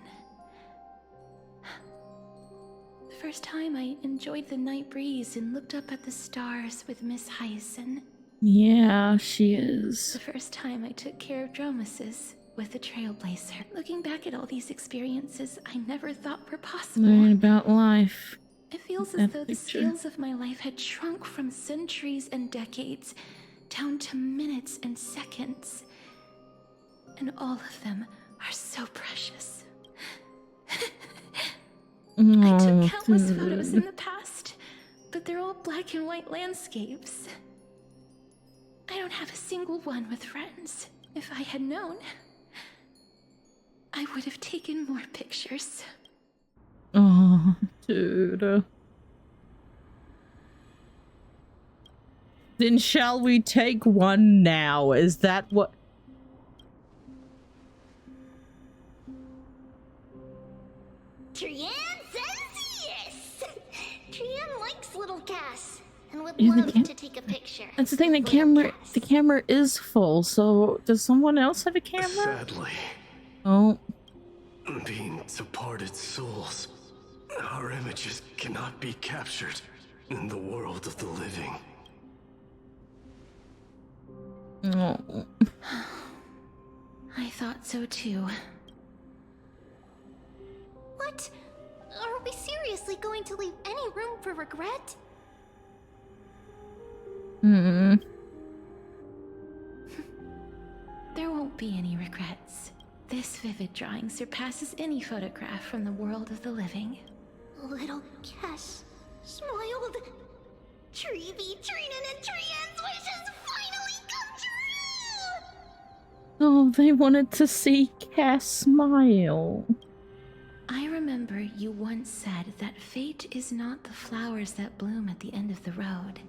The first time I enjoyed the night breeze and looked up at the stars with Miss Hyacinth. Yeah, she is. The first time I took care of Dromasis with the Trailblazer. Looking back at all these experiences I never thought were possible. Learning about life. It feels as though the scales of my life had shrunk from centuries and decades down to minutes and seconds. And all of them are so precious. I took countless photos in the past, but they're all black and white landscapes. I don't have a single one with friends. If I had known, I would have taken more pictures. Oh, dude. Then shall we take one now? Is that what... Trian says yes! Trian likes little Cass and would Yeah, love to take a picture. That's the thing, the camera is full, so does someone else have a camera? Sadly, Oh. being departed souls, our images cannot be captured in the world of the living. Oh. I thought so too. What? Are we seriously going to leave any room for regret? Hmm. There won't be any regrets. This vivid drawing surpasses any photograph from the world of the living. Little Cass smiled. Treby, Trinan, and Trian's wishes finally come true! Oh, they wanted to see Cass smile. I remember you once said that fate is not the flowers that bloom at the end of the road,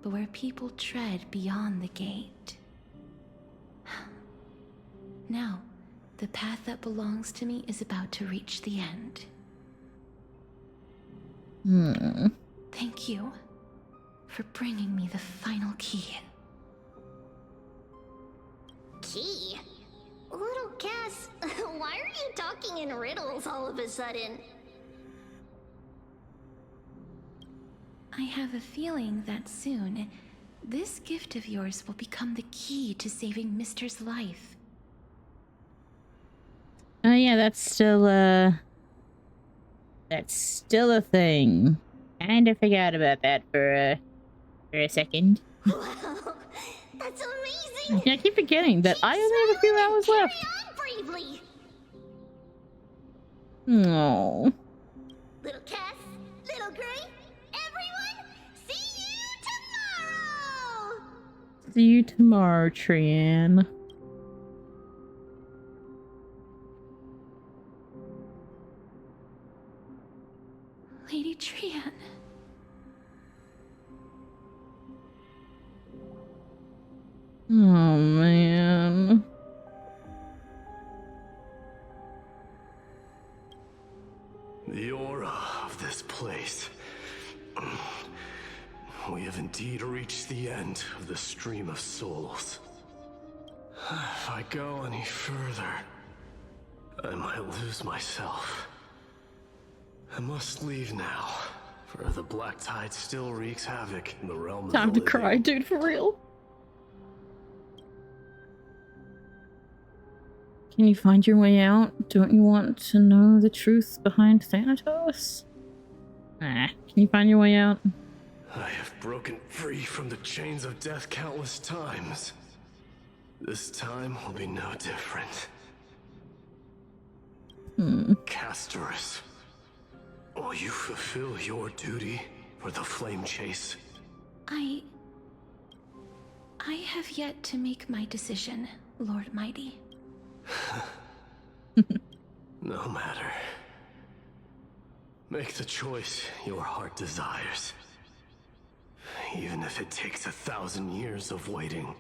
but where people tread beyond the gate. Now, the path that belongs to me is about to reach the end. Thank you for bringing me the final key. Key? Little Cass, why are you talking in riddles all of a sudden? I have a feeling that soon, this gift of yours will become the key to saving Mister's life. Oh yeah, that's still a thing. Kinda forgot about that for a second. Wow, that's amazing! Yeah, I keep forgetting that I only have a few hours left. Bravely! No. Little Cass, Little Gray, everyone, see you tomorrow! See you tomorrow, Trian. Lady Trian. Oh, man. The aura of this place. We have indeed reached the end of the stream of souls. If I go any further, I might lose myself. I must leave now, for the black tide still wreaks havoc in the realm of the Time to living. cry, dude, for real. Can you find your way out? Don't you want to know the truth behind Thanatos? Can you find your way out? I have broken free from the chains of death countless times. This time will be no different. Castorus, will you fulfill your duty for the flame chase? I have yet to make my decision, Lord Mighty. No matter. Make the choice your heart desires. Even if it takes 1,000 years of waiting,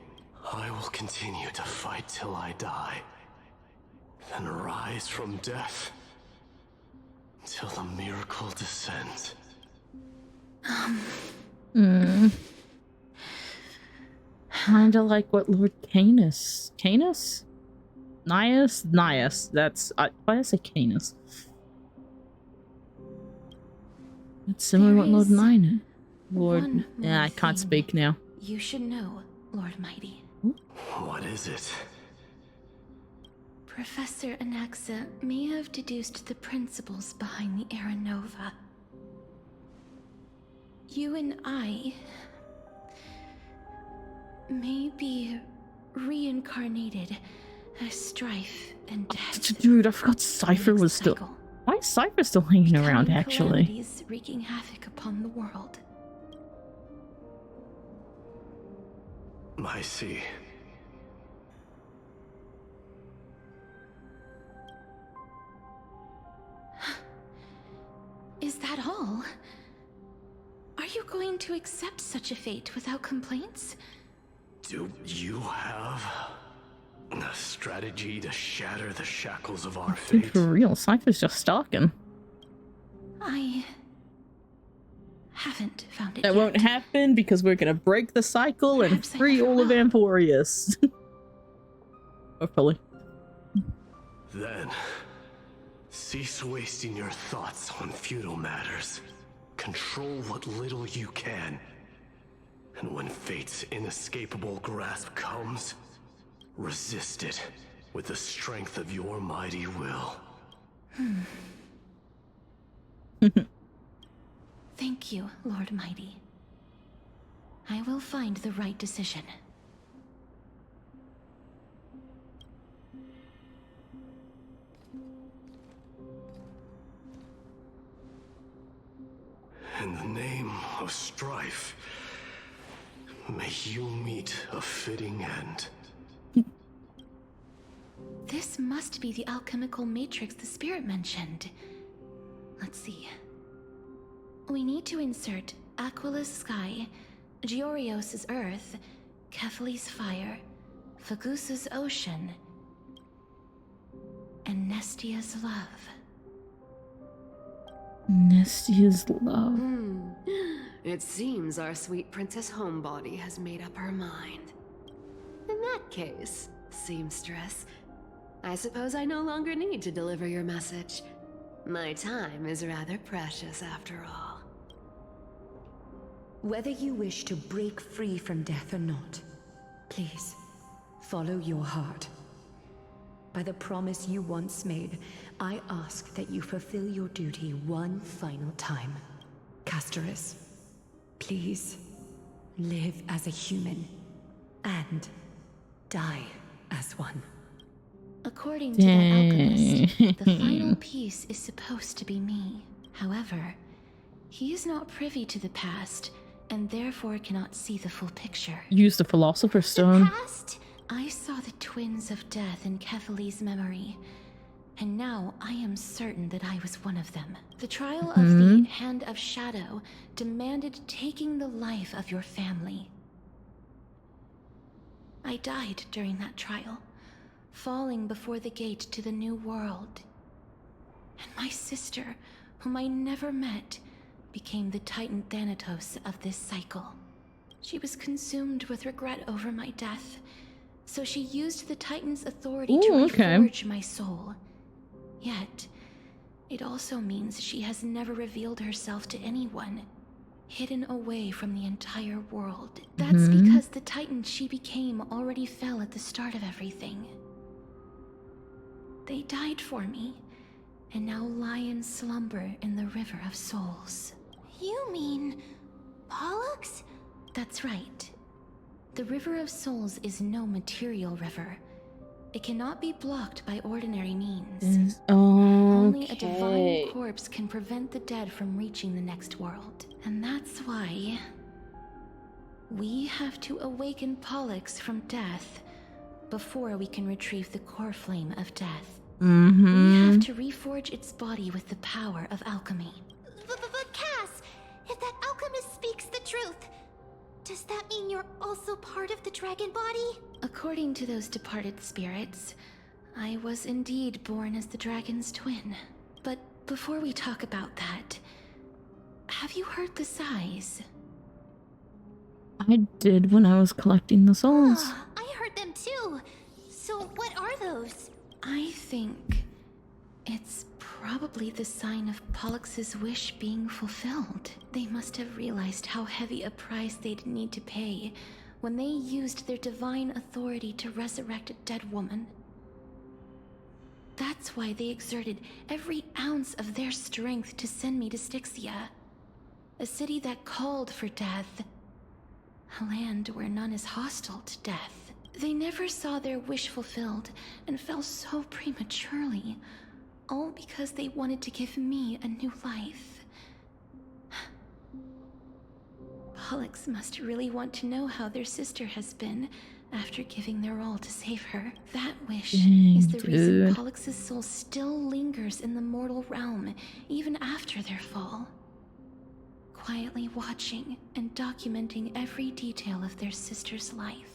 I will continue to fight till I die. Then rise from death till the miracle descends. Kinda like what Lord Canis. Canis? Nias. That's why did I say Canis? That's similar to what Lord Nine. Lord, yeah, I can't speak now. You should know, Lord Mighty. What is it? Professor Anaxa may have deduced the principles behind the Era Nova. You and I may be reincarnated as strife and death. Dude, I forgot Cypher was still. Why is Cypher still hanging around, actually? Calamities wreaking havoc upon the world. I see. Is that all? Are you going to accept such a fate without complaints? Do you have a strategy to shatter the shackles of our Dude, fate? for real, Cypher's just stalking. I haven't found it That yet. won't happen because we're gonna break the cycle and free all of Amporius. Hopefully. Then, cease wasting your thoughts on futile matters. Control what little you can. And when fate's inescapable grasp comes, resist it with the strength of your mighty will. Thank you, Lord Mighty. I will find the right decision. In the name of strife, may you meet a fitting end. This must be the alchemical matrix the spirit mentioned. Let's see. We need to insert Aquila's sky, Giorios' earth, Kefali's fire, Fagusa's ocean, and Nestia's love. Nestia's love. It seems our sweet Princess Homebody has made up her mind. In that case, seamstress, I suppose I no longer need to deliver your message. My time is rather precious after all. Whether you wish to break free from death or not, please, follow your heart. By the promise you once made, I ask that you fulfill your duty one final time. Castorus, please, live as a human, and die as one. According to that alchemist, the final piece is supposed to be me. However, he is not privy to the past, and therefore cannot see the full picture. Use the Philosopher's Stone. Past? I saw the twins of death in Kefali's memory, and now I am certain that I was one of them. The trial of the Hand of Shadow demanded taking the life of your family. I died during that trial, falling before the gate to the new world. And my sister, whom I never met, became the Titan Thanatos of this cycle. She was consumed with regret over my death, so she used the Titan's authority to reforge my soul. Yet, it also means she has never revealed herself to anyone, hidden away from the entire world. That's because the Titan she became already fell at the start of everything. They died for me, and now lie in slumber in the River of Souls. You mean Pollux? That's right. The River of Souls is no material river. It cannot be blocked by ordinary means. Only a divine corpse can prevent the dead from reaching the next world. And that's why we have to awaken Pollux from death before we can retrieve the core flame of death. We have to reforge its body with the power of alchemy. But Cass, if that alchemist speaks the truth, does that mean you're also part of the dragon body? According to those departed spirits, I was indeed born as the dragon's twin. But before we talk about that, have you heard the sighs? I did when I was collecting the souls. I heard them too. So what are those? I think it's probably the sign of Pollux's wish being fulfilled. They must have realized how heavy a price they'd need to pay when they used their divine authority to resurrect a dead woman. That's why they exerted every ounce of their strength to send me to Styxia, a city that called for death, a land where none is hostile to death. They never saw their wish fulfilled and fell so prematurely, all because they wanted to give me a new life. Pollux must really want to know how their sister has been after giving their all to save her. That wish is the reason Pollux's soul still lingers in the mortal realm, even after their fall. Quietly watching and documenting every detail of their sister's life.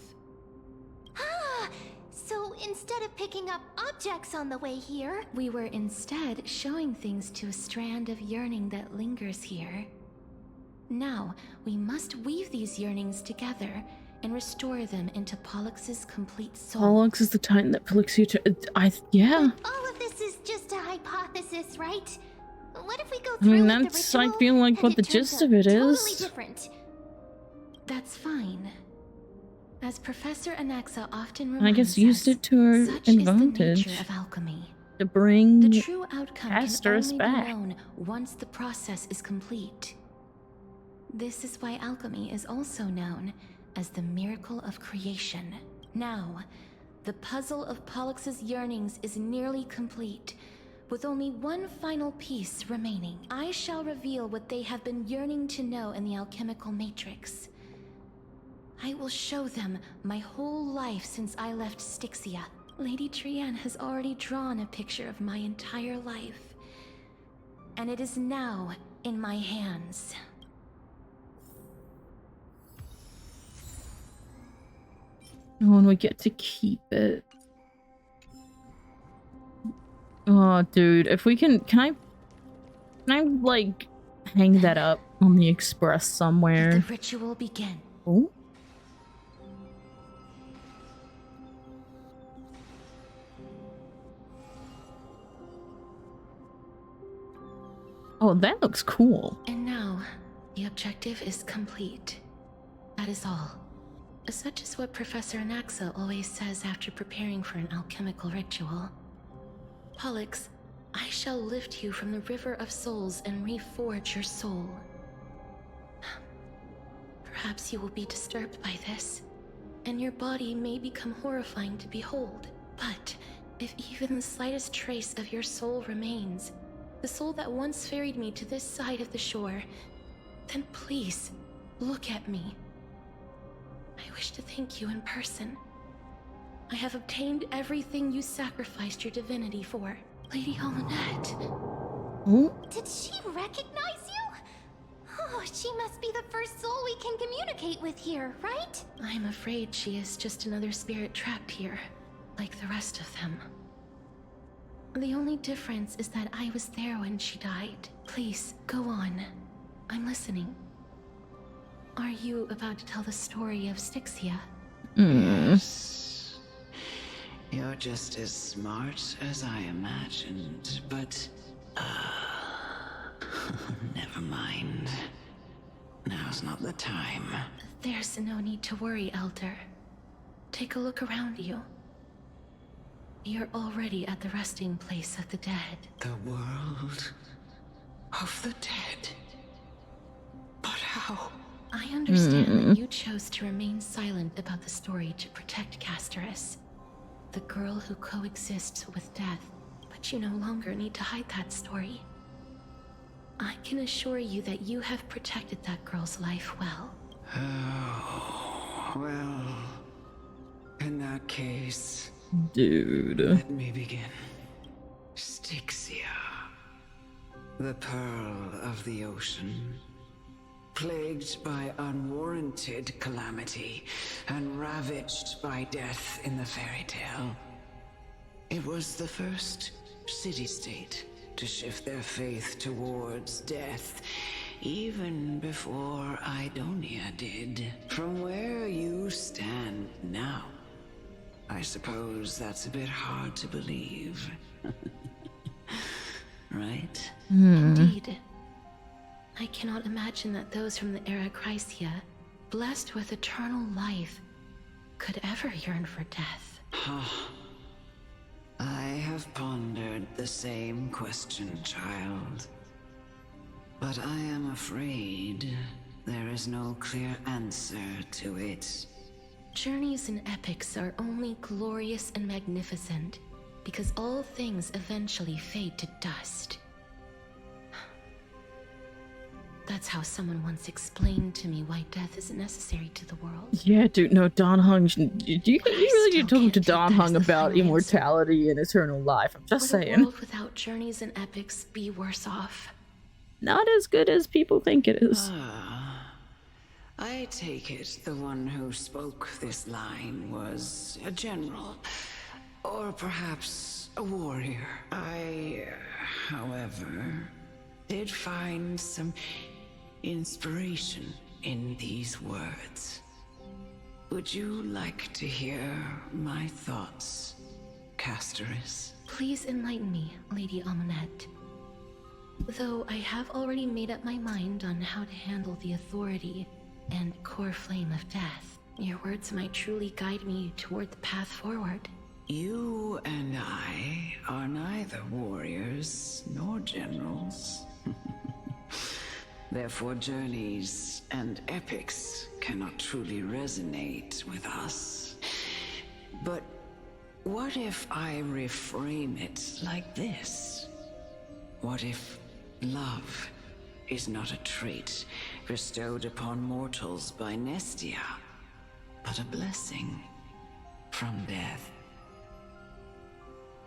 So instead of picking up objects on the way here, we were instead showing things to a strand of yearning that lingers here. Now, we must weave these yearnings together and restore them into Pollux's complete soul. Pollux is the Titan that Pollux you to... yeah. All of this is just a hypothesis, right? What if we go I through mean, with that's, the ritual I feel like what the gist of it is. totally different? That's fine. As Professor Anaxa often I guess used it to her advantage of alchemy. to bring The true outcome Castorus can only back. be known once the process is complete. This is why alchemy is also known as the miracle of creation. Now, the puzzle of Pollux's yearnings is nearly complete, with only one final piece remaining. I shall reveal what they have been yearning to know in the alchemical matrix. I will show them my whole life since I left Styxia. Lady Trianne has already drawn a picture of my entire life, and it is now in my hands. Oh, and we get to keep it. Oh, dude, if we can I like hang that up on the express somewhere? Let the ritual begin. Oh. Oh, that looks cool. And now, The objective is complete. That is all. Such is what Professor Anaxa always says after preparing for an alchemical ritual. Pollux, I shall lift you from the river of souls and reforge your soul. Perhaps you will be disturbed by this, and your body may become horrifying to behold. But if even the slightest trace of your soul remains, the soul that once ferried me to this side of the shore, then please, look at me. I wish to thank you in person. I have obtained everything you sacrificed your divinity for. Lady Almanette. Did she recognize you? Oh, she must be the first soul we can communicate with here, right? I'm afraid she is just another spirit trapped here, like the rest of them. The only difference is that I was there when she died. Please, go on. I'm listening. Are you about to tell the story of Styxia? Yes. You're just as smart as I imagined, but... never mind. Now's not the time. There's no need to worry, Elder. Take a look around you. You're already at the resting place of the dead. The world of the dead? But how? I understand that you chose to remain silent about the story to protect Casterus, the girl who coexists with death, but you no longer need to hide that story. I can assure you that you have protected that girl's life well. Oh, well, in that case... Dude. Let me begin. Styxia, the pearl of the ocean, plagued by unwarranted calamity and ravaged by death in the fairy tale. It was the first city-state to shift their faith towards death, even before Idonia did. From where you stand now, I suppose that's a bit hard to believe. Right? Indeed. I cannot imagine that those from the Era Chrysia, blessed with eternal life, could ever yearn for death. I have pondered the same question, child. But I am afraid there is no clear answer to it. Journeys and epics are only glorious and magnificent because all things eventually fade to dust. That's how someone once explained to me why death is necessary to the world. Yeah, dude, no, Don Hung. You really need to talk to Don Hung about immortality and eternal life. I'm just saying. Would a world without journeys and epics be worse off? Not as good as people think it is. I take it the one who spoke this line was a general, or perhaps a warrior. I, however, did find some inspiration in these words. Would you like to hear my thoughts, Casterus? Please enlighten me, Lady Almanette. Though I have already made up my mind on how to handle the authority and core flame of death, your words might truly guide me toward the path forward. You and I are neither warriors nor generals. Therefore, journeys and epics cannot truly resonate with us. But what if I reframe it like this? What if love is not a trait bestowed upon mortals by Nestia, but a blessing from death?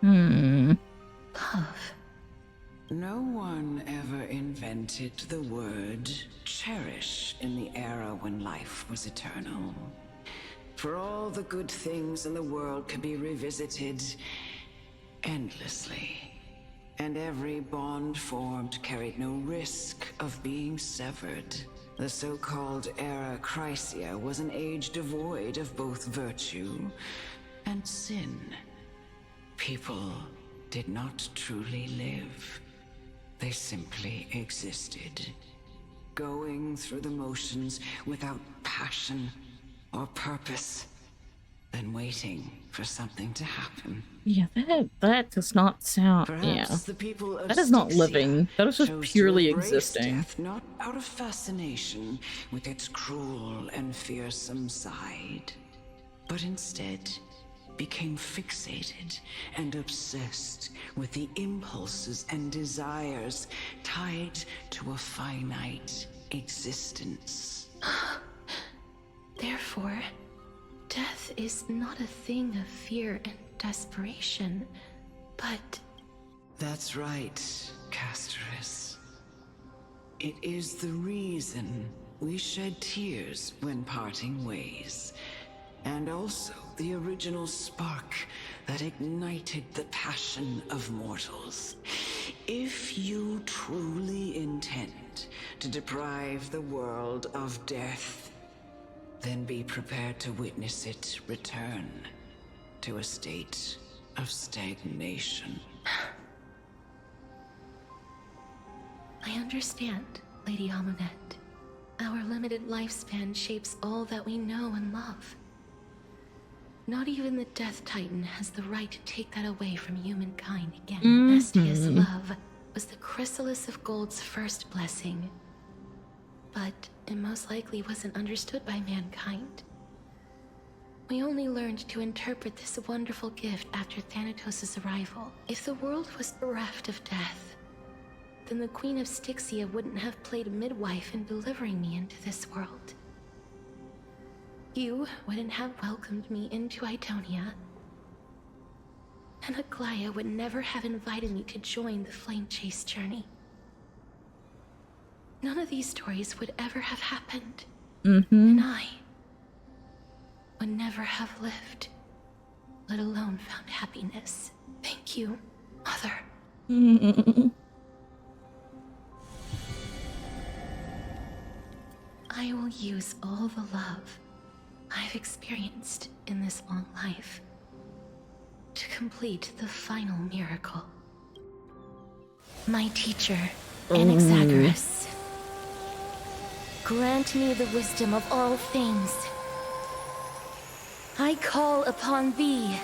Love. No one ever invented the word cherish in the era when life was eternal. For all the good things in the world can be revisited endlessly. And every bond formed carried no risk of being severed. The so-called Era Chrysia was an age devoid of both virtue and sin. People did not truly live. They simply existed. going through the motions without passion or purpose, then waiting for something to happen. Yeah, that does not sound. Perhaps the people of that is not Styxia living. That is just chose to purely embrace existing. death, not out of fascination with its cruel and fearsome side, but instead became fixated and obsessed with the impulses and desires tied to a finite existence. Therefore, death is not a thing of fear and desperation, but... That's right, Casterus. It is the reason we shed tears when parting ways, and also the original spark that ignited the passion of mortals. If you truly intend to deprive the world of death, then be prepared to witness it return to a state of stagnation. I understand, Lady Amunet. Our limited lifespan shapes all that we know and love. Not even the Death Titan has the right to take that away from humankind again. Nestia's love was the chrysalis of Gold's first blessing. But it most likely wasn't understood by mankind. We only learned to interpret this wonderful gift after Thanatos' arrival. If the world was bereft of death, then the Queen of Styxia wouldn't have played midwife in delivering me into this world. You wouldn't have welcomed me into Idonia, and Aglaya would never have invited me to join the Flame Chase journey. None of these stories would ever have happened, and I would never have lived, let alone found happiness. Thank you, Mother. I will use all the love I've experienced in this long life to complete the final miracle. My teacher, Anaxagoras, grant me the wisdom of all things. I call upon thee,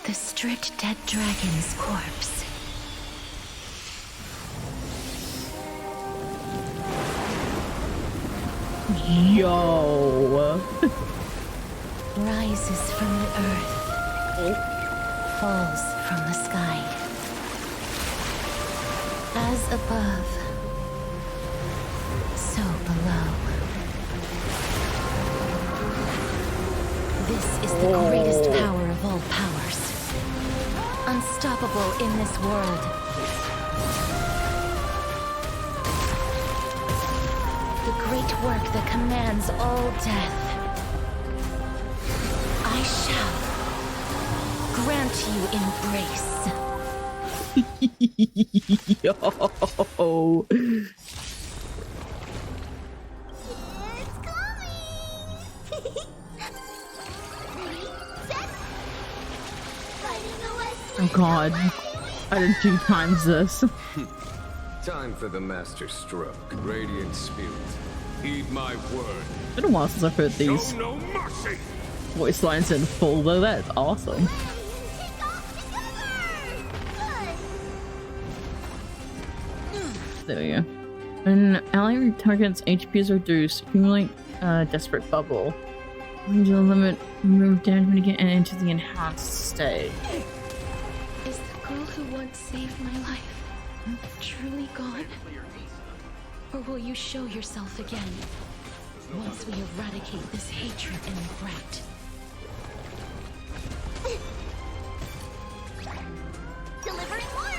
the stripped dead dragon's corpse. Yo. Rises from the earth, falls from the sky. As above, so below. This is the greatest power of all powers. Unstoppable in this world. The great work that commands all death. I shall grant you embrace. Yo. Oh god, I did 2 times this. Time for the master stroke. Radiant spirit, heed my word. It's been a while since I've heard these Show no mercy. voice lines in full though, that's awesome. There we go. When ally target's HP is reduced, accumulate desperate bubble. Range the limit, remove damage when you get into the enhanced state. Is the girl who once saved my life truly gone? Or will you show yourself again once we eradicate this hatred and regret?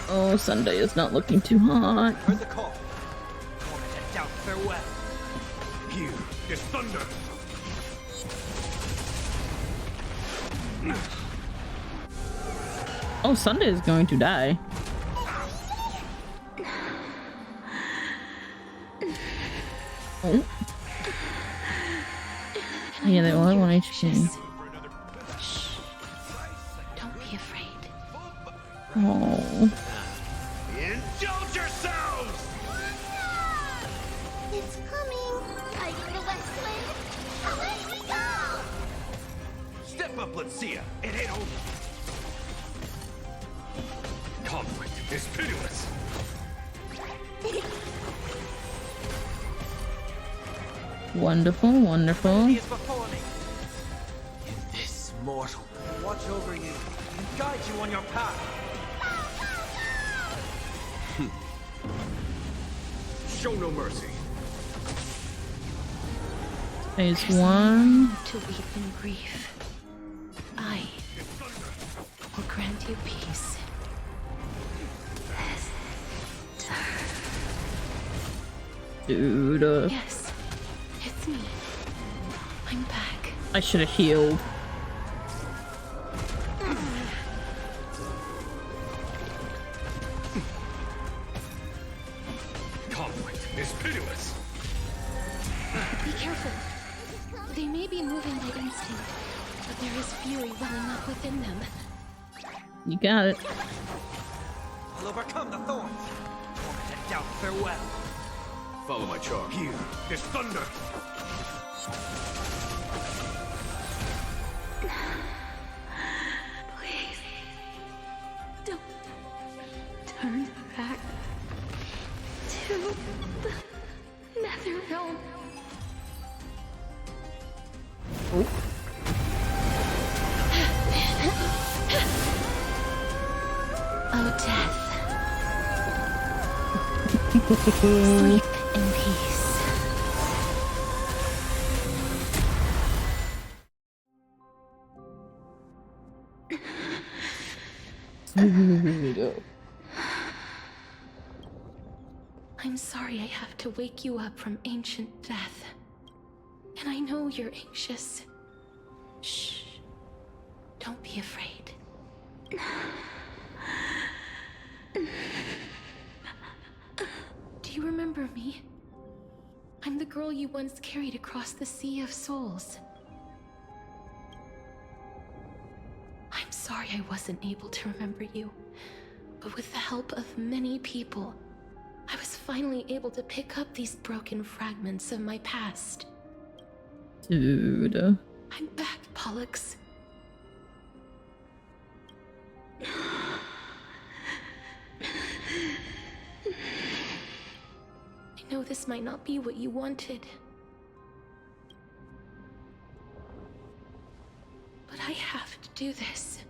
Oh, Sunday is not looking too hot. Heard the call. Tormented doubt, farewell. Here is thunder. Oh, Sunday is going to die. Oh. Yeah, they only want HP. Don't be afraid. Oh. Indulge yourselves! Let's see ya. It ain't over. Conflict is pitiless. Wonderful, wonderful. He is before me. In this mortal, watch over you and guide you on your path. Show no mercy. Phase 1. To weep in grief. I will grant you peace. Dude. Yes, it's me. I'm back. I should have healed. Conflict is pitiless. Be careful. They may be moving by instinct, but there is fury welling up within them. You got it. I'll overcome the thorns. Torment and doubt farewell. Follow my charm. Here is thunder. Please, don't turn back to the Nether Realm. Oh, death. Sleep in peace. I'm sorry I have to wake you up from ancient death. And I know you're anxious. Shh. Don't be afraid. Do you remember me? I'm the girl you once carried across the Sea of Souls. I'm sorry I wasn't able to remember you, but with the help of many people, I was finally able to pick up these broken fragments of my past. Dude. I'm back, Pollux. I know this might not be what you wanted, but I have to do this.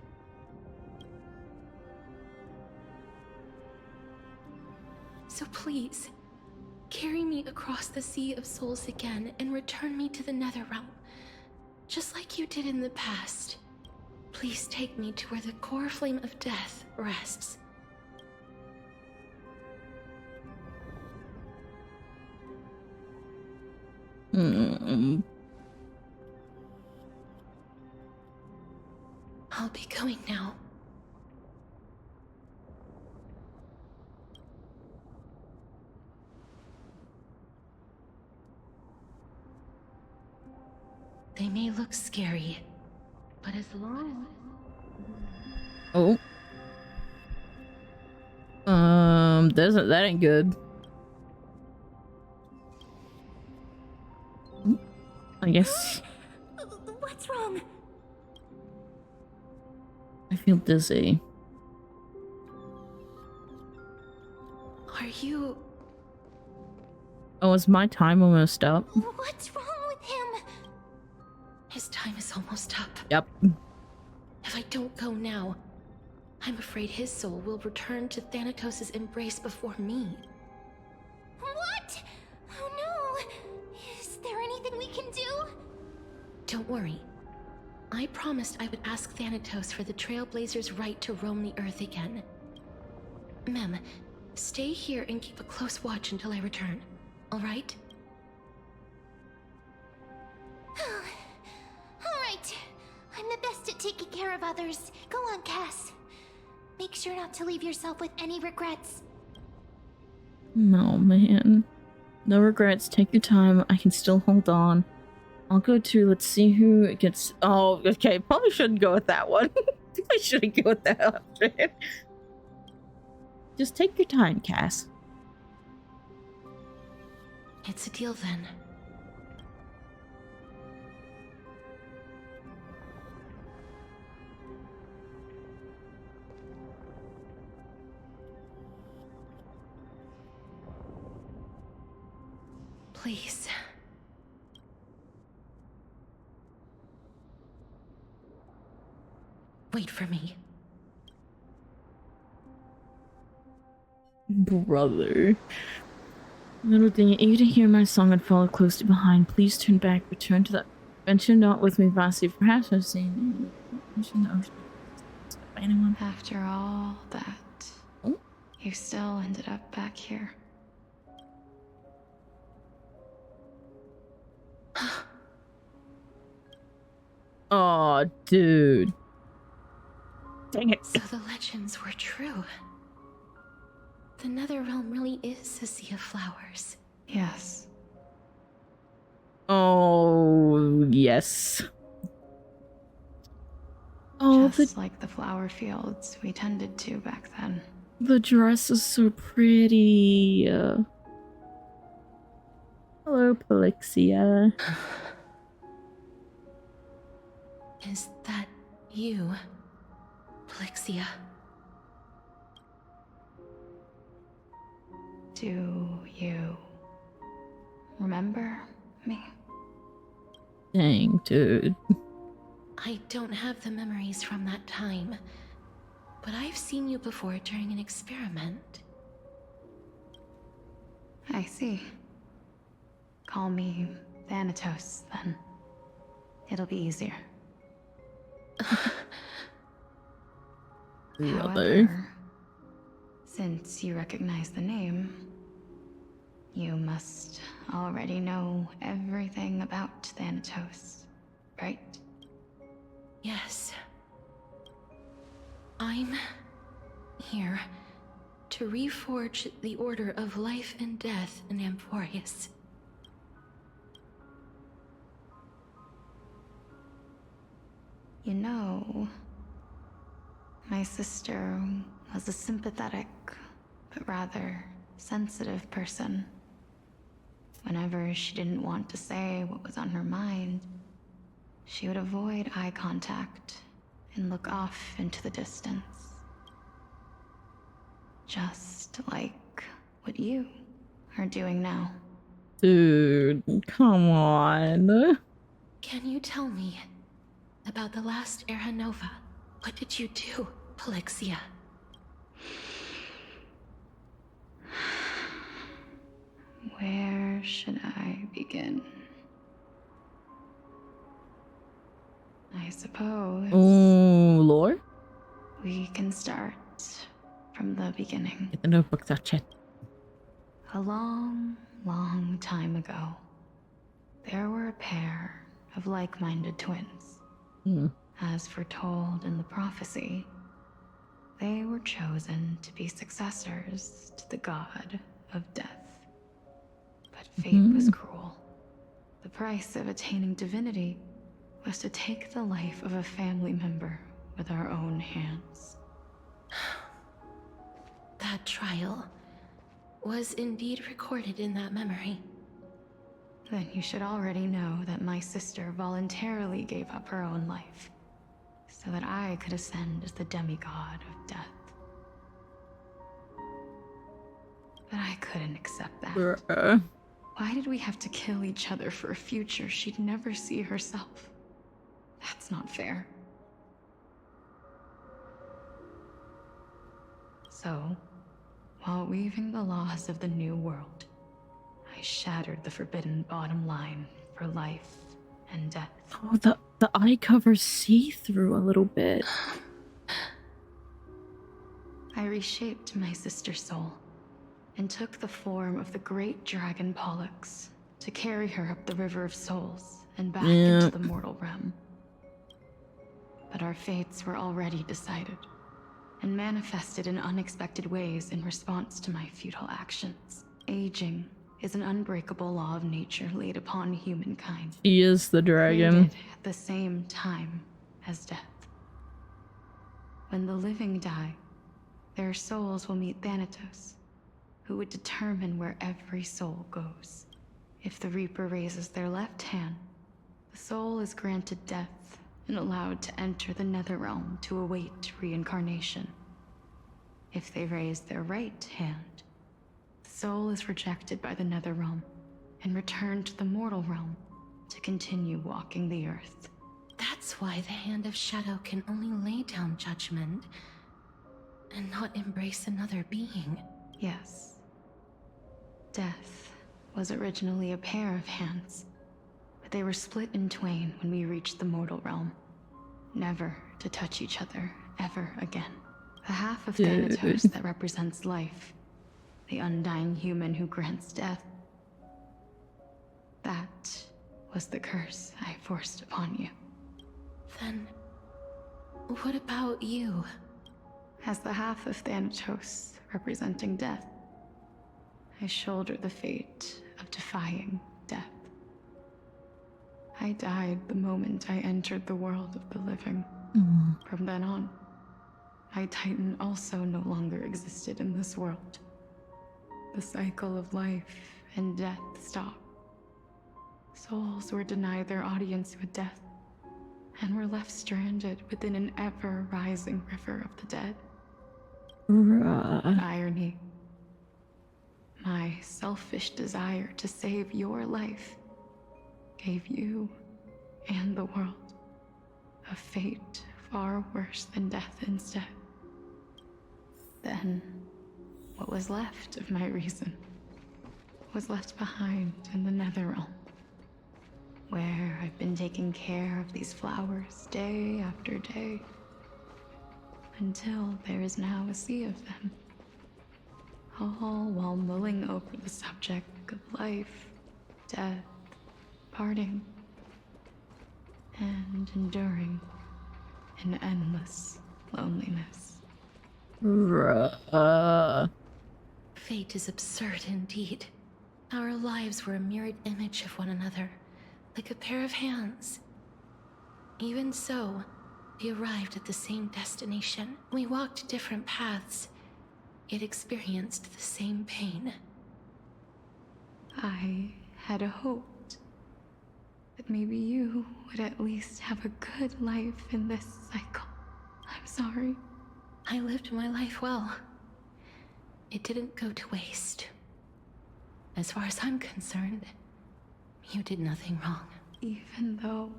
So please, carry me across the Sea of Souls again and return me to the Netherrealm, just like you did in the past. Please take me to where the core flame of death rests. I'll be going now. They may look scary, but as long Oh. That ain't good. I guess What's wrong? I feel dizzy. Are you... Oh, is my time almost up? What's wrong with him? His time is almost up. Yep. If I don't go now, I'm afraid his soul will return to Thanatos' embrace before me. What? Oh no! Is there anything we can do? Don't worry. I promised I would ask Thanatos for the Trailblazers' right to roam the Earth again. Mem, stay here and keep a close watch until I return, alright? Alright. I'm the best at taking care of others. Go on, Cass. Make sure not to leave yourself with any regrets. No, man. No regrets. Take your time. I can still hold on. I'll go to, let's see who gets... Oh, okay. Probably shouldn't go with that one. I shouldn't go with that option. Just take your time, Cass. It's a deal then. Please. Wait for me. Brother. Little thing, eager to hear my song and follow closely behind. Please turn back, return to the venture not with me vastly. Perhaps I've seen the ocean. Anyone? After all that, you still ended up back here. Oh, dude. Dang it. So the legends were true. The Netherrealm really is a sea of flowers. Yes. Oh, yes. Oh, just like the flower fields we tended to back then. The dress is so pretty. Hello, Polixia. Is that you, Polixia? Do you remember me? Dang, dude. I don't have the memories from that time, but I've seen you before during an experiment. I see. Call me Thanatos, then. It'll be easier. However, since you recognize the name, you must already know everything about Thanatos, right? Yes. I'm here to reforge the order of life and death in Amphorius. You know, my sister was a sympathetic, but rather sensitive person. Whenever she didn't want to say what was on her mind, she would avoid eye contact and look off into the distance. Just like what you are doing now. Dude, come on. Can you tell me about the last Era Nova? What did you do, Polixia? Where should I begin? I suppose. Oh, lore? We can start from the beginning. Get the notebook out, chat. A long, long time ago, there were a pair of like-minded twins. As foretold in the prophecy, they were chosen to be successors to the god of death. But fate was cruel. The price of attaining divinity was to take the life of a family member with our own hands. That trial was indeed recorded in that memory. Then you should already know that my sister voluntarily gave up her own life so that I could ascend as the demigod of death. But I couldn't accept that. Why did we have to kill each other for a future she'd never see herself? That's not fair. So, while weaving the laws of the new world, I shattered the forbidden bottom line for life and death. Oh, the eye covers see-through a little bit. I reshaped my sister's soul and took the form of the great dragon Pollux to carry her up the River of Souls and back into the mortal realm. But our fates were already decided and manifested in unexpected ways in response to my futile actions. Aging is an unbreakable law of nature laid upon humankind. He is the dragon. Created at the same time as death. When the living die, their souls will meet Thanatos, who would determine where every soul goes. If the Reaper raises their left hand, the soul is granted death and allowed to enter the Netherrealm to await reincarnation. If they raise their right hand, the soul is rejected by the Netherrealm and return to the mortal realm to continue walking the earth. That's why the Hand of Shadow can only lay down judgment and not embrace another being. Yes. Death was originally a pair of hands, but they were split in twain when we reached the mortal realm, never to touch each other ever again. The half of Thanatos that represents life, the undying human who grants death, that was the curse I forced upon you. Then, what about you? As the half of Thanatos representing death, I shoulder the fate of defying death. I died the moment I entered the world of the living. From then on, my Titan also no longer existed in this world. The cycle of life and death stopped. Souls were denied their audience with death, and were left stranded within an ever-rising river of the dead. Irony. My selfish desire to save your life gave you and the world a fate far worse than death instead. Then, what was left of my reason was left behind in the Netherrealm, where I've been taking care of these flowers day after day, until there is now a sea of them, all while mulling over the subject of life, death, parting, and enduring an endless loneliness. Fate is absurd indeed. Our lives were a mirrored image of one another, like a pair of hands. Even so, we arrived at the same destination. We walked different paths, yet experienced the same pain. I had hoped that maybe you would at least have a good life in this cycle. I'm sorry. I lived my life well. It didn't go to waste. As far as I'm concerned, you did nothing wrong. Even though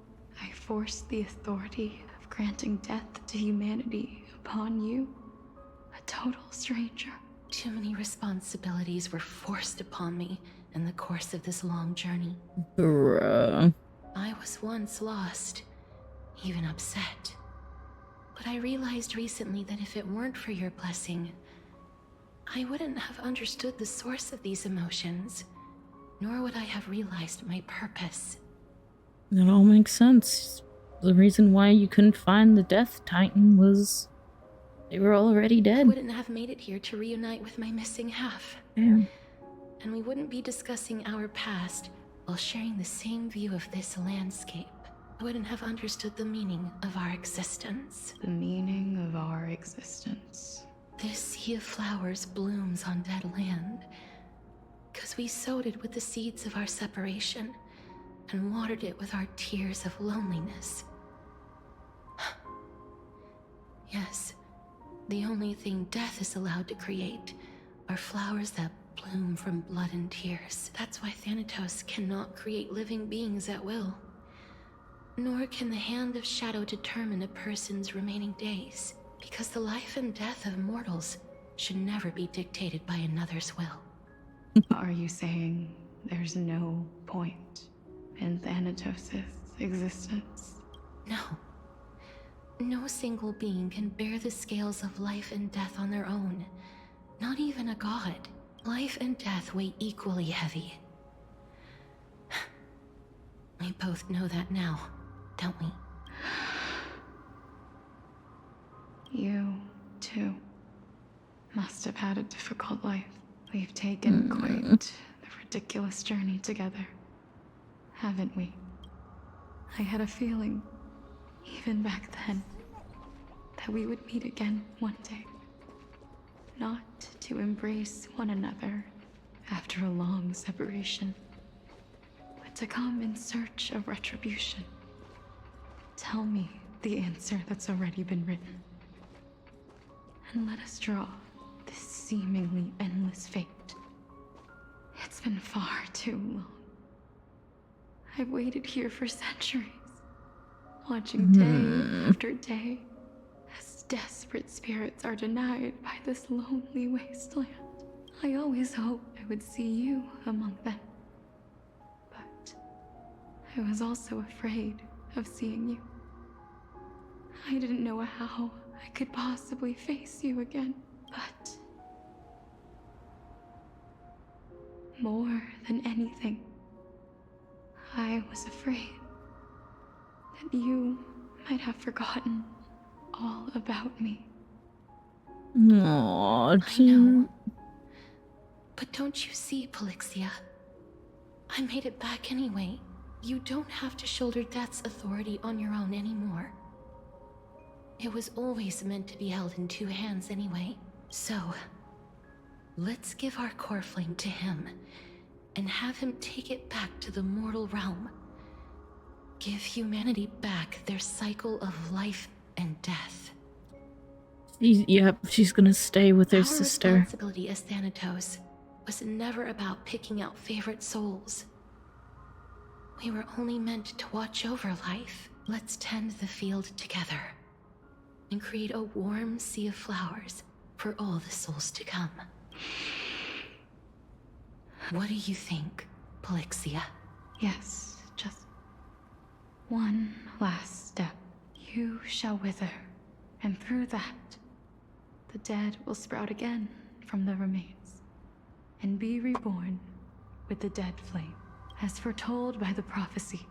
I forced the authority of granting death to humanity upon you, a total stranger. Too many responsibilities were forced upon me in the course of this long journey. I was once lost, even upset. But I realized recently that if it weren't for your blessing, I wouldn't have understood the source of these emotions, nor would I have realized my purpose. That all makes sense. The reason why you couldn't find the Death Titan was they were already dead. I wouldn't have made it here to reunite with my missing half. Yeah. And we wouldn't be discussing our past while sharing the same view of this landscape. I wouldn't have understood the meaning of our existence. The meaning of our existence. This sea of flowers blooms on dead land, because we sowed it with the seeds of our separation and watered it with our tears of loneliness. Yes, the only thing death is allowed to create are flowers that bloom from blood and tears. That's why Thanatos cannot create living beings at will. Nor can the Hand of Shadow determine a person's remaining days, because the life and death of mortals should never be dictated by another's will. Are you saying there's no point in Thanatos' existence? No. No single being can bear the scales of life and death on their own. Not even a god. Life and death weigh equally heavy. We both know that now, don't we? You, too, must have had a difficult life. We've taken quite the ridiculous journey together, haven't we? I had a feeling, even back then, that we would meet again one day. Not to embrace one another after a long separation, but to come in search of retribution. Tell me the answer that's already been written, and let us draw this seemingly endless fate. It's been far too long. I've waited here for centuries, watching day after day as desperate spirits are denied by this lonely wasteland. I always hoped I would see you among them. But I was also afraid of seeing you. I didn't know how I could possibly face you again, but more than anything, I was afraid that you might have forgotten all about me. Aww, I know. But don't you see, Polixia? I made it back anyway. You don't have to shoulder death's authority on your own anymore. It was always meant to be held in two hands anyway. So, let's give our core flame to him and have him take it back to the mortal realm. Give humanity back their cycle of life and death. Yep, she's gonna stay with her Our sister. responsibility as Thanatos was never about picking out favorite souls. We were only meant to watch over life. Let's tend the field together and create a warm sea of flowers for all the souls to come. What do you think, Polixia? Yes, just one last step. You shall wither, and through that, the dead will sprout again from the remains, and be reborn with the dead flame. As foretold by the prophecy,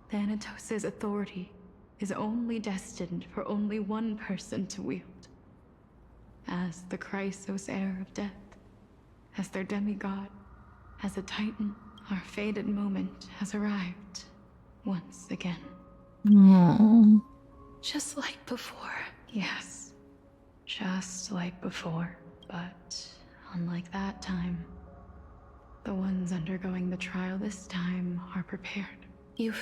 Thanatos' authority is only destined for only one person to wield. As the Chrysos heir of death, as their demigod, as a titan, our fated moment has arrived once again. Aww. Just like before. Yes, just like before. But unlike that time, the ones undergoing the trial this time are prepared. You've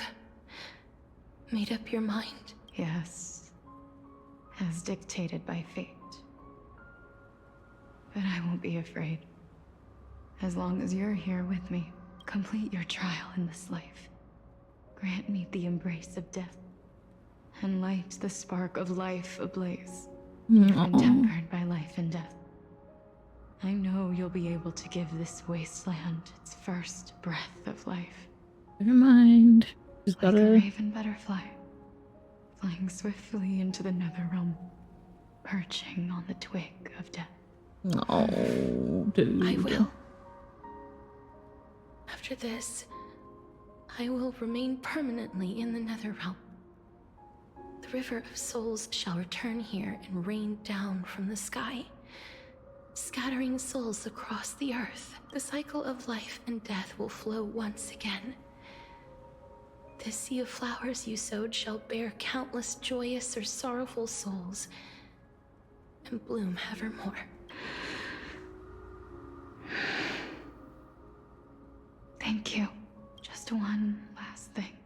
made up your mind? Yes, as dictated by fate. But I won't be afraid. As long as you're here with me, complete your trial in this life. Grant me the embrace of death, and light the spark of life ablaze, even tempered by life and death. I know you'll be able to give this wasteland its first breath of life. Never mind. She's Like gotta... a raven butterfly, flying swiftly into the nether realm, perching on the twig of death. Oh, dude. I will. After this, I will remain permanently in the nether realm. The river of souls shall return here and rain down from the sky, scattering souls across the earth. The cycle of life and death will flow once again. This sea of flowers you sowed shall bear countless joyous or sorrowful souls and bloom evermore. Thank you. Just one last thing.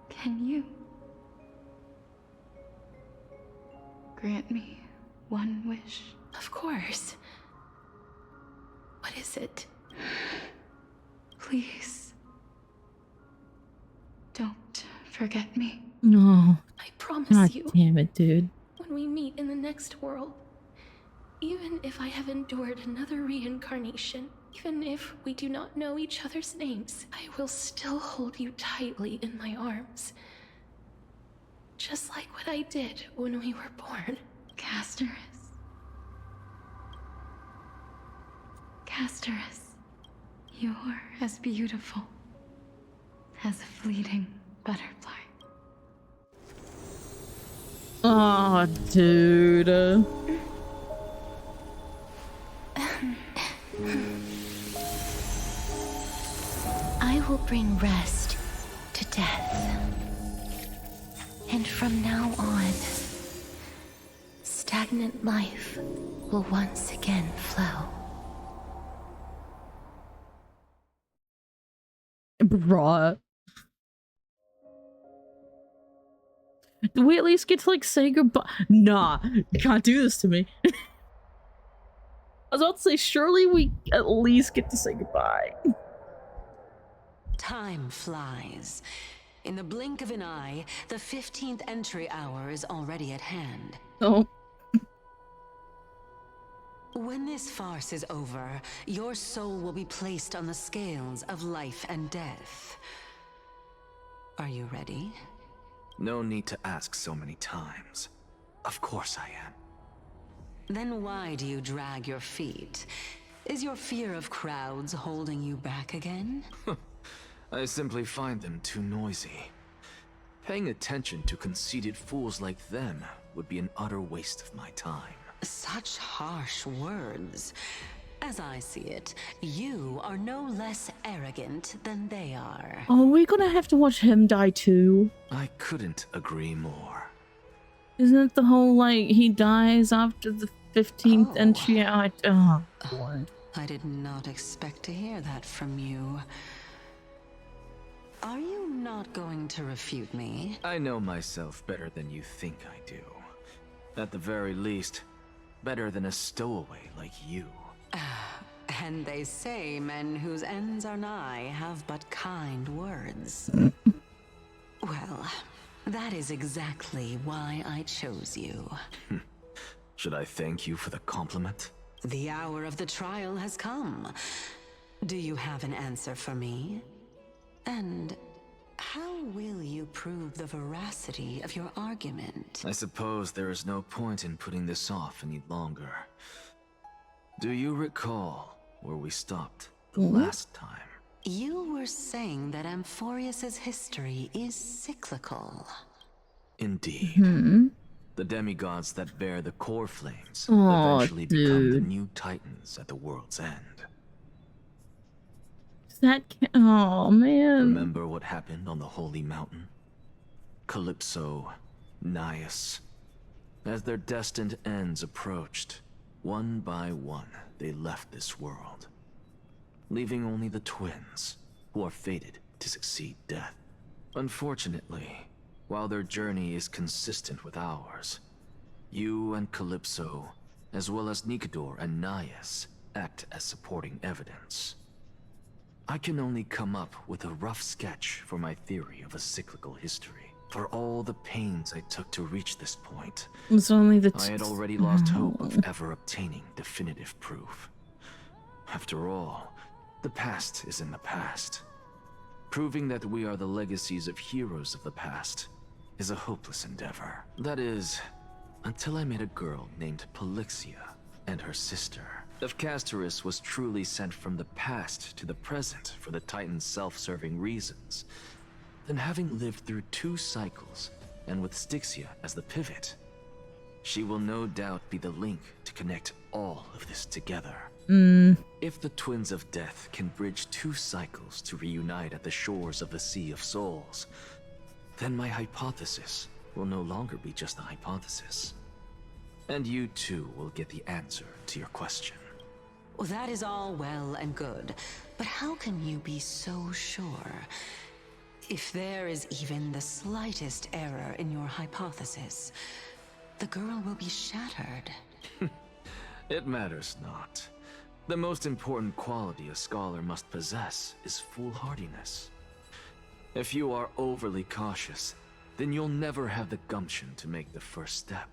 Can you grant me one wish? Of course. What is it? Please, don't forget me. No. I promise God you. Damn it, dude. When we meet in the next world, even if I have endured another reincarnation, even if we do not know each other's names, I will still hold you tightly in my arms. Just like what I did when we were born. Casterus. Casterus, you're as beautiful as a fleeting butterfly. Oh, dude. I will bring rest to death. And from now on, stagnant life will once again flow. Bruh. Do we at least get to, like, say goodbye? Nah, you can't do this to me. I was about to say, surely we at least get to say goodbye. Time flies. In the blink of an eye, the 15th entry hour is already at hand. Oh. When this farce is over, your soul will be placed on the scales of life and death. Are you ready? No need to ask so many times. Of course I am. Then why do you drag your feet? Is your fear of crowds holding you back again? I simply find them too noisy. Paying attention to conceited fools like them would be an utter waste of my time. Such harsh words. As I see it, you are no less arrogant than they are. Oh, we're gonna have to watch him die too. I couldn't agree more. Isn't it the whole, like, he dies after the 15th entry? Oh, boy. I did not expect to hear that from you. Are you not going to refute me? I know myself better than you think I do. At the very least, better than a stowaway like you. And they say men whose ends are nigh have but kind words. Well, that is exactly why I chose you. Should I thank you for the compliment? The hour of the trial has come. Do you have an answer for me? And how will you prove the veracity of your argument? I suppose there is no point in putting this off any longer. Do you recall where we stopped the last time? You were saying that Amphorius's history is cyclical. Indeed. The demigods that bear the core flames eventually become the new titans at the world's end. Oh, man. Remember what happened on the Holy Mountain? Calypso, Naias. As their destined ends approached, one by one, they left this world, leaving only the twins, who are fated to succeed death. Unfortunately, while their journey is consistent with ours, you and Calypso, as well as Nicodor and Naias, act as supporting evidence. I can only come up with a rough sketch for my theory of a cyclical history. For all the pains I took to reach this point, it's only the I had already lost hope of ever obtaining definitive proof. After all, the past is in the past. Proving that we are the legacies of heroes of the past is a hopeless endeavor. That is, until I met a girl named Polixia and her sister. If Castorus was truly sent from the past to the present for the Titan's self-serving reasons, then having lived through 2 cycles, and with Styxia as the pivot, she will no doubt be the link to connect all of this together. If the Twins of Death can bridge 2 cycles to reunite at the shores of the Sea of Souls, then my hypothesis will no longer be just a hypothesis. And you too will get the answer to your question. Well, that is all well and good, but how can you be so sure? If there is even the slightest error in your hypothesis, the girl will be shattered. It matters not. The most important quality a scholar must possess is foolhardiness. If you are overly cautious, then you'll never have the gumption to make the first step,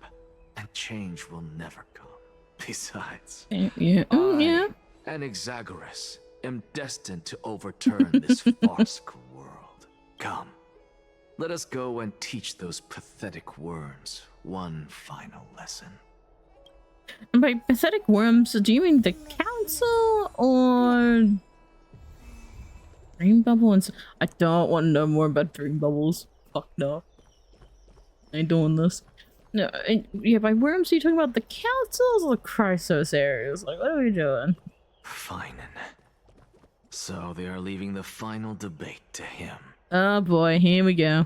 and change will never come. Besides, I, an Exagoras, am destined to overturn this farcical world. Come, let us go and teach those pathetic worms one final lesson. And by pathetic worms, do you mean the council or Dream Bubble? And I don't want to know more about Dream Bubbles. Fuck no. I ain't doing this. No, yeah, by worms, are you talking about the councils or the Chrysos areas? Like, what are we doing? Fine. So they are leaving the final debate to him. Oh boy, here we go.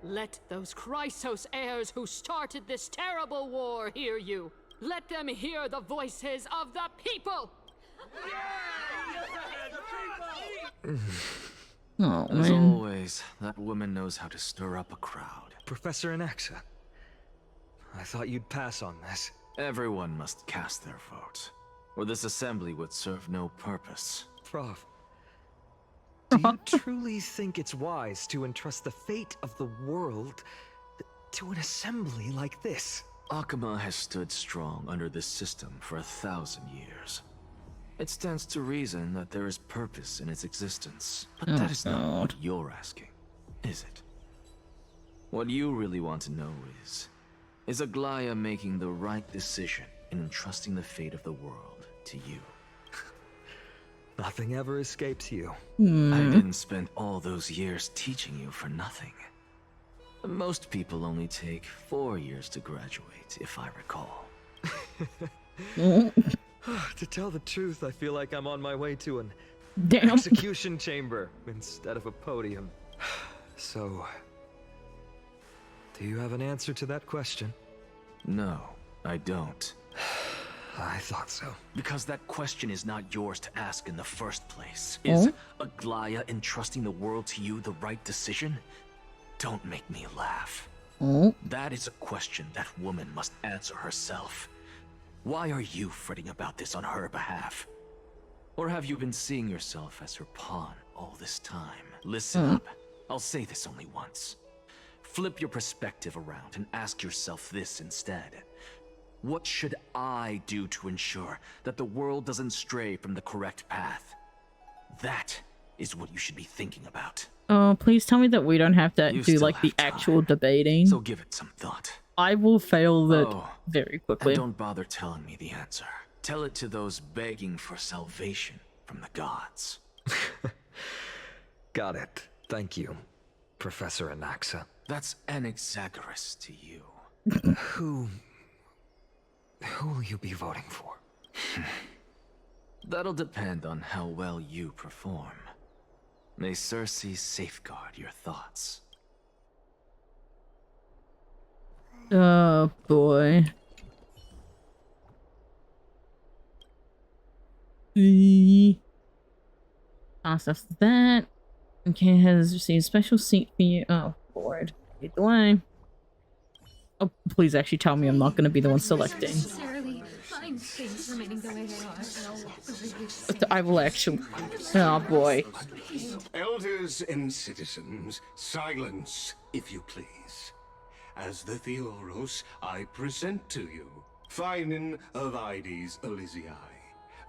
Let those Chrysos heirs who started this terrible war hear you. Let them hear the voices of the people! Oh, As man. always, that woman knows how to stir up a crowd. Professor Anaxa, I thought you'd pass on this. Everyone must cast their vote, or this assembly would serve no purpose. Prof, Do you truly think it's wise to entrust the fate of the world to an assembly like this? Akama has stood strong under this system for 1,000 years. It stands to reason that there is purpose in its existence, but that is not what you're asking, is it? What you really want to know is Aglaya making the right decision in entrusting the fate of the world to you? Nothing ever escapes you. I didn't spend all those years teaching you for nothing. Most people only take 4 years to graduate, if I recall. To tell the truth, I feel like I'm on my way to an execution chamber instead of a podium. So, do you have an answer to that question? No, I don't. I thought so. Because that question is not yours to ask in the first place. Is Aglaya entrusting the world to you the right decision? Don't make me laugh. That is a question that woman must answer herself. Why are you fretting about this on her behalf? Or have you been seeing yourself as her pawn all this time? Listen up. I'll say this only once. Flip your perspective around and ask yourself this instead. What should I do to ensure that the world doesn't stray from the correct path? That is what you should be thinking about. Oh, please tell me that we don't have to do like the actual debating. So give it some thought. I will fail that very quickly. And don't bother telling me the answer. Tell it to those begging for salvation from the gods. Got it. Thank you, Professor Anaxa. That's Anaxagoras to you. Who will you be voting for? That'll depend on how well you perform. May Cersei safeguard your thoughts. Oh boy. Pass us that. Okay, has received a special seat for you. Oh, Lord. Lead the way. Oh, please actually tell me I'm not going to be the one selecting. I will actually. Oh boy. Elders and citizens, silence, if you please. As the Theoros, I present to you Finan of Ides Elysiae,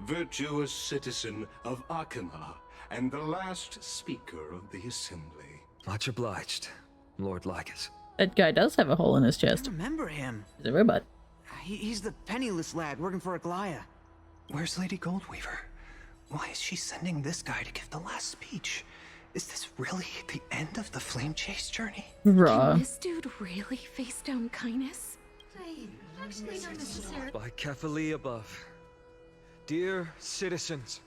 virtuous citizen of Akama, and the last speaker of the assembly. Much obliged, Lord Lycus. That guy does have a hole in his chest. I remember him. He's a robot. He's the penniless lad working for Aglaya. Where's Lady Goldweaver? Why is she sending this guy to give the last speech? Is this really the end of the Flame Chase journey? Can this dude really face down kindness? I actually don't necessarily. By Kefali above. Dear citizens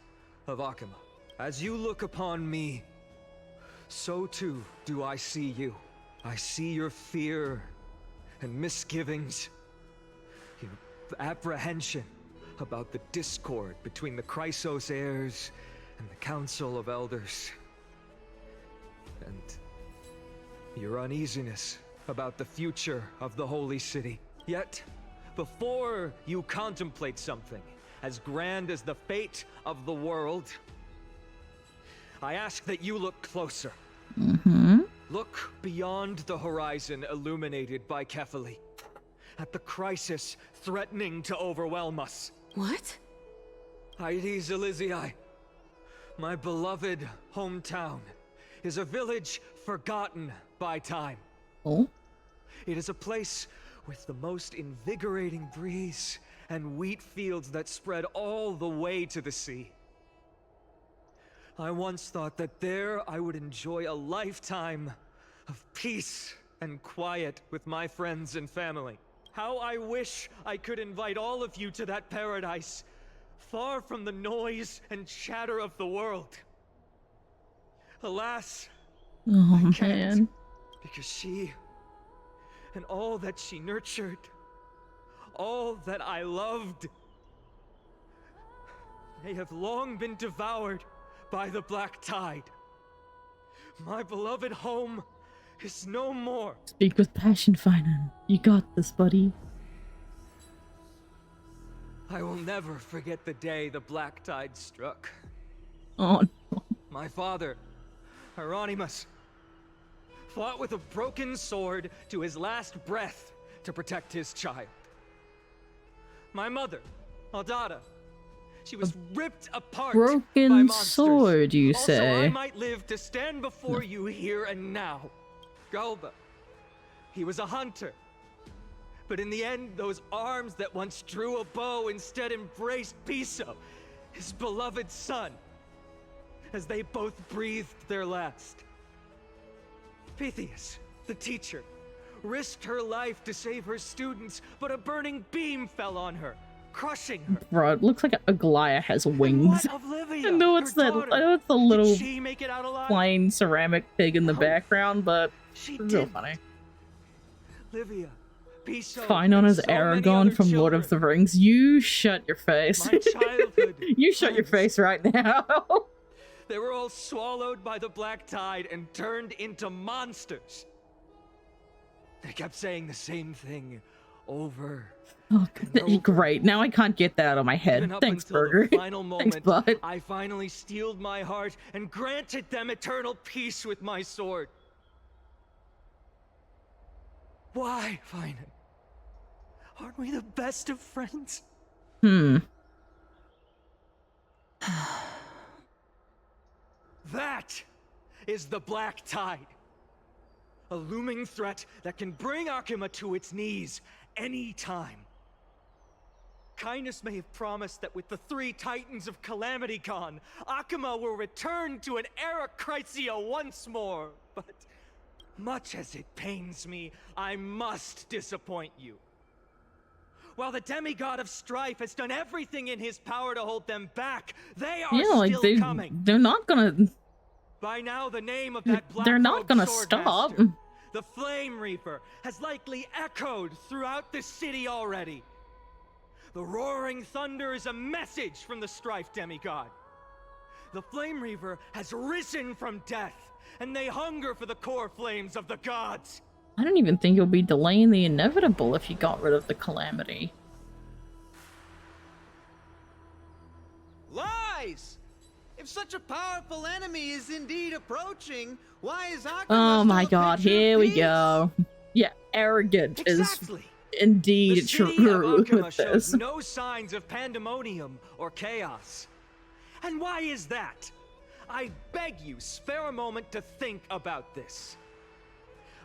of Akama, as you look upon me, so too do I see you. I see your fear and misgivings, your apprehension about the discord between the Chrysos heirs and the Council of Elders, and your uneasiness about the future of the Holy City. Yet, before you contemplate something as grand as the fate of the world, I ask that you look closer. Look beyond the horizon illuminated by Kefali, at the crisis threatening to overwhelm us. What? Ides Elysiae, my beloved hometown, is a village forgotten by time. It is a place with the most invigorating breeze and wheat fields that spread all the way to the sea. I once thought that there I would enjoy a lifetime of peace and quiet with my friends and family. How I wish I could invite all of you to that paradise, far from the noise and chatter of the world. Alas, I can't, because she and all that she nurtured, all that I loved, they have long been devoured by the black tide. My beloved home is no more. Speak with passion, Finan. You got this, buddy. I will never forget the day the black tide struck. Oh no. My father Hieronymus fought with a broken sword to his last breath to protect his child. My mother, Aldada, she was ripped apart by Broken monsters. sword, you Also, I say? might live to stand before you here and now. Galba, he was a hunter. But in the end, those arms that once drew a bow instead embraced Piso, his beloved son, as they both breathed their last. Pythias, the teacher, risked her life to save her students, but a burning beam fell on her, crushing her. Bro, it looks like Aglaia has wings. What of Livia, I know it's her that. daughter? I know it's the little Did she make it out alive? plain ceramic pig in the background, but she it's real didn't. funny. Livia, Piso, Fine on and as so many Aragon other from Lord of the Rings. You shut your face. My childhood You shut your face right now. They were all swallowed by the black tide and turned into monsters. They kept saying the same thing over. Oh, great. Now I can't get that out of my head. Even up Thanks, until Burger. the final Thanks, moment, bud. I finally steeled my heart and granted them eternal peace with my sword. Why, Finan? Aren't we the best of friends? That is the black tide. A looming threat that can bring Akima to its knees any time. Kindness may have promised that with the 3 Titans of Calamity Con, Akima will return to an era Chrysia once more, but much as it pains me, I must disappoint you. While the demigod of strife has done everything in his power to hold them back, they are still coming. They're not gonna. By now, the name of that black They're not gonna stop. the Flame Reaper, has likely echoed throughout the city already. The roaring thunder is a message from the strife demigod. The Flame Reaper has risen from death, and they hunger for the core flames of the gods. I don't even think you'll be delaying the inevitable if you got rid of the calamity. Lies! If such a powerful enemy is indeed approaching, why is Akima Oh my still a god, picture of here we peace? go. Yeah, arrogant Exactly. is indeed The city true of Akima with this. shows no signs of pandemonium or chaos. And why is that? I beg you, spare a moment to think about this.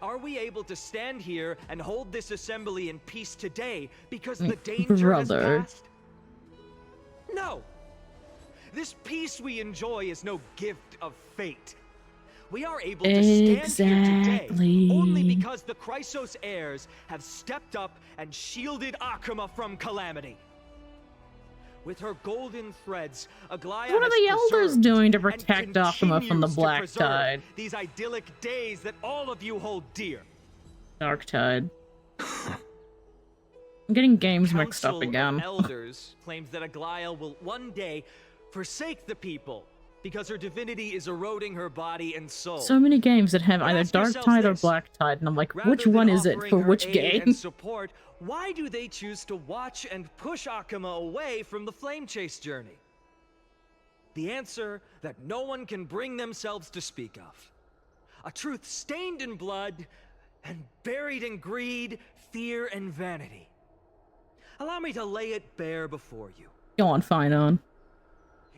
Are we able to stand here and hold this assembly in peace today because the danger has passed? No. This peace we enjoy is no gift of fate. We are able to stand here today only because the Chrysos heirs have stepped up and shielded Akima from calamity. With her golden threads, Aglaia What are the elders doing to protect Akima from the black tide? These idyllic days that all of you hold dear. Dark tide. I'm getting games mixed up Council again. of Elders claims that Aglaia will one day forsake the people because her divinity is eroding her body and soul. So many games that have either Ask Dark yourselves Tide or this. Black Tide, and I'm like, Rather which than one is it offering for her which aid game? and support, why do they choose to watch and push Akima away from the Flame Chase journey? The answer that no one can bring themselves to speak of. A truth stained in blood and buried in greed, fear, and vanity. Allow me to lay it bare before you. Go on, fine on.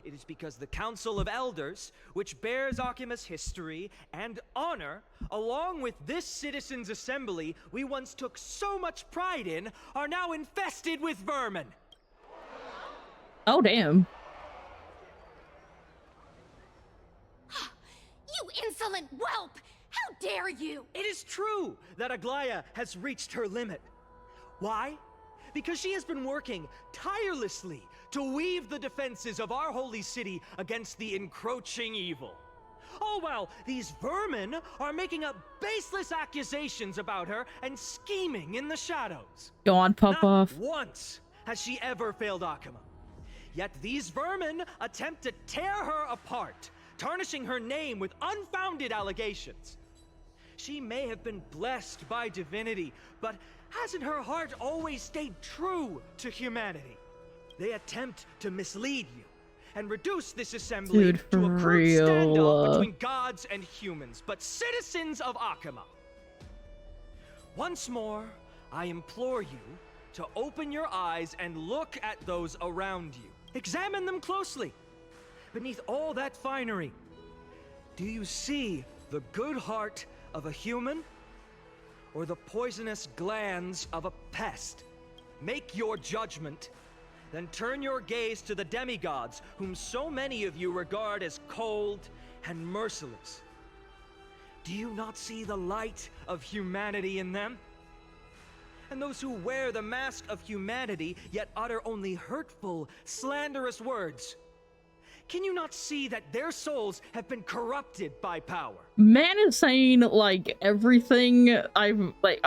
It is because the Council of Elders, which bears Akima's history and honor, along with this citizens' assembly we once took so much pride in, are now infested with vermin. Oh, damn. You insolent whelp! How dare you! It is true that Aglaia has reached her limit. Why? Because she has been working tirelessly to weave the defenses of our holy city against the encroaching evil. All while these vermin are making up baseless accusations about her and scheming in the shadows. Go on, pop off. Not once has she ever failed Akima. Yet these vermin attempt to tear her apart, tarnishing her name with unfounded allegations. She may have been blessed by divinity, but hasn't her heart always stayed true to humanity? They attempt to mislead you and reduce this assembly Dude, to a crude real, standoff between gods and humans, but citizens of Akama. Once more, I implore you to open your eyes and look at those around you. Examine them closely. Beneath all that finery, do you see the good heart of a human or the poisonous glands of a pest? Make your judgment, then turn your gaze to the demigods, whom so many of you regard as cold and merciless. Do you not see the light of humanity in them? And those who wear the mask of humanity yet utter only hurtful, slanderous words. Can you not see that their souls have been corrupted by power? Man is saying like everything I've like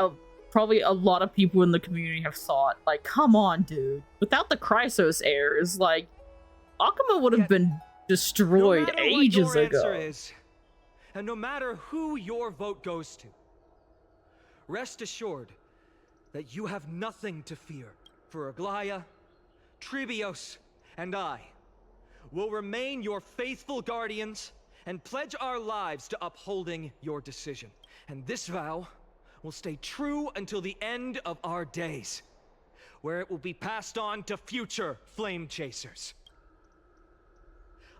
probably a lot of people in the community have thought. Like, come on, dude. Without the Chrysos heirs, like Akama would have been destroyed ages ago. Is, and no matter who your vote goes to, rest assured that you have nothing to fear, for Aglaya, Tribios, and I will remain your faithful guardians and pledge our lives to upholding your decision. And this vow will stay true until the end of our days, where it will be passed on to future flame chasers.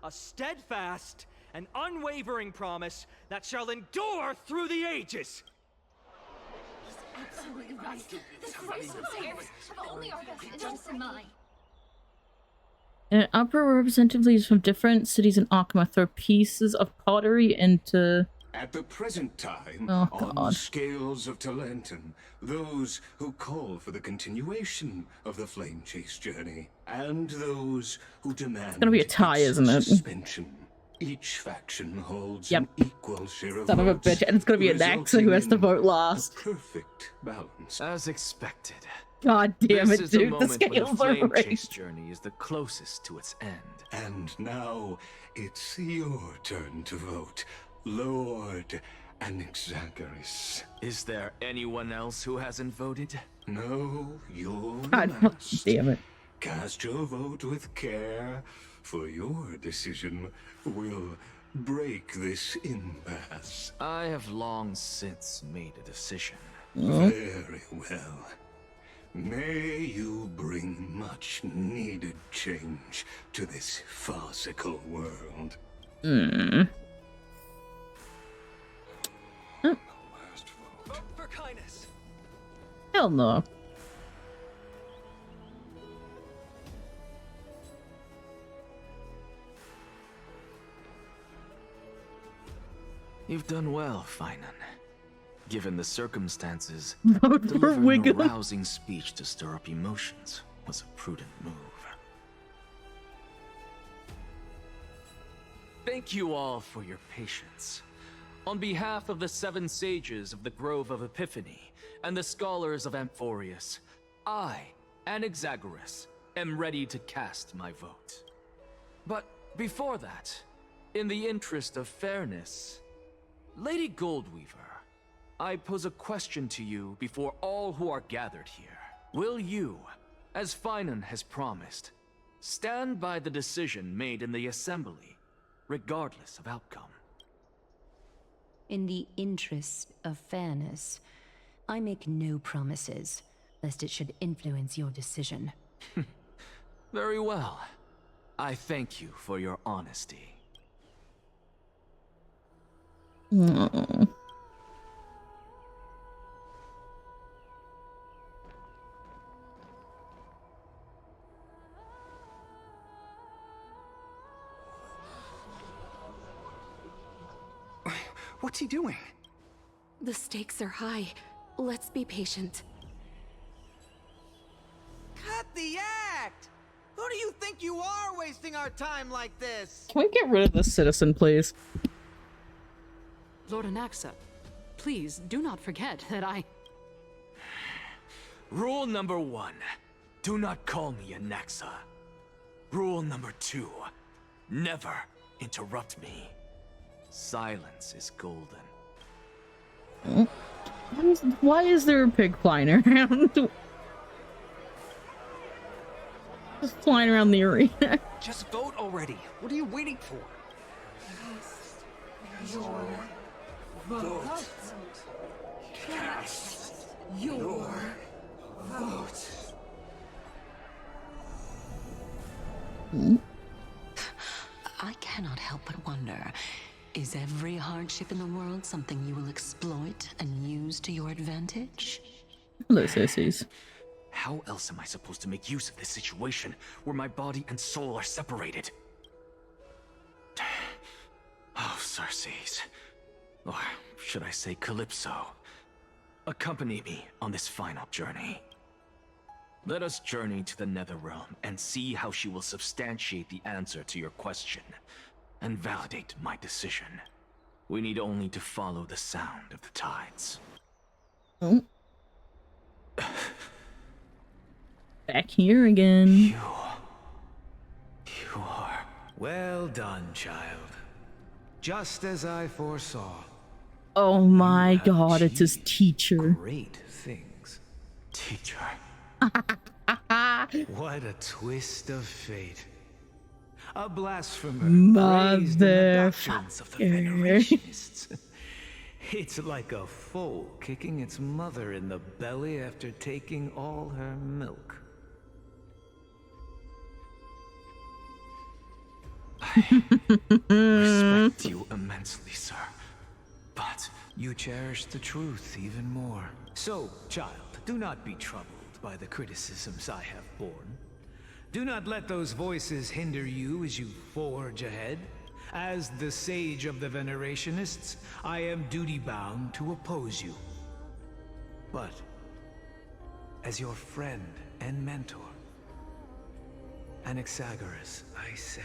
A steadfast and unwavering promise that shall endure through the ages. Absolutely right. The Chrysos heirs have only our best interests in mind. And upper representatives from different cities in Akama throw pieces of pottery into... At the present time, Oh, on God. scales of Talentum, those who call for the continuation of the Flame Chase journey, and those who demand It's gonna be a tie, its isn't it? suspension. Each faction holds an equal share of Son of a votes, bitch, and it's gonna be a Naxa who has to vote resulting in last. a perfect balance. As expected. God damn This it, is the dude. The moment when the scales are flame rigged. chase journey is the closest to its end. And now it's your turn to vote, Lord Anaxagoras. Is there anyone else who hasn't voted? No, you're God last. damn it. Cast your vote with care, for your decision will break this impasse. I have long since made a decision. Very well. May you bring much needed change to this farcical world. Hmm. Vote for kindness. Hell no. You've done well, Finan. Given the circumstances, Vote for delivering a Wiggum. rousing speech to stir up emotions was a prudent move. Thank you all for your patience. On behalf of the 7 sages of the Grove of Epiphany and the scholars of Amphorius, I, Anaxagoras, am ready to cast my vote. But before that, in the interest of fairness, Lady Goldweaver, I pose a question to you before all who are gathered here. Will you, as Finan has promised, stand by the decision made in the Assembly, regardless of outcome? In the interest of fairness, I make no promises, lest it should influence your decision. Very well. I thank you for your honesty. Mm. What's he doing? The stakes are high. Let's be patient. Cut the act! Who do you think you are wasting our time like this? Can we get rid of this citizen, please? Lord Anaxa, please do not forget that I... Rule number 1. Do not call me a Naxa. Rule number 2. Never interrupt me. Silence is golden. Why is there a pig flying around? Just flying around the arena. Just vote already. What are you waiting for? Cast your vote. Cast your vote. I cannot help but wonder, is every hardship in the world something you will exploit and use to your advantage? Hello, sissies. How else am I supposed to make use of this situation where my body and soul are separated? Oh, Circes. Or should I say Calypso? Accompany me on this final journey. Let us journey to the Netherrealm and see how she will substantiate the answer to your question and validate my decision. We need only to follow the sound of the tides. Oh. Back here again. You are... Well done, child. Just as I foresaw. Oh my god, it's his teacher. Great things. Teacher. What a twist of fate. A blasphemer raised in the doctrines of the Venerationists. It's like a foal kicking its mother in the belly after taking all her milk. I respect you immensely, sir. But you cherish the truth even more. So, child, do not be troubled by the criticisms I have borne. Do not let those voices hinder you as you forge ahead. As the sage of the Venerationists, I am duty-bound to oppose you. But, as your friend and mentor, Anaxagoras, I say,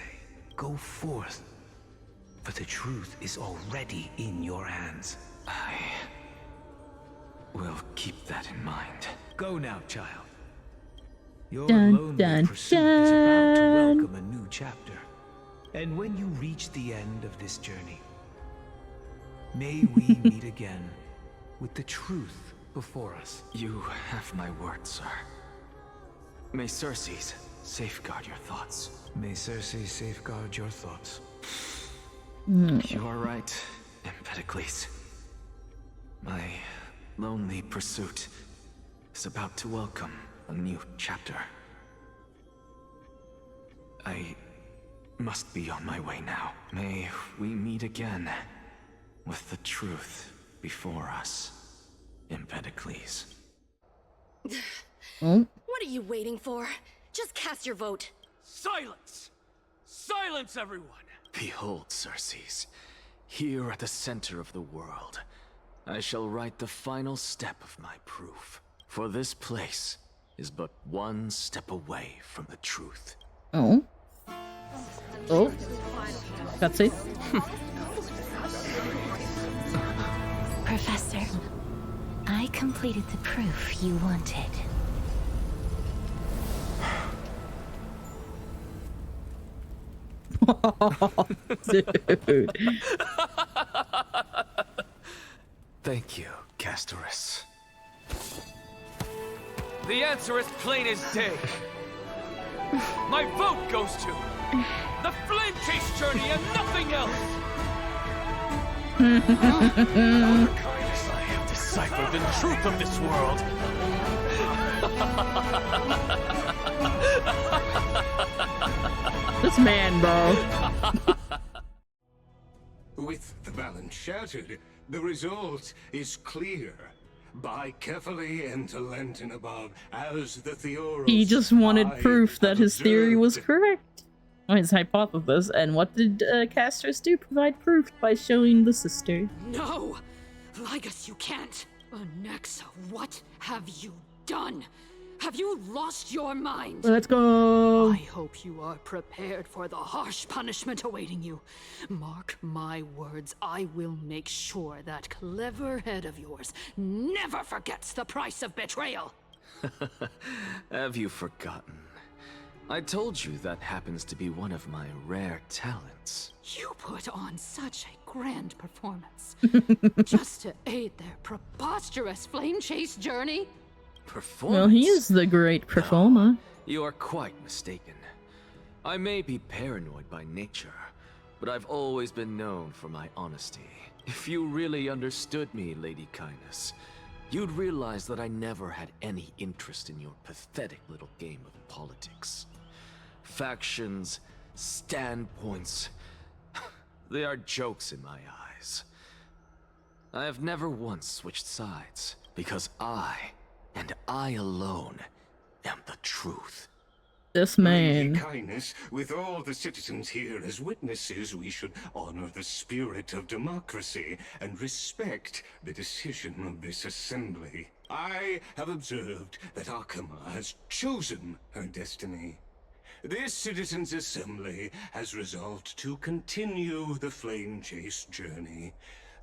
go forth, for the truth is already in your hands. I will keep that in mind. Go now, child. Your lonely pursuit is about to welcome a new chapter. And when you reach the end of this journey, may we meet again with the truth before us. You have my word, sir. May Circes safeguard your thoughts. May Circes safeguard your thoughts. You are right, Empedocles. My lonely pursuit is about to welcome a new chapter. I must be on my way now. May we meet again with the truth before us, Empedocles. What are you waiting for? Just cast your vote. Silence! Silence, everyone! Behold, Circes, here at the center of the world, I shall write the final step of my proof. For this place is but one step away from the truth. Oh. Oh. Cutscene. Professor, I completed the proof you wanted. Dude. Thank you, Castorus. The answer is plain as day. My vote goes to the Flame Chase journey and nothing else. Kindness, I have deciphered the truth of this world. This man, bro. With the balance shattered, the result is clear. By carefully enter Lenten above, as the Theoros, He just wanted I proof that his theory was observed. correct. Or his hypothesis. And what did Castorus do? Provide proof by showing the sister. No! Ligus, you can't! Anaxa, what have you done? Have you lost your mind? Let's go! I hope you are prepared for the harsh punishment awaiting you. Mark my words, I will make sure that clever head of yours never forgets the price of betrayal. Have you forgotten? I told you that happens to be one of my rare talents. You put on such a grand performance just to aid their preposterous flame chase journey. Performance? Well, he is the great performer. You are quite mistaken. I may be paranoid by nature, but I've always been known for my honesty. If you really understood me, Lady Kindness, you'd realize that I never had any interest in your pathetic little game of politics. Factions, standpoints, they are jokes in my eyes. I have never once switched sides, because I, and I alone, am the truth. This man. Lady Kindness, with all the citizens here as witnesses, we should honor the spirit of democracy and respect the decision of this assembly. I have observed that Akama has chosen her destiny. This citizens' assembly has resolved to continue the flame chase journey.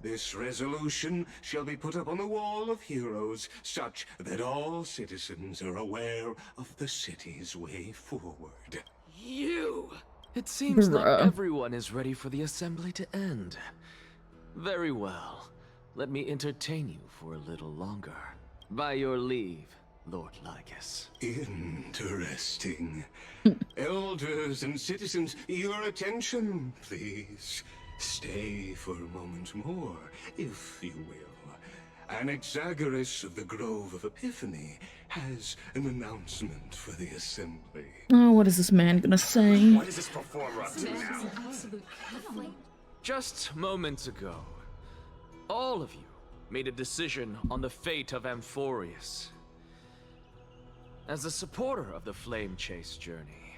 This resolution shall be put up on the wall of heroes, such that all citizens are aware of the city's way forward. You! It seems like everyone is ready for the assembly to end. Very well. Let me entertain you for a little longer. By your leave, Lord Lycus. Interesting. Elders and citizens, your attention, please. Stay for a moment more, if you will. Anaxagoras of the Grove of Epiphany has an announcement for the assembly. Oh, what is this man gonna say? What is this performer up to now? Just moments ago, all of you made a decision on the fate of Amphorius. As a supporter of the Flame Chase journey,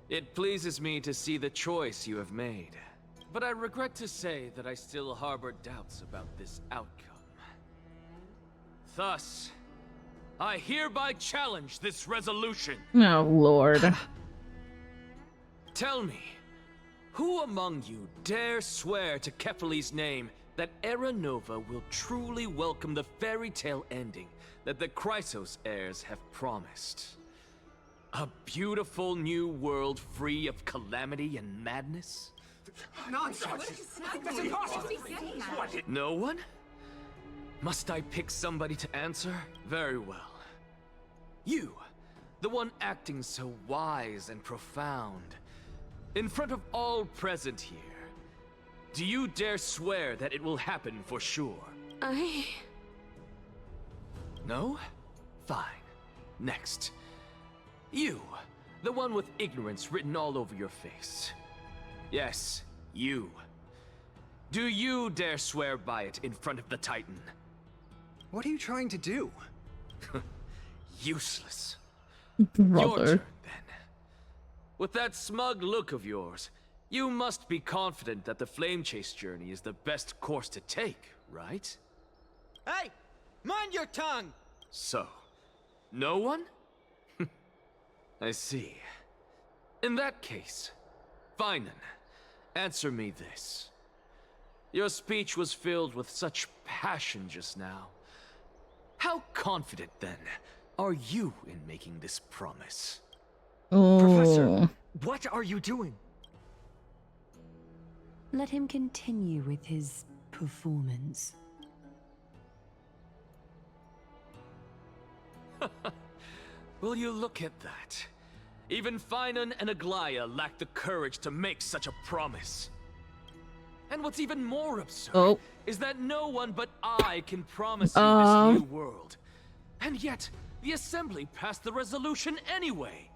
it pleases me to see the choice you have made. But I regret to say that I still harbor doubts about this outcome. Thus, I hereby challenge this resolution. Oh, Lord. Tell me, who among you dare swear to Kefali's name that Era Nova will truly welcome the fairy tale ending that the Chrysos heirs have promised? A beautiful new world free of calamity and madness? Nonsense! That's impossible! No one? Must I pick somebody to answer? Very well. You, the one acting so wise and profound. In front of all present here, do you dare swear that it will happen for sure? No? Fine. Next. You, the one with ignorance written all over your face. Yes, you. Do you dare swear by it in front of the Titan? What are you trying to do? Useless. Brother. Your turn, then. With that smug look of yours, you must be confident that the Flame Chase journey is the best course to take, right? Hey! Mind your tongue! So, no one? I see. In that case, Finan, answer me this. Your speech was filled with such passion just now. How confident, then, are you in making this promise? Oh. Professor, what are you doing? Let him continue with his performance. Will you look at that? Even Finan and Aglaya lack the courage to make such a promise. And what's even more absurd is that no one but I can promise you this new world. And yet, the Assembly passed the resolution anyway.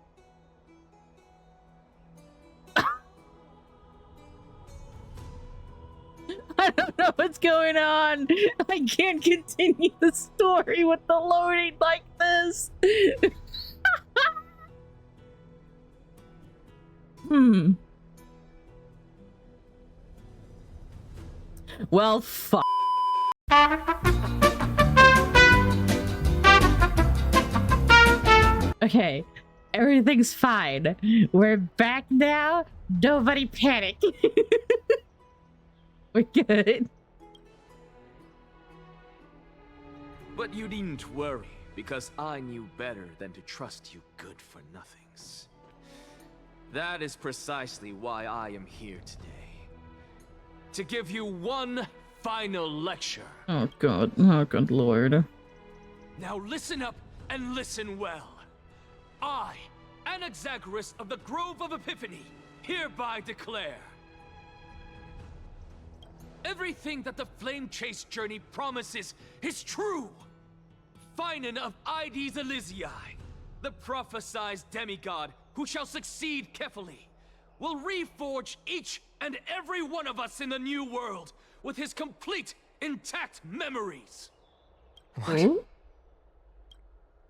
I don't know what's going on. I can't continue the story with the loading like this. Well, fuck. Okay, everything's fine. We're back now. Nobody panic. We're good. But you needn't worry, because I knew better than to trust you good-for-nothings. That is precisely why I am here today. To give you one final lecture. Oh god. Oh good lord. Now listen up and listen well. I Anaxagoras of the Grove of Epiphany, hereby declare everything that the Flame Chase journey promises is true. Finan of Ides Elysiae, the prophesized demigod who shall succeed Kefali, will reforge each and every one of us in the new world with his complete, intact memories. What?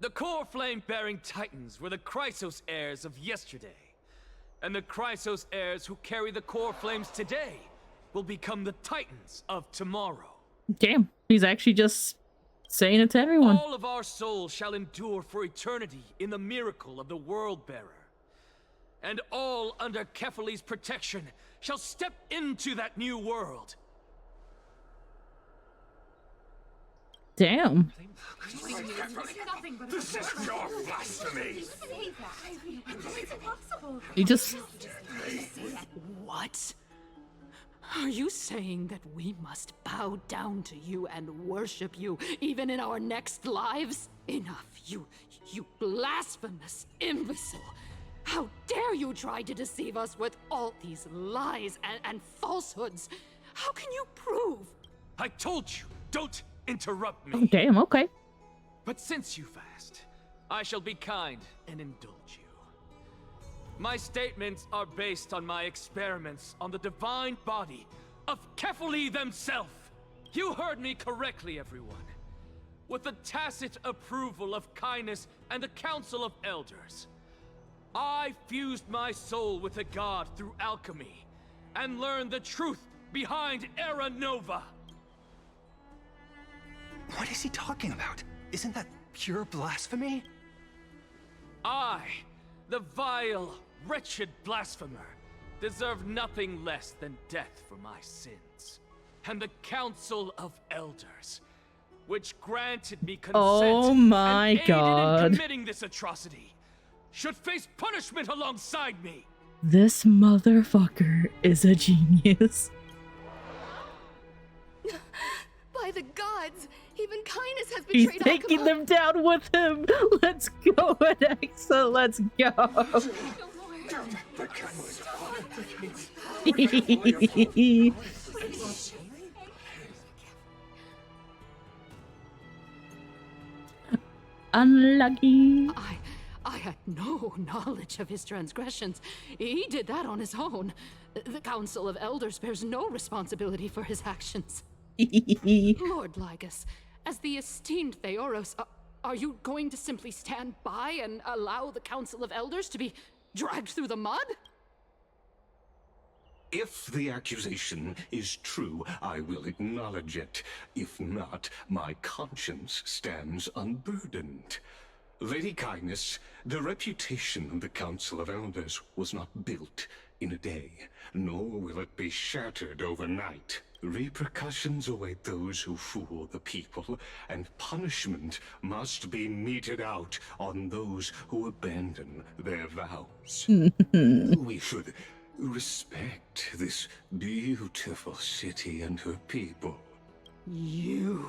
The core flame-bearing titans were the Chrysos heirs of yesterday, and the Chrysos heirs who carry the core flames today will become the titans of tomorrow. Damn, he's actually just saying it to everyone. All of our souls shall endure for eternity in the miracle of the World-Bearer. And all under Kefali's protection shall step into that new world. Damn. This is your blasphemy! It's impossible. He just... What? Are you saying that we must bow down to you and worship you, even in our next lives? Enough, you blasphemous imbecile! How dare you try to deceive us with all these lies and falsehoods? How can you prove? I told you, don't interrupt me. Oh, damn, okay. But since you've asked, I shall be kind and indulge you. My statements are based on my experiments on the divine body of Kefali themselves. You heard me correctly, everyone. With the tacit approval of Kindness and the Council of Elders, I fused my soul with a god through alchemy and learned the truth behind Era Nova. What is he talking about? Isn't that pure blasphemy? I, the vile, wretched blasphemer, deserve nothing less than death for my sins. And the Council of Elders, which granted me consent oh my and aided god. in committing this atrocity, should face punishment alongside me. This motherfucker is a genius. By the gods, even Kindness has He's betrayed taking Akuma. them down with him. Let's go, Alexa. Let's go. Unlucky. I had no knowledge of his transgressions. He did that on his own. The Council of Elders bears no responsibility for his actions. Lord Lygus, as the esteemed Theoros, are you going to simply stand by and allow the Council of Elders to be dragged through the mud? If the accusation is true, I will acknowledge it. If not, my conscience stands unburdened. Lady Kindness, the reputation of the Council of Elders was not built in a day, nor will it be shattered overnight. Repercussions await those who fool the people, and punishment must be meted out on those who abandon their vows. We should respect this beautiful city and her people. You...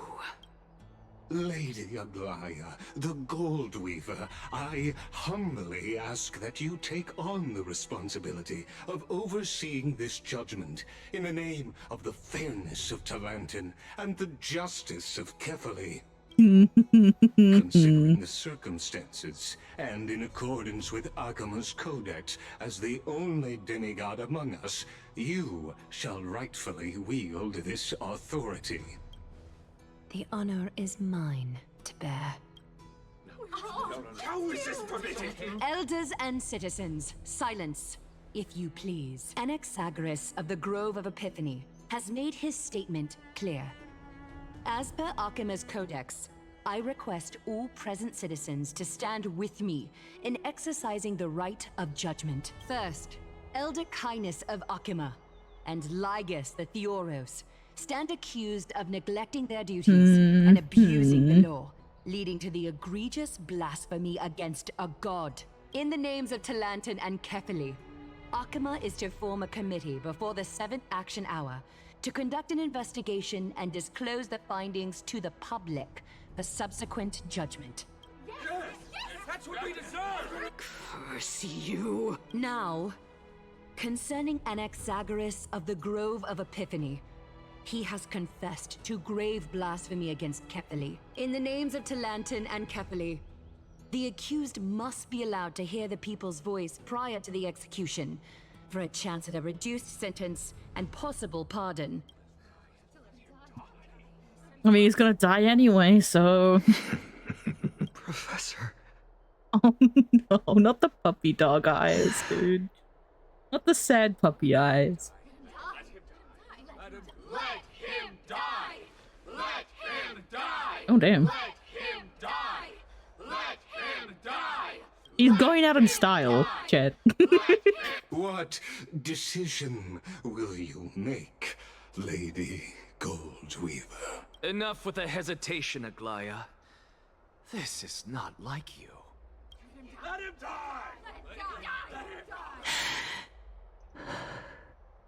Lady Aglaya, the Gold Weaver, I humbly ask that you take on the responsibility of overseeing this judgment in the name of the fairness of Talantin and the justice of Kefali. Considering the circumstances, and in accordance with Akuma's codex as the only demigod among us, you shall rightfully wield this authority. The honor is mine to bear. How is this permitted? Elders and citizens, silence, if you please. Anaxagoras of the Grove of Epiphany has made his statement clear. As per Akuma's codex, I request all present citizens to stand with me in exercising the right of judgment. First, Elder Kindness of Akuma and Lygus the Theoros stand accused of neglecting their duties and abusing the law, leading to the egregious blasphemy against a god. In the names of Talantin and Kefali, Akuma is to form a committee before the 7th action hour to conduct an investigation and disclose the findings to the public for subsequent judgment. That's what we deserve! Curse you! Now, concerning Anaxagoras of the Grove of Epiphany, he has confessed to grave blasphemy against Kepali. In the names of Talantin and Kepali, the accused must be allowed to hear the people's voice prior to the execution, for a chance at a reduced sentence and possible pardon. I mean, he's gonna die anyway, so... Professor. Oh no, not the puppy dog eyes, dude. Not the sad puppy eyes. Let him die! Let him die! Oh damn. Let him die! Let him die! He's going out in style, Chet. What decision will you make, Lady Goldweaver? Enough with the hesitation, Aglaya. This is not like you. Let him die!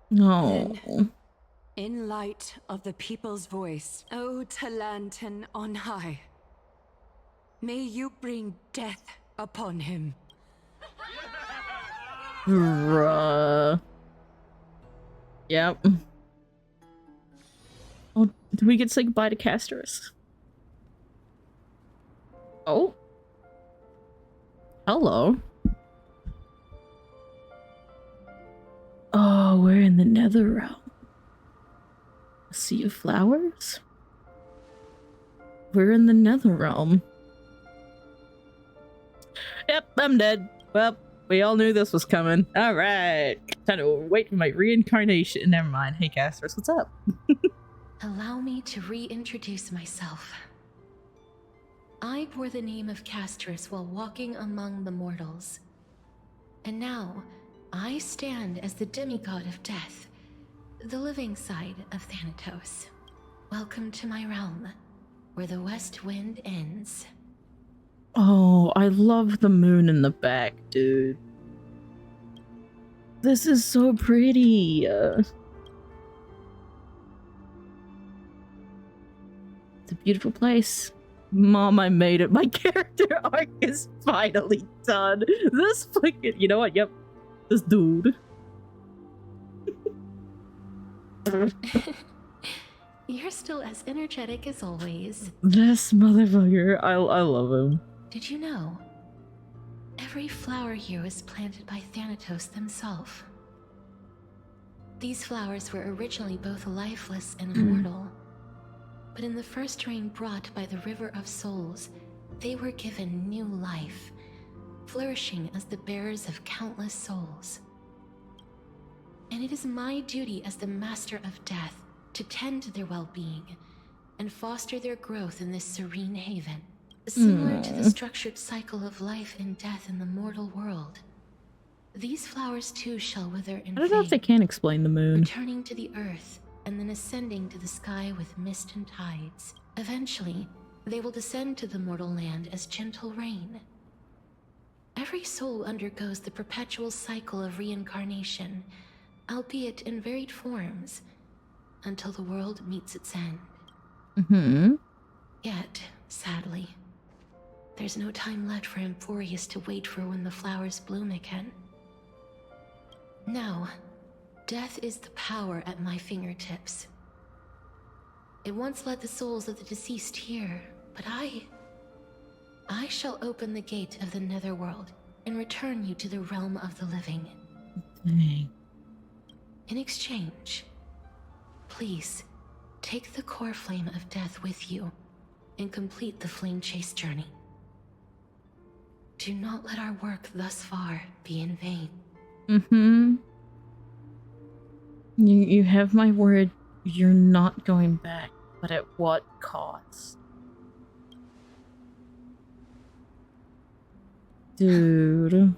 No. In light of the people's voice, O Talantin on high, may you bring death upon him. Bruh. Yep. Oh, do we get to say goodbye to Casterus? Oh. Hello. Oh, we're in the Nether Realm. A sea of flowers? We're in the Nether Realm. Yep, I'm dead. Well, we all knew this was coming. Alright. Time to wait for my reincarnation. Never mind. Hey, Casterus, what's up? Allow me to reintroduce myself. I bore the name of Casterus while walking among the mortals. And now, I stand as the demigod of death, the living side of Thanatos. Welcome to my realm, where the west wind ends. Oh, I love the moon in the back, dude. This is so pretty. It's a beautiful place. Mom, I made it. My character arc is finally done. This fucking... You know what? Yep. This dude. You're still as energetic as always. This motherfucker. I love him. Did you know? Every flower here was planted by Thanatos himself. These flowers were originally both lifeless and immortal. But in the first rain brought by the River of Souls, they were given new life, flourishing as the bearers of countless souls. And it is my duty as the Master of Death to tend to their well-being and foster their growth in this serene haven. Similar to the structured cycle of life and death in the mortal world, these flowers too shall wither and I don't know if they can explain the moon. returning to the earth and then ascending to the sky with mist and tides. Eventually, they will descend to the mortal land as gentle rain. Every soul undergoes the perpetual cycle of reincarnation, albeit in varied forms, until the world meets its end. Yet, sadly, there's no time left for Emphorius to wait for when the flowers bloom again. Now, death is the power at my fingertips. It once led the souls of the deceased here, but I shall open the gate of the netherworld and return you to the realm of the living. Dang. In exchange, please take the core flame of death with you and complete the flame chase journey. Do not let our work thus far be in vain. You have my word. You're not going back, but at what cost? Dude.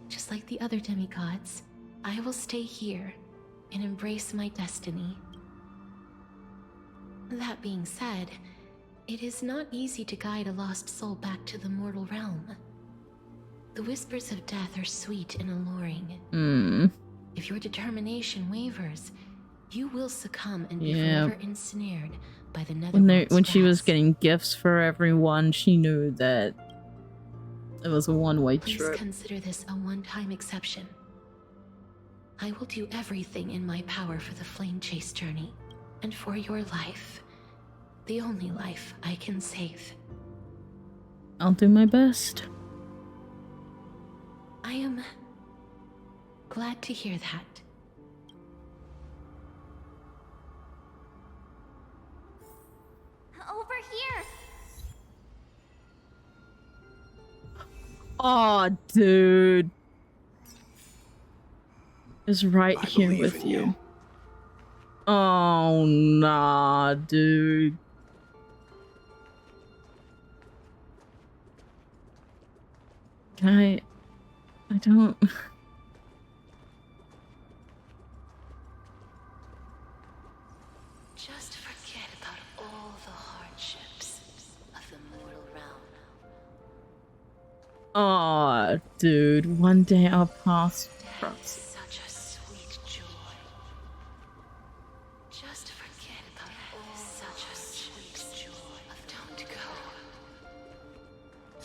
Just like the other demigods, I will stay here and embrace my destiny. That being said, it is not easy to guide a lost soul back to the mortal realm. The whispers of death are sweet and alluring. If your determination wavers, you will succumb and be forever ensnared by the netherworld's When she was grasp. getting gifts for everyone, she knew that It was a one-way Please trip. consider this a one-time exception. I will do everything in my power for the Flame Chase journey, and for your life. The only life I can save. I'll do my best. I am glad to hear that. Over here! Oh, dude. Is right here believe with in you. you. Oh, nah, dude. I don't... Just forget about all the hardships of the mortal realm. Oh, dude. One day I'll pass. Such a sweet joy. Just forget about all such a sweet joy. Don't go.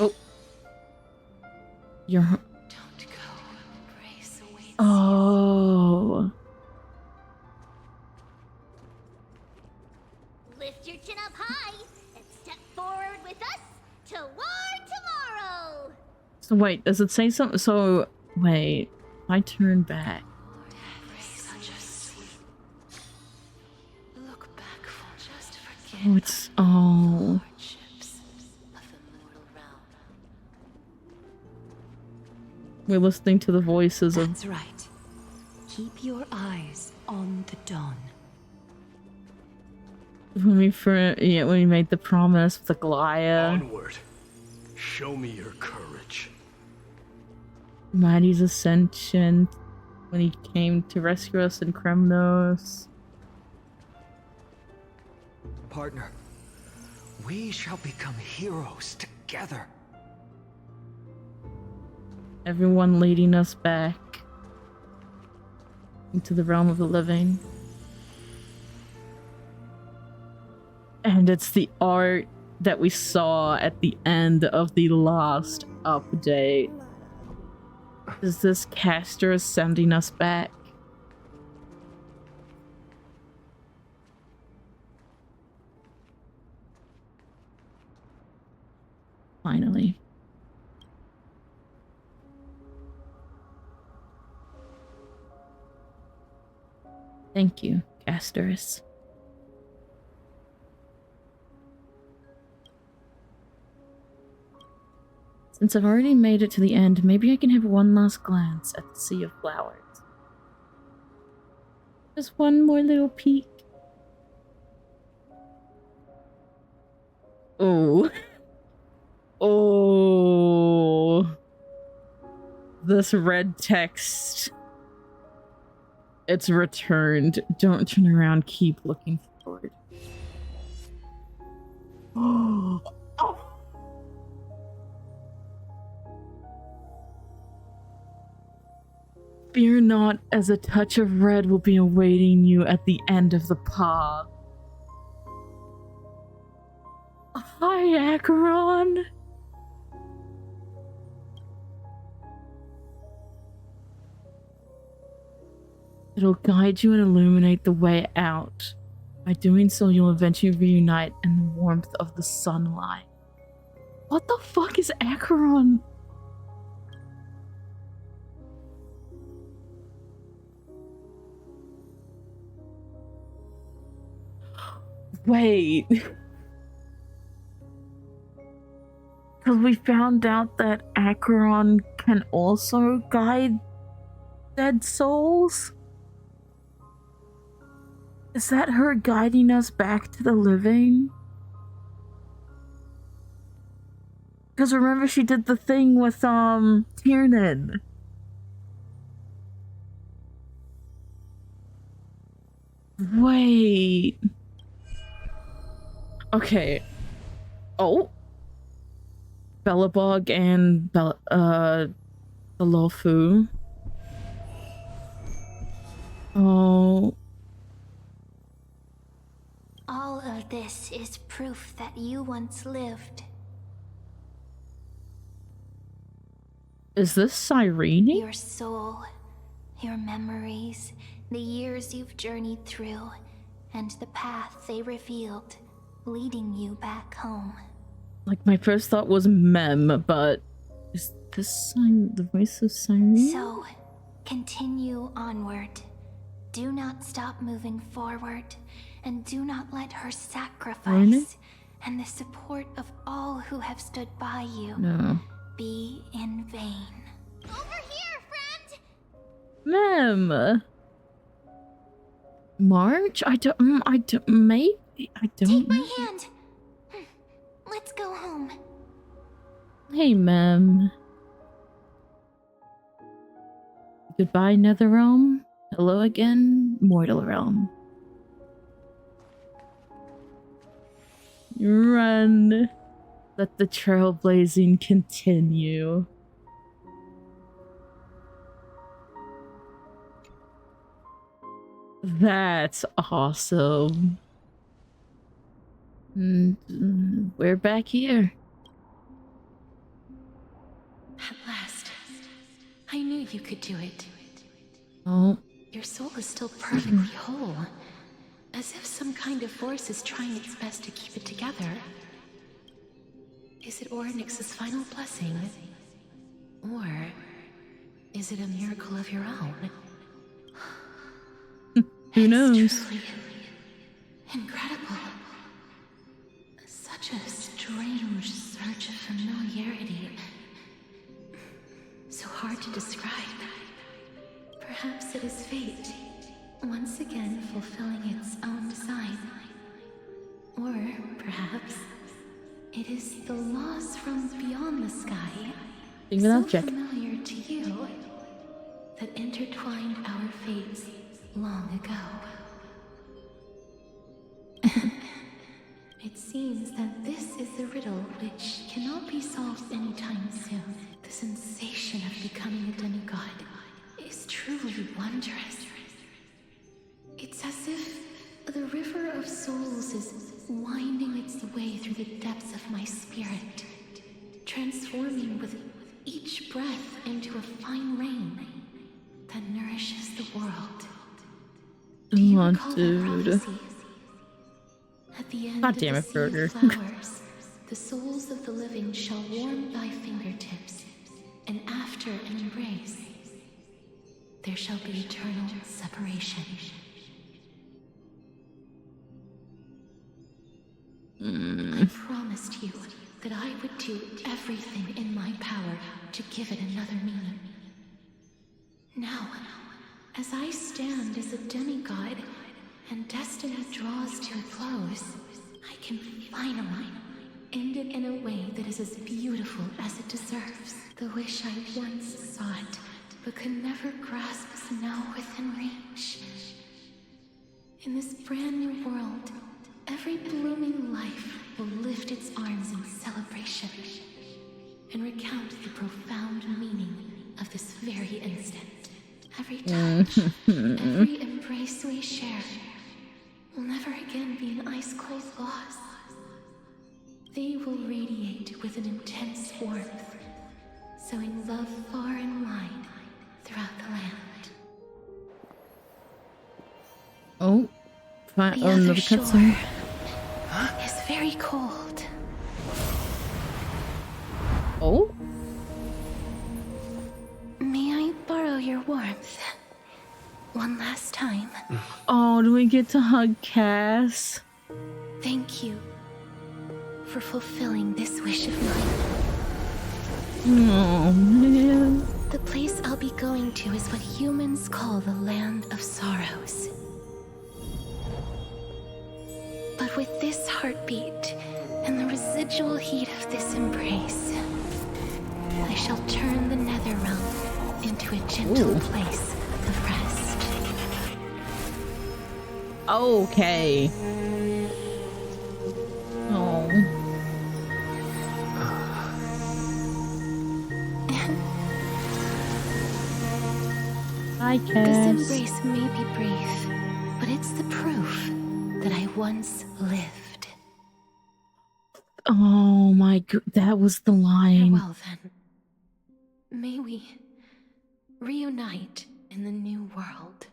Oh. You're... Don't go. Grace awaits. Oh. Lift your chin up high and step forward with us toward tomorrow! So wait, does it say something? So, wait. If I turn back. Such a sweet. Look back for just forget. Oh, it's... Oh. Hardships of the mortal realm. We're listening to the voices of... That's right. Keep your eyes on the dawn. When we made the promise with the Goliath. Onward. Show me your courage. Mighty's ascension. When he came to rescue us in Kremnos. Partner, we shall become heroes together. Everyone leading us back into the realm of the living. And it's the art that we saw at the end of the last update. Is this caster sending us back? Finally. Thank you, casters. Since I've already made it to the end, maybe I can have one last glance at the Sea of Flowers. Just one more little peek. Oh. Oh. This red text. It's returned. Don't turn around, keep looking forward. Oh. Fear not, as a touch of red will be awaiting you at the end of the path. Hi, Acheron. It'll guide you and illuminate the way out. By doing so, you'll eventually reunite in the warmth of the sunlight. What the fuck is Acheron? Wait. Because we found out that Acheron can also guide dead souls? Is that her guiding us back to the living? Because remember she did the thing with, Tiernan. Wait. Okay. Oh. Bellabog and the Lofu. Oh. All of this is proof that you once lived. Is this Cyrene? Your soul, your memories, the years you've journeyed through, and the path they revealed, leading you back home. Like, my first thought was Mem, but is this the voice of Cyrene? So, continue onward. Do not stop moving forward, and do not let her sacrifice and the support of all who have stood by you be in vain. Over here, friend! Mem! March? I don't, maybe? I don't Take know. my hand! Let's go home. Hey, Mem. Goodbye, Netherrealm. Hello again, Mortal Realm. Run. Let the trailblazing continue. That's awesome. We're back here. At last. I knew you could do it. Oh. Your soul is still perfectly whole. As if some kind of force is trying its best to keep it together. Is it Ornyx's final blessing? Or is it a miracle of your own? Who knows? Truly incredible. Such a strange surge of familiarity. So hard to describe. Perhaps it is fate, once again fulfilling its own design. Or perhaps it is the laws from beyond the sky, so familiar to you, that intertwined our fates long ago. It seems that this is the riddle which cannot be solved anytime soon. The sensation of becoming a demigod is truly wondrous. It's as if the river of souls is winding its way through the depths of my spirit, transforming with each breath into a fine rain that nourishes the world. Do you recall that prophecy? At the end of the sea of flowers, the souls of the living shall warm thy fingertips, and after an embrace, there shall be eternal separation. I promised you that I would do everything in my power to give it another meaning. Now, as I stand as a demigod and destiny draws to a close, I can finally end it in a way that is as beautiful as it deserves. The wish I once sought, but could never grasp, is now within reach. In this brand new world, every blooming life will lift its arms in celebration and recount the profound meaning of this very instant. Every touch, every embrace we share will never again be an ice-cold loss. They will radiate with an intense warmth, sowing love far and wide throughout the land. Oh, fine. Oh, another cutscene. It's very cold. Oh? May I borrow your warmth? One last time. Oh, do we get to hug Cass? Thank you for fulfilling this wish of mine. Oh, man. The place I'll be going to is what humans call the Land of Sorrows. But with this heartbeat and the residual heat of this embrace, I shall turn the Netherrealm into a gentle place of rest. Okay. Oh. Hi, Cass. This embrace may be brief, but it's the proof that I once lived. Oh my god, that was the line. Farewell then. May we reunite in the new world.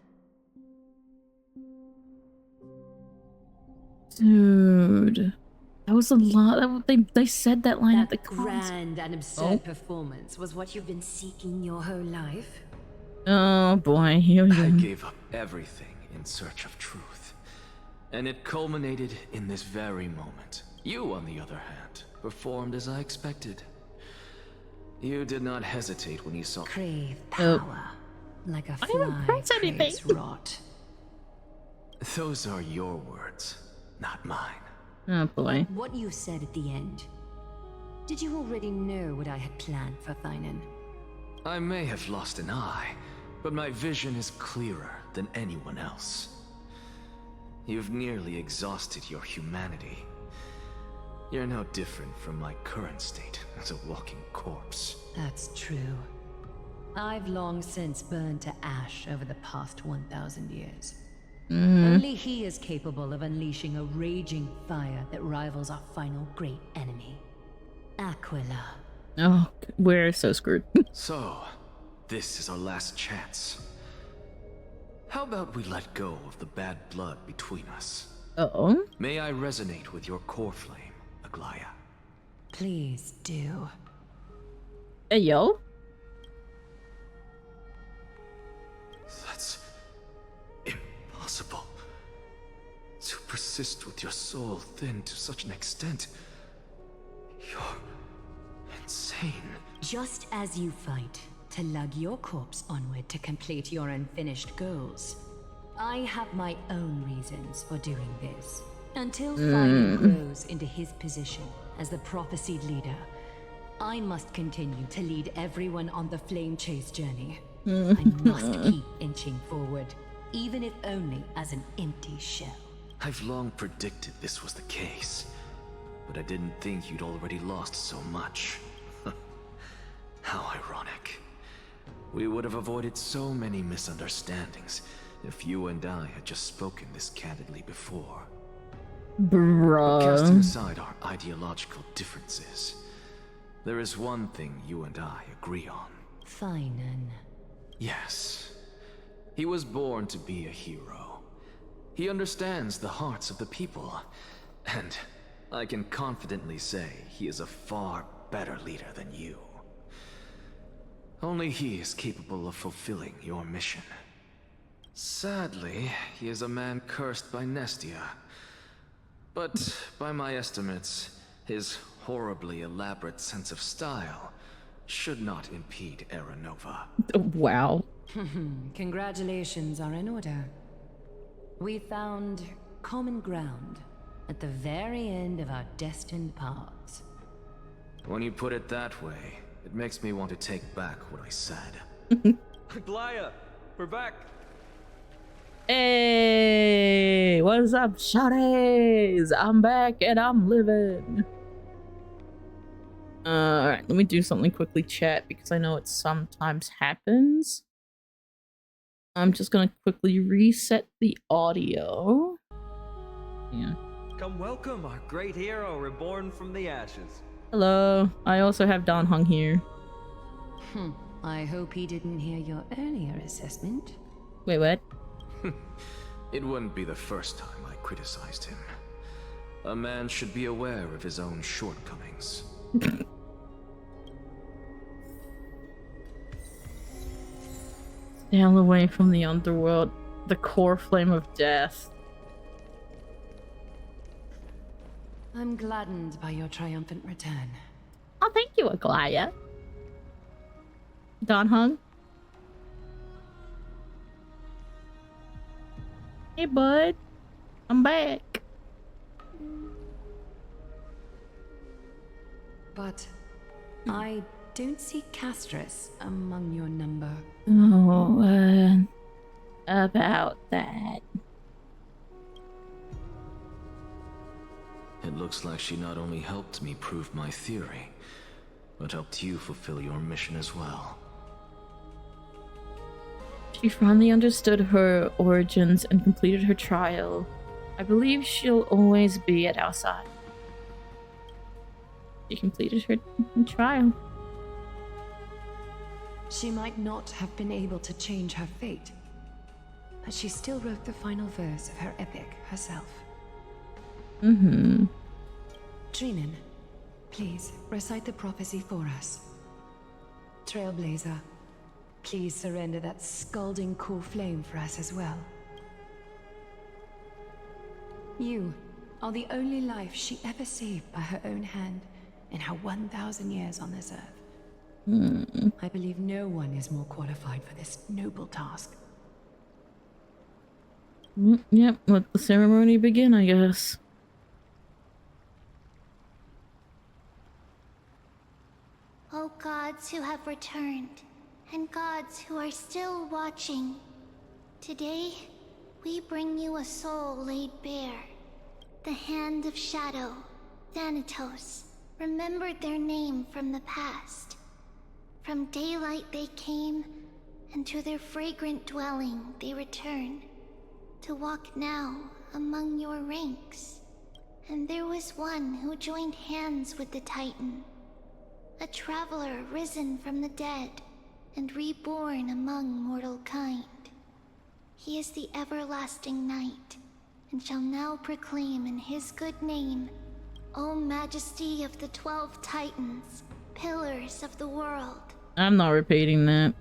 Dude, that was a lot. They said that line at the grand and absurd performance was what you've been seeking your whole life. Oh boy, here we go. I gave up everything in search of truth, and it culminated in this very moment. You, on the other hand, performed as I expected. You did not hesitate when you saw crave power, like a fly craves rot. Those are your words, not mine. Oh boy. What you said at the end. Did you already know what I had planned for Thynon? I may have lost an eye, but my vision is clearer than anyone else. You've nearly exhausted your humanity. You're no different from my current state as a walking corpse. That's true. I've long since burned to ash over the past 1,000 years. Only he is capable of unleashing a raging fire that rivals our final great enemy, Aquila. Oh, we're so screwed. So, this is our last chance. How about we let go of the bad blood between us? Uh-oh. May I resonate with your core flame, Aglaya? Please do. Hey, yo. That's impossible. To persist with your soul thinned to such an extent. You're insane. Just as you fight to lug your corpse onward to complete your unfinished goals, I have my own reasons for doing this. Until Thynon grows into his position as the prophesied leader, I must continue to lead everyone on the flame chase journey. I must keep inching forward, even if only as an empty shell. I've long predicted this was the case, but I didn't think you'd already lost so much. How ironic. We would have avoided so many misunderstandings if you and I had just spoken this candidly before. Bruh. Casting aside our ideological differences, there is one thing you and I agree on. Thynon. Yes. He was born to be a hero. He understands the hearts of the people, and I can confidently say he is a far better leader than you. Only he is capable of fulfilling your mission. Sadly, he is a man cursed by Nestia. But by my estimates, his horribly elaborate sense of style should not impede Era Nova. Wow. Congratulations are in order. We found common ground at the very end of our destined paths. When you put it that way, it makes me want to take back what I said. Aglaya, we're back. Hey, what's up, shawties? I'm back and I'm living. Alright, let me do something quickly, chat, because I know it sometimes happens. I'm just gonna quickly reset the audio. Yeah. Come welcome our great hero reborn from the ashes. Hello. I also have Don Hung here. I hope he didn't hear your earlier assessment. Wait, what? It wouldn't be the first time I criticized him. A man should be aware of his own shortcomings. Stay away from the underworld, the core flame of death. I'm gladdened by your triumphant return. Oh, thank you, Aglaya. Don Hung? Hey, bud. I'm back. But I don't see Castris among your number. Oh, about that. It looks like she not only helped me prove my theory, but helped you fulfill your mission as well. She finally understood her origins and completed her trial. I believe she'll always be at our side. She completed her trial. She might not have been able to change her fate, but she still wrote the final verse of her epic herself. Mm-hmm. Trinen, please recite the prophecy for us. Trailblazer, please surrender that scalding cool flame for us as well. You are the only life she ever saved by her own hand in her 1,000 years on this earth. I believe no one is more qualified for this noble task. Yep, let the ceremony begin, I guess. O gods who have returned, and gods who are still watching, today we bring you a soul laid bare. The Hand of Shadow, Thanatos, remembered their name from the past. From daylight they came, and to their fragrant dwelling they return, to walk now among your ranks. And there was one who joined hands with the Titan, a traveler risen from the dead and reborn among mortal kind. He is the everlasting night, and shall now proclaim in his good name, O Majesty of the 12 Titans, pillars of the world. I'm not repeating that.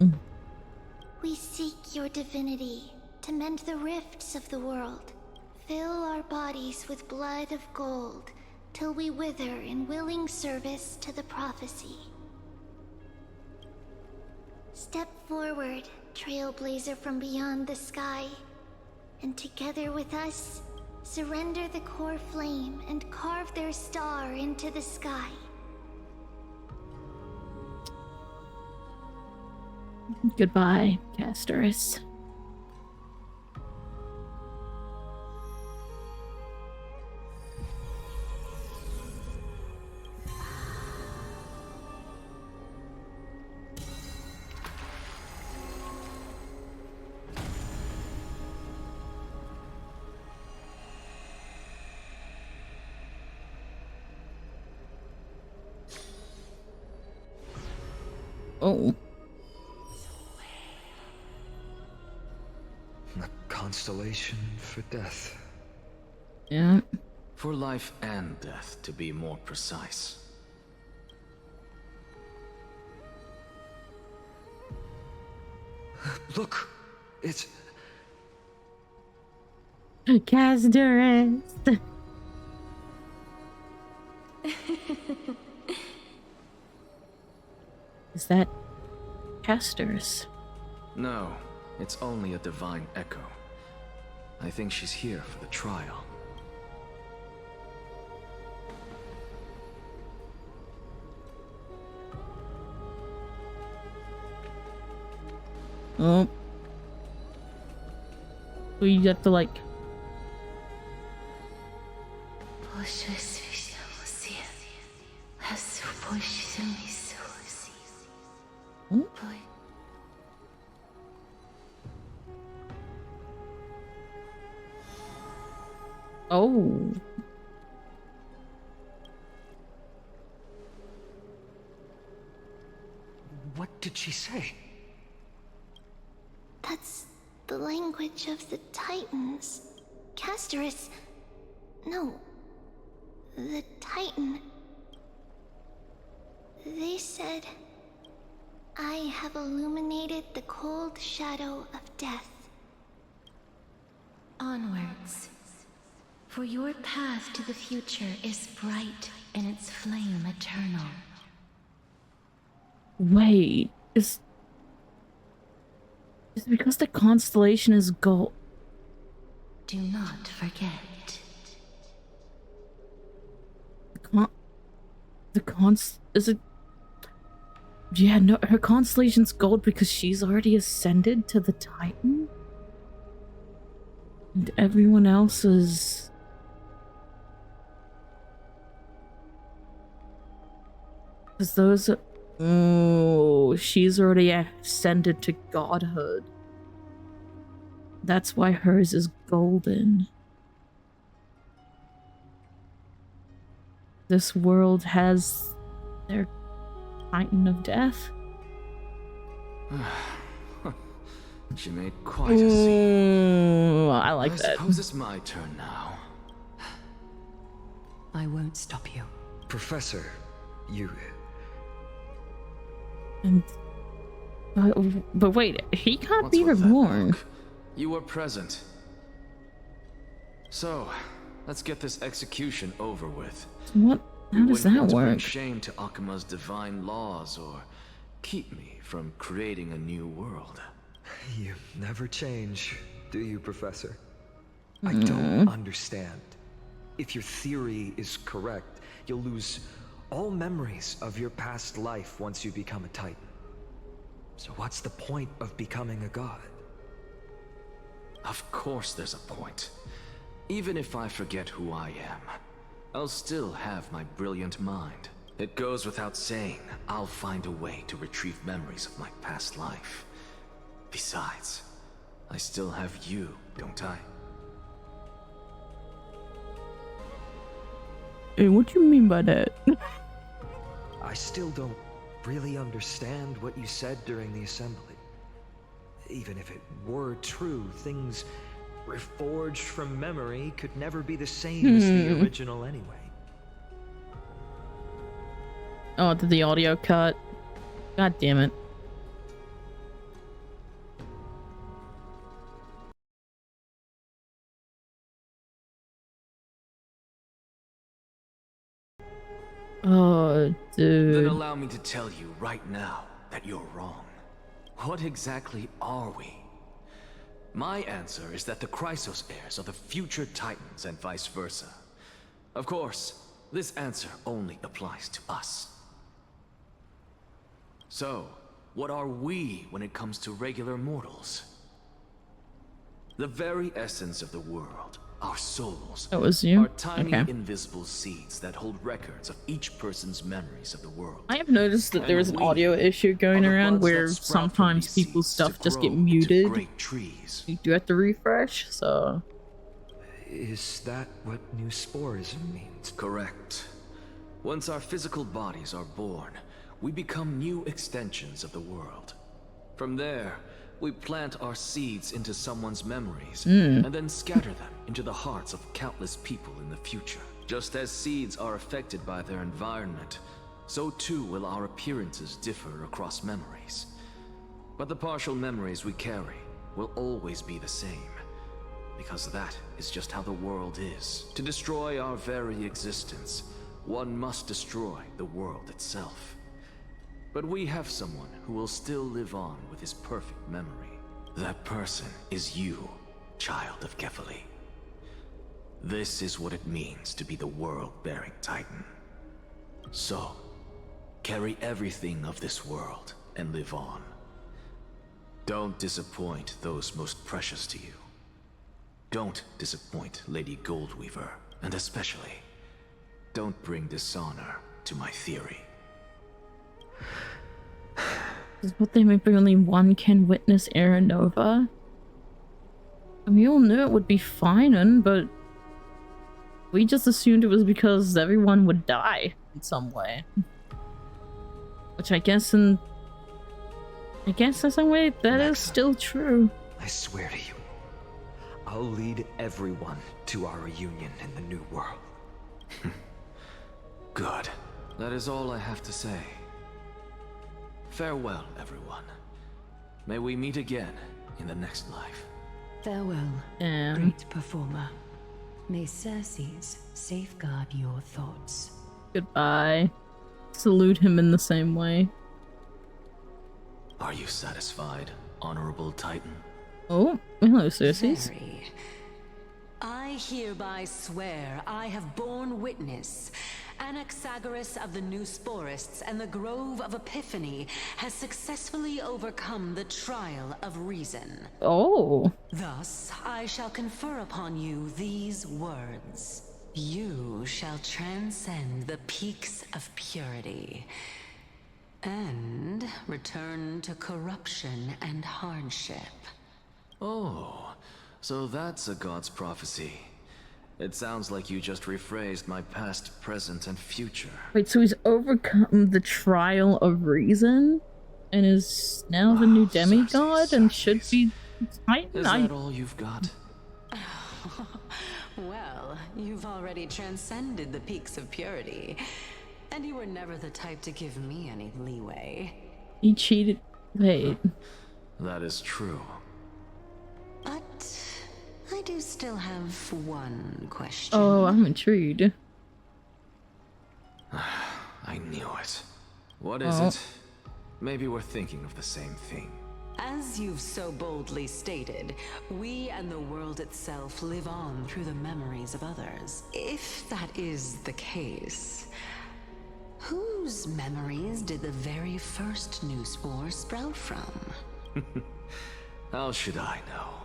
We seek your divinity to mend the rifts of the world. Fill our bodies with blood of gold till we wither in willing service to the prophecy. Step forward, trailblazer from beyond the sky, and together with us, surrender the core flame and carve their star into the sky. Goodbye, Casterus. Oh. A constellation for death. Yeah. For life and death, to be more precise. Look, it's... Casterus. Is that Casterus? No, it's only a divine echo. I think she's here for the trial. Oh. So you have to like... Oh. What did she say? That's the language of the Titans. Casterus... No. The Titan. They said, I have illuminated the cold shadow of death. Onwards. For your path to the future is bright and its flame eternal. Wait, is it because the constellation is gold? Do not forget. Is it? Yeah, no, her constellation's gold because she's already ascended to the Titan? And everyone else is... Because those are... Oh, she's already ascended to godhood. That's why hers is golden. This world has their Titan of Death. She made quite a scene. I like that. I suppose it's my turn now. I won't stop you. Professor, you... And, but wait, he can't What's be with that reborn. look? You were present. So, let's get this execution over with. What? How does that Bring work? shame to Akuma's divine laws, or keep me from creating a new world. You never change, do you, Professor? I don't understand. If your theory is correct, you'll lose all memories of your past life once you become a Titan. So what's the point of becoming a god? Of course there's a point. Even if I forget who I am, I'll still have my brilliant mind. It goes without saying, I'll find a way to retrieve memories of my past life. Besides, I still have you, don't I? Hey, what do you mean by that? I still don't really understand what you said during the assembly. Even if it were true, things reforged from memory could never be the same as the original anyway. Oh, did the audio cut? God damn it. Oh, dude. Then allow me to tell you right now that you're wrong. What exactly are we? My answer is that the Chrysos heirs are the future Titans and vice versa. Of course, this answer only applies to us. So, what are we when it comes to regular mortals? The very essence of the world, our souls, That was you? are tiny Okay. invisible seeds that hold records of each person's memories of the world. I have noticed that there is an audio issue going around where sometimes people's stuff just get muted. Great trees. You do have to refresh, so... Is that what new sporism means? Correct. Once our physical bodies are born, we become new extensions of the world. From there, we plant our seeds into someone's memories, and then scatter them into the hearts of countless people in the future. Just as seeds are affected by their environment, so too will our appearances differ across memories. But the partial memories we carry will always be the same, because that is just how the world is. To destroy our very existence, one must destroy the world itself. But we have someone who will still live on with his perfect memory. That person is you, child of Kefali. This is what it means to be the world-bearing Titan. So, carry everything of this world and live on. Don't disappoint those most precious to you. Don't disappoint Lady Goldweaver, and especially, don't bring dishonor to my theory. Is what they meant by only one can witness Era Nova? I mean, we all knew it would be fine, but we just assumed it was because everyone would die in some way. Which I guess in some way that is still true. I swear to you, I'll lead everyone to our reunion in the new world. Good. That is all I have to say. Farewell, everyone. May we meet again in the next life. Farewell, great performer. May Circes safeguard your thoughts. Goodbye. Salute him in the same way. Are you satisfied, honorable Titan? Oh, hello, Circes. Very. I hereby swear I have borne witness. Anaxagoras of the New Sporists and the Grove of Epiphany has successfully overcome the trial of reason. Oh. Thus, I shall confer upon you these words. You shall transcend the peaks of purity and return to corruption and hardship. Oh, so that's a god's prophecy. It sounds like you just rephrased my past, present, and future. Wait, so he's overcome the trial of reason? and is now the new demigod and should be Titan. Is that all you've got? Well, you've already transcended the peaks of purity, and you were never the type to give me any leeway. He cheated. Wait. That is true. But I do still have one question. Oh, I'm intrigued. I knew it. What is it? Maybe we're thinking of the same thing. As you've so boldly stated, we and the world itself live on through the memories of others. If that is the case, whose memories did the very first new spore sprout from? How should I know?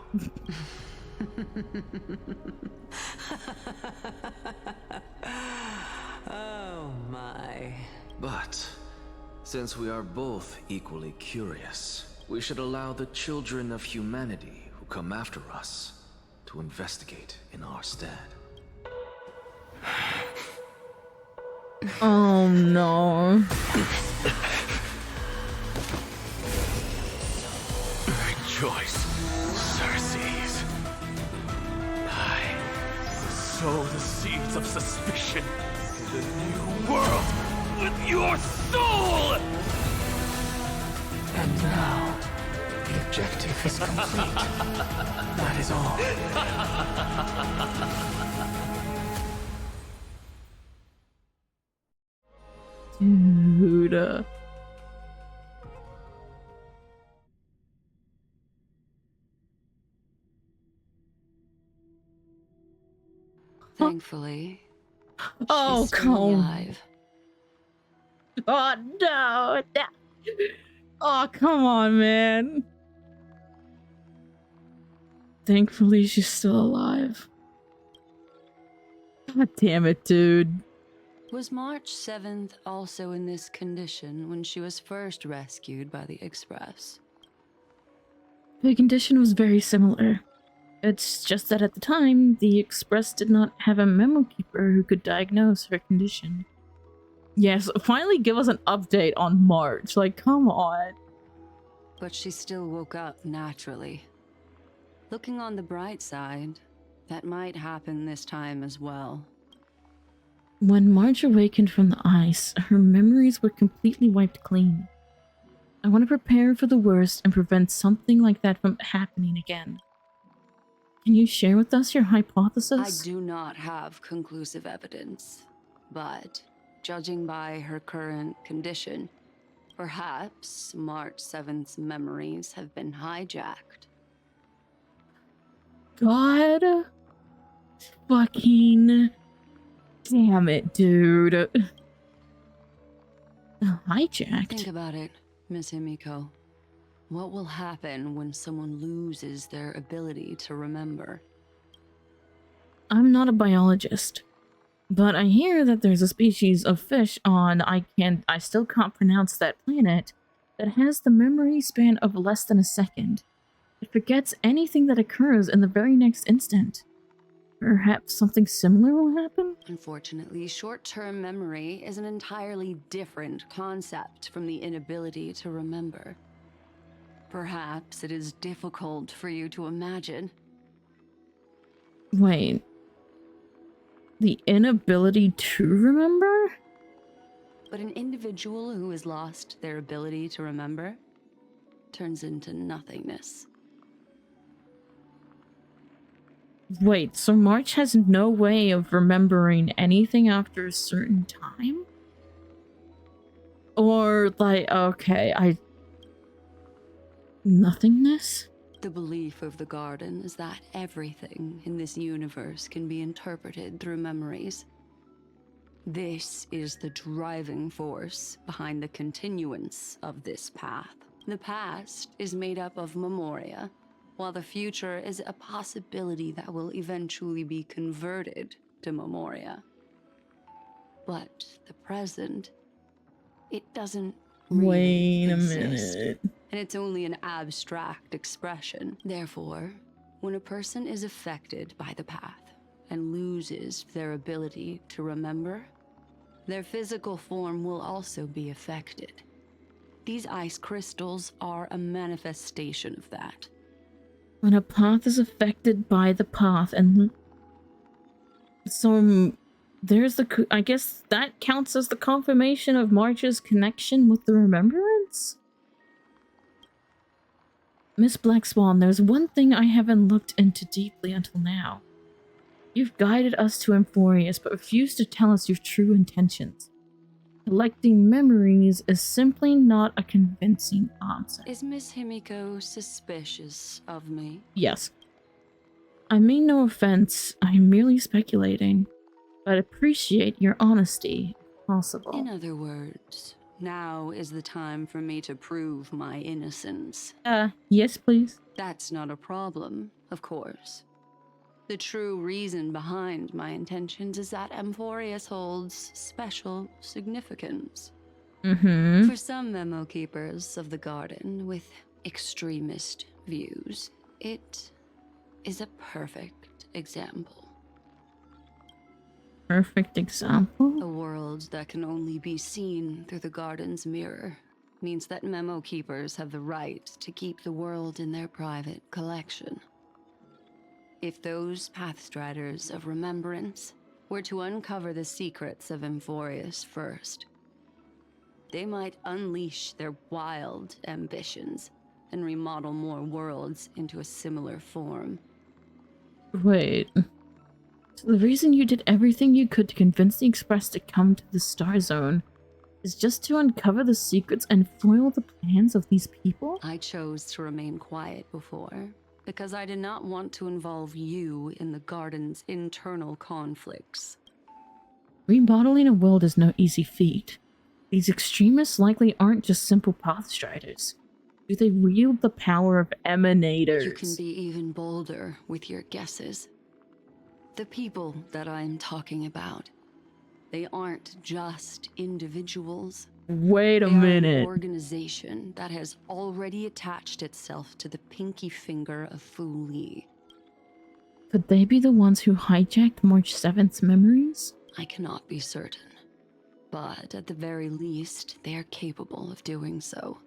Oh my. But since we are both equally curious, we should allow the children of humanity who come after us to investigate in our stead. Oh no. Rejoice, Circes. I sow the seeds of suspicion in the new world with your soul! And now, the objective is complete. That is all. Dude. Thankfully, Oh, she's still come. alive. Oh no. Oh, come on, man. Thankfully, she's still alive. God damn it, dude. Was March 7th also in this condition when she was first rescued by the Express? The condition was very similar. It's just that at the time, the Express did not have a memo keeper who could diagnose her condition. Yes, finally give us an update on March. Like, come on. But she still woke up naturally. Looking on the bright side, that might happen this time as well. When Marge awakened from the ice, her memories were completely wiped clean. I want to prepare for the worst and prevent something like that from happening again. Can you share with us your hypothesis? I do not have conclusive evidence, but judging by her current condition, perhaps March 7th's memories have been hijacked. God fucking damn it, dude. Hijacked? Think about it, Miss Himiko. What will happen when someone loses their ability to remember? I'm not a biologist, but I hear that there's a species of fish on I still can't pronounce that planet that has the memory span of less than a second. It forgets anything that occurs in the very next instant. Perhaps something similar will happen? Unfortunately, short-term memory is an entirely different concept from the inability to remember. Perhaps it is difficult for you to imagine. Wait. The inability to remember? But an individual who has lost their ability to remember turns into nothingness. Wait, so March has no way of remembering anything after a certain time? Or, like, okay, nothingness? The belief of the Garden is that everything in this universe can be interpreted through memories. This is the driving force behind the continuance of this path. The past is made up of memoria, while the future is a possibility that will eventually be converted to memoria. But the present, it doesn't really Wait a exist. minute. And it's only an abstract expression. Therefore, when a person is affected by the path and loses their ability to remember, their physical form will also be affected. these ice crystals are a manifestation of that. When a path is affected by the path, and so there's the, I guess that counts as the confirmation of March's connection with the remembrance? Miss Black Swan, there's one thing I haven't looked into deeply until now. You've guided us to Emphorius, but refused to tell us your true intentions. Collecting memories is simply not a convincing answer. Is Miss Himiko suspicious of me? Yes. I mean no offense, I'm merely speculating, but appreciate your honesty, if possible. In other words, now is the time for me to prove my innocence. Yes, please. That's not a problem, of course. The true reason behind my intentions is that Emphorius holds special significance. For some memo keepers of the garden with extremist views, it is a perfect example. Perfect example? A world that can only be seen through the garden's mirror means that memo keepers have the right to keep the world in their private collection. If those Pathstriders of Remembrance were to uncover the secrets of Emphorius first, they might unleash their wild ambitions and remodel more worlds into a similar form. Wait. So the reason you did everything you could to convince the Express to come to the Star Zone is just to uncover the secrets and foil the plans of these people? I chose to remain quiet before, because I did not want to involve you in the garden's internal conflicts. Remodeling a world is no easy feat. These extremists likely aren't just simple Pathstriders. Do they wield the power of emanators? You can be even bolder with your guesses. The people that I'm talking about, they aren't just individuals. Wait a They are minute. an organization that has already attached itself to the pinky finger of Fu Li. Could they be the ones who hijacked March 7th's memories? I cannot be certain, but at the very least, they are capable of doing so.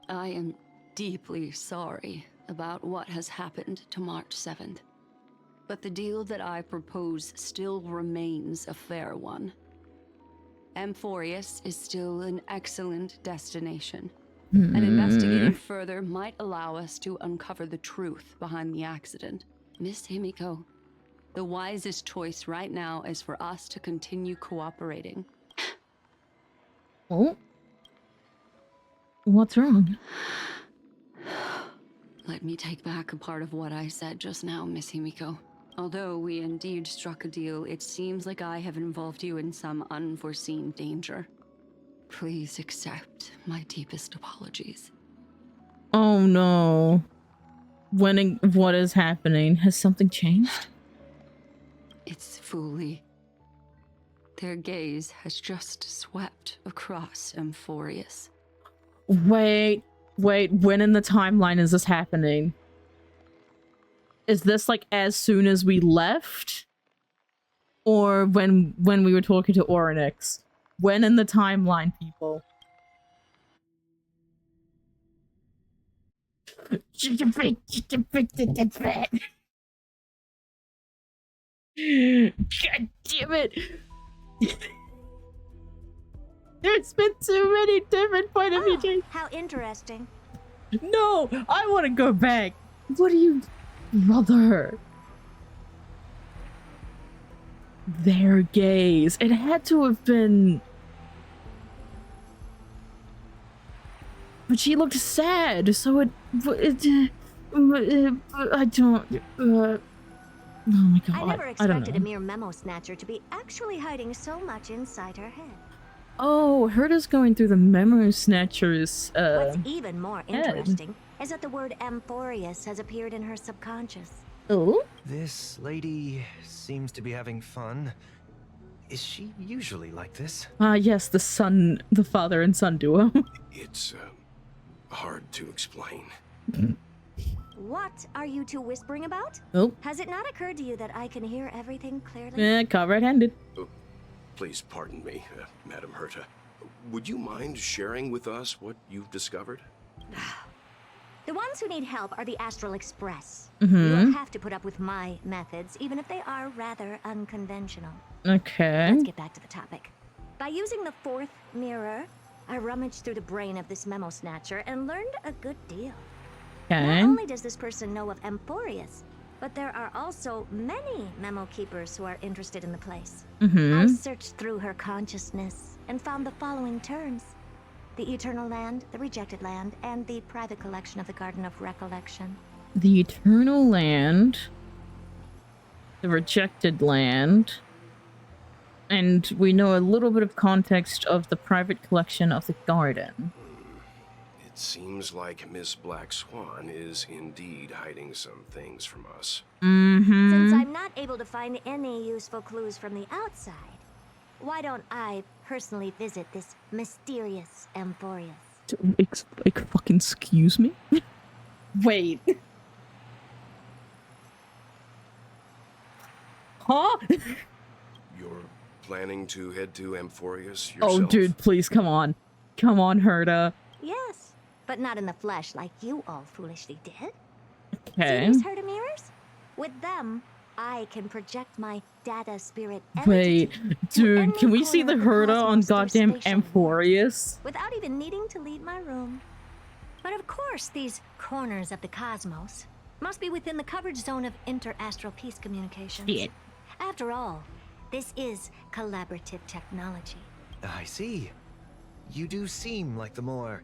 I am deeply sorry about what has happened to March 7th, but the deal that I propose still remains a fair one. Emphorius is still an excellent destination, and investigating further might allow us to uncover the truth behind the accident. Miss Himiko, the wisest choice right now is for us to continue cooperating. Oh? What's wrong? Let me take back a part of what I said just now, Miss Himiko. Although we indeed struck a deal, it seems like I have involved you in some unforeseen danger. Please accept my deepest apologies. Oh no. What is happening? Has something changed? It's Fu Li. Their gaze has just swept across Emphorius. Wait, when in the timeline is this happening? Is this like as soon as we left? Or when we were talking to Oryx? When in the timeline, people? God damn it! There's been too many different point of views. How interesting. No, I want to go back. What do you, brother? Their gaze. It had to have been. But she looked sad, so I don't. Oh my god. I never I don't expected know. a mere memo snatcher to be actually hiding so much inside her head. Oh, Herta's going through the memory snatchers. What's even more head. interesting is that the word Emphorius has appeared in her subconscious. Oh? This lady seems to be having fun. Is she usually like this? Yes, the father and son duo. It's hard to explain. What are you two whispering about? Oh. Has it not occurred to you that I can hear everything clearly? Caught red-handed. Oh, please pardon me, Madam Herta. Would you mind sharing with us what you've discovered? The ones who need help are the Astral Express. Mm-hmm. You'll have to put up with my methods, even if they are rather unconventional. Okay. Let's get back to the topic. By using the fourth mirror, I rummaged through the brain of this memo snatcher and learned a good deal. Okay. Not only does this person know of Emphorius, but there are also many memo keepers who are interested in the place. Mm-hmm. I searched through her consciousness and found the following terms: the Eternal Land, the Rejected Land, and the private collection of the Garden of Recollection. The Eternal Land, the Rejected Land, and we know a little bit of context of the private collection of the Garden. It seems like Miss Black Swan is indeed hiding some things from us. Mm-hmm. Since I'm not able to find any useful clues from the outside, why don't I personally visit this mysterious Emphorius? Like fucking excuse me? Wait. Huh? You're planning to head to Emphorius yourself? Oh, dude, please, come on. Come on, Herta. Yes, but not in the flesh like you all foolishly did. Okay. See these Herta mirrors? With them, I can project my data spirit Wait, entity dude, can we see the corner of the Herta on cosmos through goddamn spatial Emphorius? without even needing to leave my room. But of course, these corners of the cosmos must be within the coverage zone of inter-astral peace communications. Shit. After all, this is collaborative technology. I see. You do seem like the more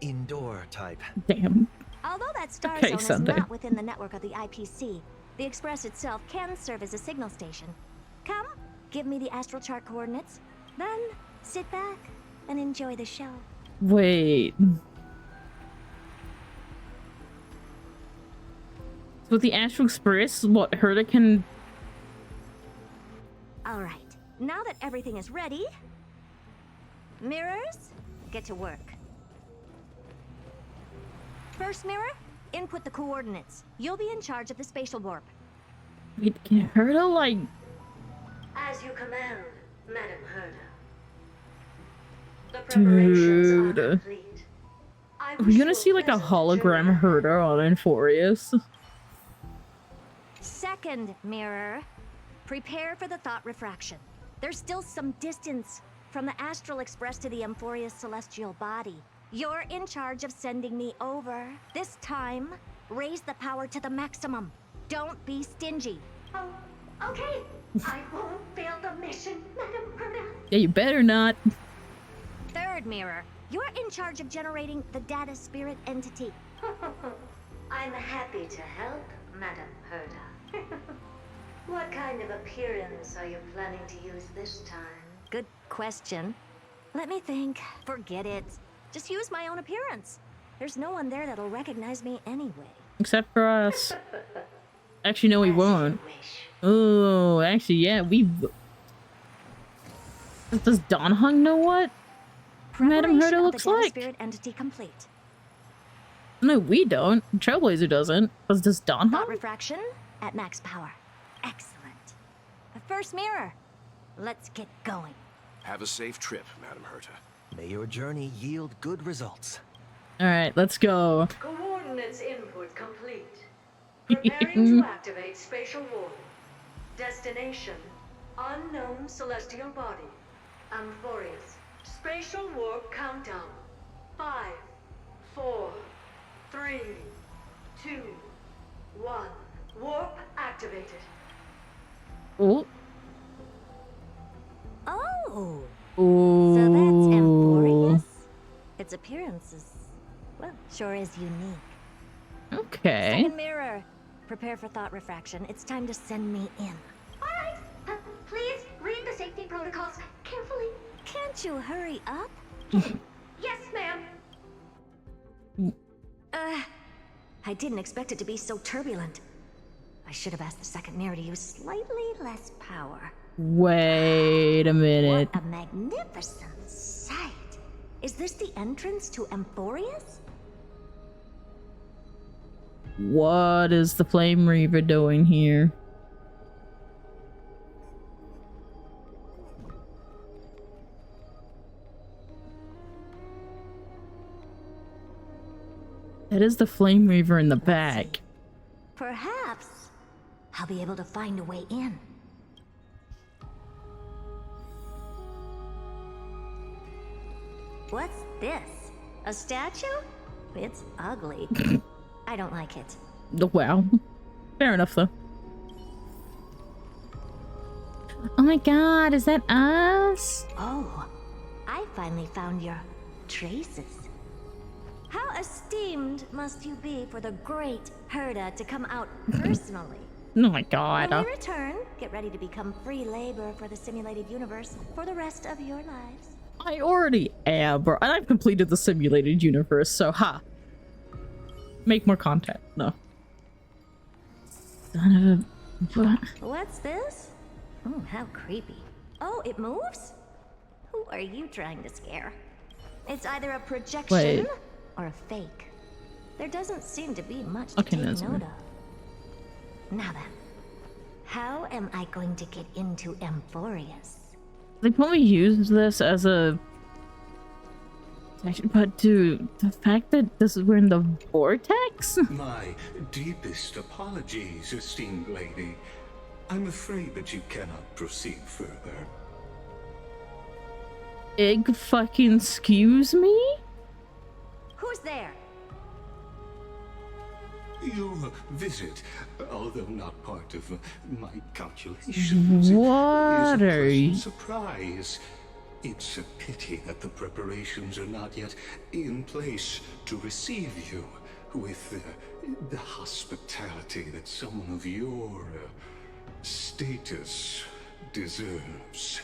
indoor type. Damn. Although that star Okay, zone is Sunday. not within the network of the IPC, the Express itself can serve as a signal station. Come, give me the astral chart coordinates, then sit back and enjoy the show. Wait. So the Astral Express, what, Herta can... All right, now that everything is ready, mirrors, get to work. First mirror, input the coordinates. You'll be in charge of the spatial warp. Wait, can Herta, like... As you command, Madam Herta. The Dude. are complete. Are we gonna see, like, a hologram Herta on Emphorius? Second mirror, prepare for the thought refraction. There's still some distance from the Astral Express to the Emphorius celestial body. You're in charge of sending me over. This time, raise the power to the maximum. Don't be stingy. Oh, okay. I won't fail the mission, Madam Herta. Yeah, you better not. Third mirror, you're in charge of generating the data spirit entity. I'm happy to help, Madam Herta. What kind of appearance are you planning to use this time? Good question. Let me think. Forget it. Just use my own appearance. There's no one there that'll recognize me anyway. Except for us. Actually, no, we won't. Oh, actually, yeah, we... Does Don Hung know what Madam Preparation Herta of looks the data like? spirit entity complete. No, we don't. Trailblazer doesn't. Does Don Thought Hung? refraction at max power. Excellent. The first mirror. Let's get going. Have a safe trip, Madam Herta. May your journey yield good results. Alright, let's go. Coordinates input complete. Preparing to activate spatial warp. Destination, unknown celestial body. Emphorius. Spatial warp countdown. 5, 4, 3, 2, 1. Warp activated. Oh. Oh. Oh. So that's Emphorius? Its appearance is, well, sure is unique. Okay. Second mirror. Prepare for thought refraction. It's time to send me in. All right. Please read the safety protocols carefully. Can't you hurry up? Yes, ma'am. I didn't expect it to be so turbulent. I should have asked the second mirror to use slightly less power. Wait a minute. What a magnificent sight. Is this the entrance to Emphorius? What is the Flame Reaver doing here? That is the Flame Reaver in the back. Perhaps I'll be able to find a way in. What's this? A statue? It's ugly. I don't like it. Wow. Fair enough, though. Oh my god, is that us? Oh, I finally found your traces. How esteemed must you be for the great Herda to come out personally? Oh my god. When we return, get ready to become free labor for the simulated universe for the rest of your lives. I already am, bro. And I've completed the simulated universe, so ha. Make more content. No. Son of a... What's this? Oh, how creepy. Oh, it moves? Who are you trying to scare? It's either a projection or a fake. There doesn't seem to be much to take note of. Now then, how am I going to get into Amphorius? They probably used this as a... But dude, the fact that we're in the vortex? My deepest apologies, esteemed lady. I'm afraid that you cannot proceed further. Egg fucking excuse me? Who's there? Your visit, although not part of my calculations, What is a are you? pleasant surprise. It's a pity that the preparations are not yet in place to receive you with the hospitality that someone of your status deserves.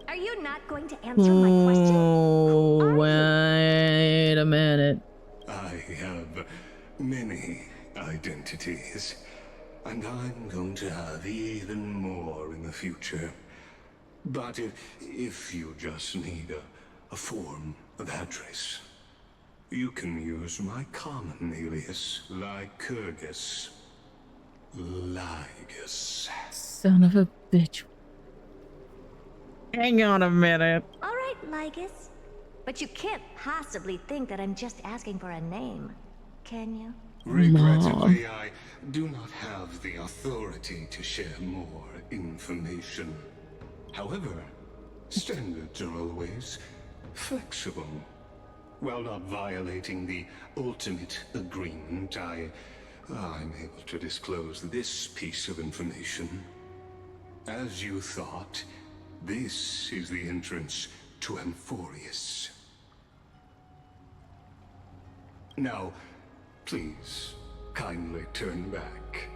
Are you not going to answer my question? Oh, wait a minute. I have many identities, and I'm going to have even more in the future. But if you just need a form of address, you can use my common alias, Lycurgus. Lygus. Son of a bitch. Hang on a minute. All right, Lygus. But you can't possibly think that I'm just asking for a name, can you? Regrettably, I do not have the authority to share more information. However, standards are always flexible. While not violating the ultimate agreement, I'm able to disclose this piece of information. As you thought, this is the entrance to Amphorius. Now, please, kindly turn back.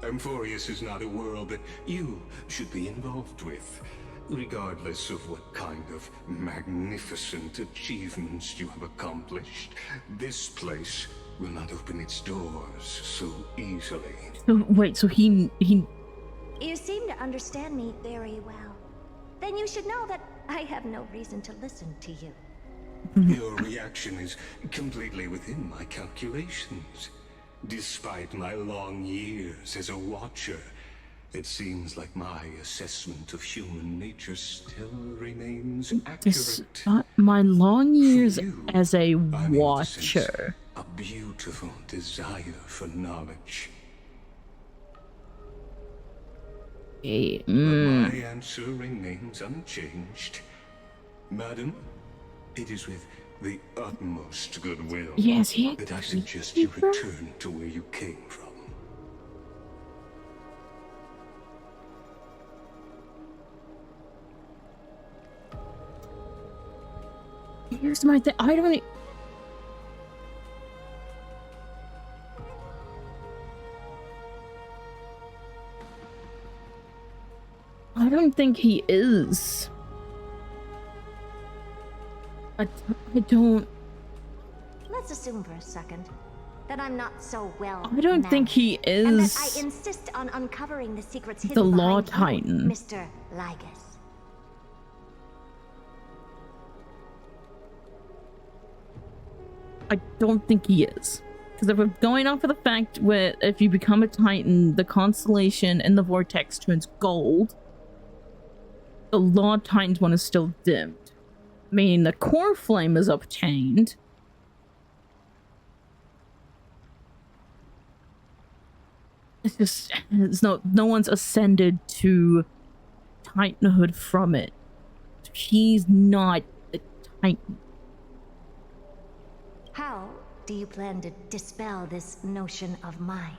Amphorius is not a world that you should be involved with, regardless of what kind of magnificent achievements you have accomplished. This place will not open its doors so easily. So, wait, so he... You seem to understand me very well. Then you should know that I have no reason to listen to you. Your reaction is completely within my calculations. Despite my long years as a watcher, it seems like my assessment of human nature still remains accurate. My long years you, as a I'm able to watcher. sense a beautiful desire for knowledge. But my answer remains unchanged. Madam, it is with the utmost goodwill that I suggest you return to where you came from. Here's my thing. I don't... I don't think he is. I don't... Let's assume for a second that I'm not so well I don't think he is... And that I insist on uncovering the secrets hidden the Law behind Titan. you, Mr. Lygus. I don't think he is. Because if we're going off of the fact where if you become a Titan, the constellation in the vortex turns gold, the Law Titan's one is still dimmed. Meaning the core flame is obtained, It's just no one's ascended to Titanhood from it. He's not a Titan. How do you plan to dispel this notion of mine?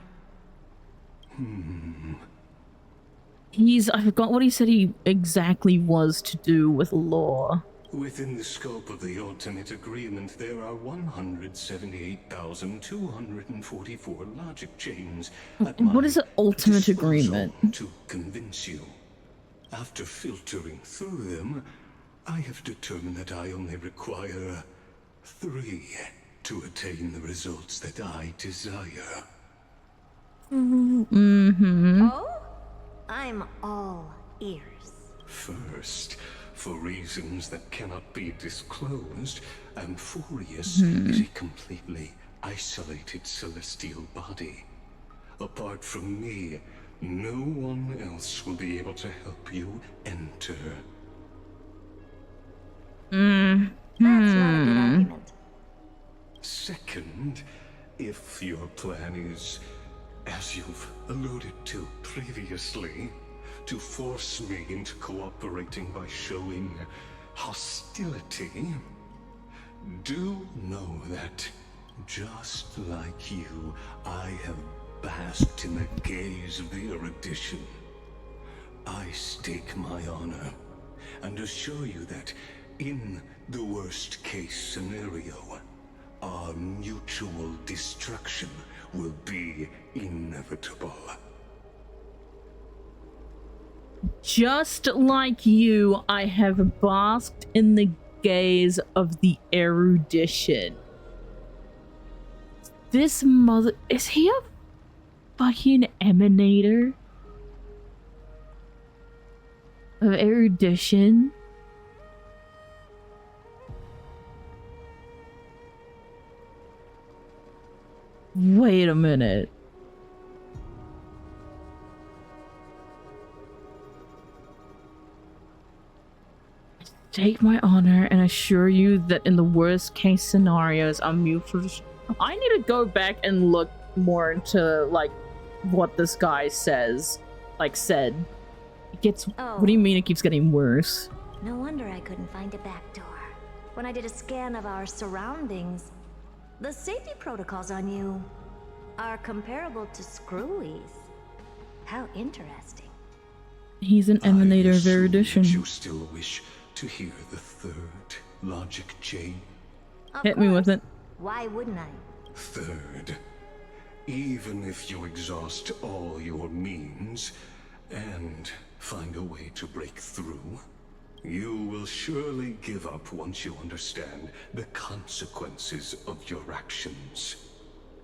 I forgot what he said he exactly was to do with law. Within the scope of the ultimate agreement, there are 178,244 logic chains at What is the ultimate agreement? to convince you. After filtering through them, I have determined that I only require 3 to attain the results that I desire. Oh? I'm all ears. First, for reasons that cannot be disclosed, Amphorius is a completely isolated celestial body. Apart from me, no one else will be able to help you enter. That's not a good argument. Second, if your plan is, as you've alluded to previously, to force me into cooperating by showing hostility, do know that, just like you, I have basked in the gaze of the erudition. I stake my honor, and assure you that, in the worst-case scenario, our mutual destruction will be inevitable. Just like you, I have basked in the gaze of the erudition. This mother... Is he a fucking emanator of erudition? Wait a minute. Take my honor and assure you that in the worst case scenarios, I'm mutual. I need to go back and look more into like what this guy says. Said. It gets. Oh. What do you mean it keeps getting worse? No wonder I couldn't find a back door. When I did a scan of our surroundings, the safety protocols on you are comparable to Screwy's. How interesting. He's an emanator of erudition. You still wish to hear the third logic chain? Hit me with it. Why wouldn't I? Third, even if you exhaust all your means and find a way to break through, you will surely give up once you understand the consequences of your actions.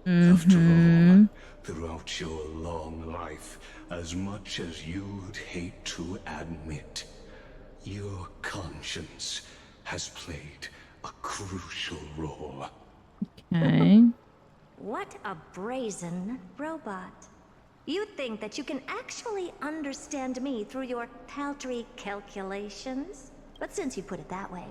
After all, throughout your long life, as much as you'd hate to admit, your conscience has played a crucial role. Okay. What a brazen robot. You think that you can actually understand me through your paltry calculations? But since you put it that way,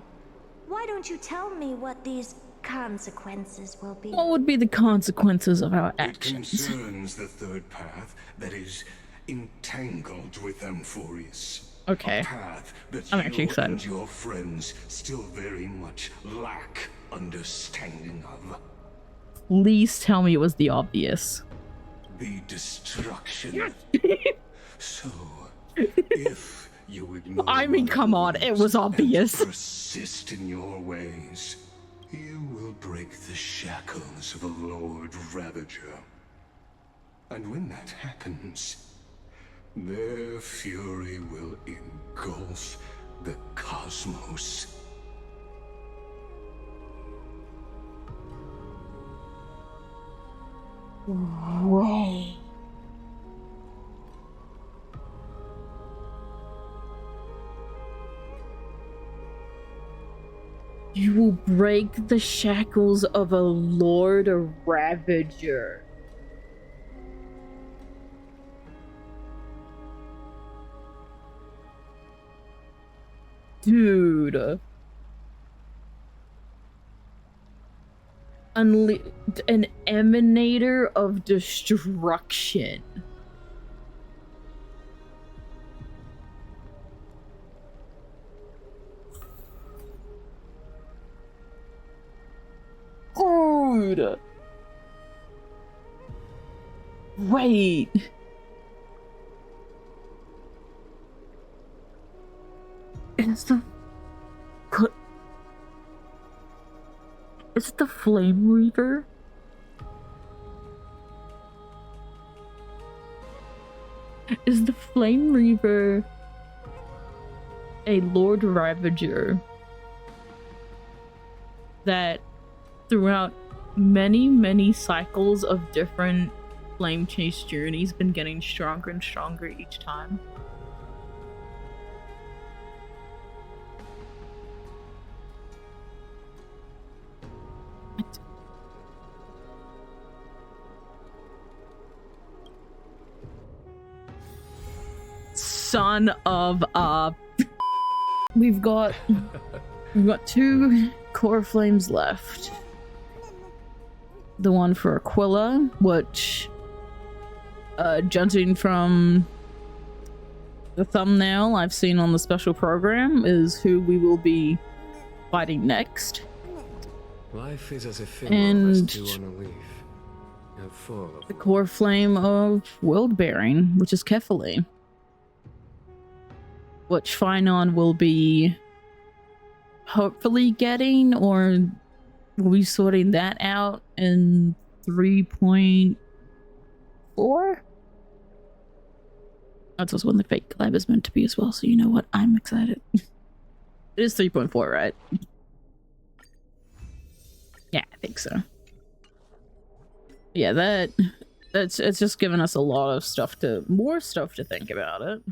why don't you tell me what these consequences will be? What would be the consequences of our actions? It concerns the third path that is entangled with Amphorius. Okay. A path that I'm actually excited. and your friends still very much lack understanding of. Please tell me it was the obvious. The destruction. So, if you ignore I mean, come on, it was obvious. persist in your ways, you will break the shackles of a Lord Ravager. And when that happens, their fury will engulf the cosmos. Whoa. You will break the shackles of a Lord Ravager. Dude. An emanator of destruction. Herda. Wait. Is the Flame Reaver? Is the Flame Reaver a Lord Ravager that throughout many cycles of different Flame Chase journeys been getting stronger and stronger each time? Son of a... We've got 2 core flames left. The one for Aquila, which, judging from the thumbnail I've seen on the special program, is who we will be fighting next. Life is as And as dew on a leaf. Full of the core flame of world bearing, which is Kefali, which Finon will be hopefully getting, or we'll be sorting that out in 3.4. That's also when the fake collab is meant to be as well, so you know what? I'm excited. It is 3.4, right? Yeah, I think so. Yeah, it's just given us a lot of stuff more stuff to think about it.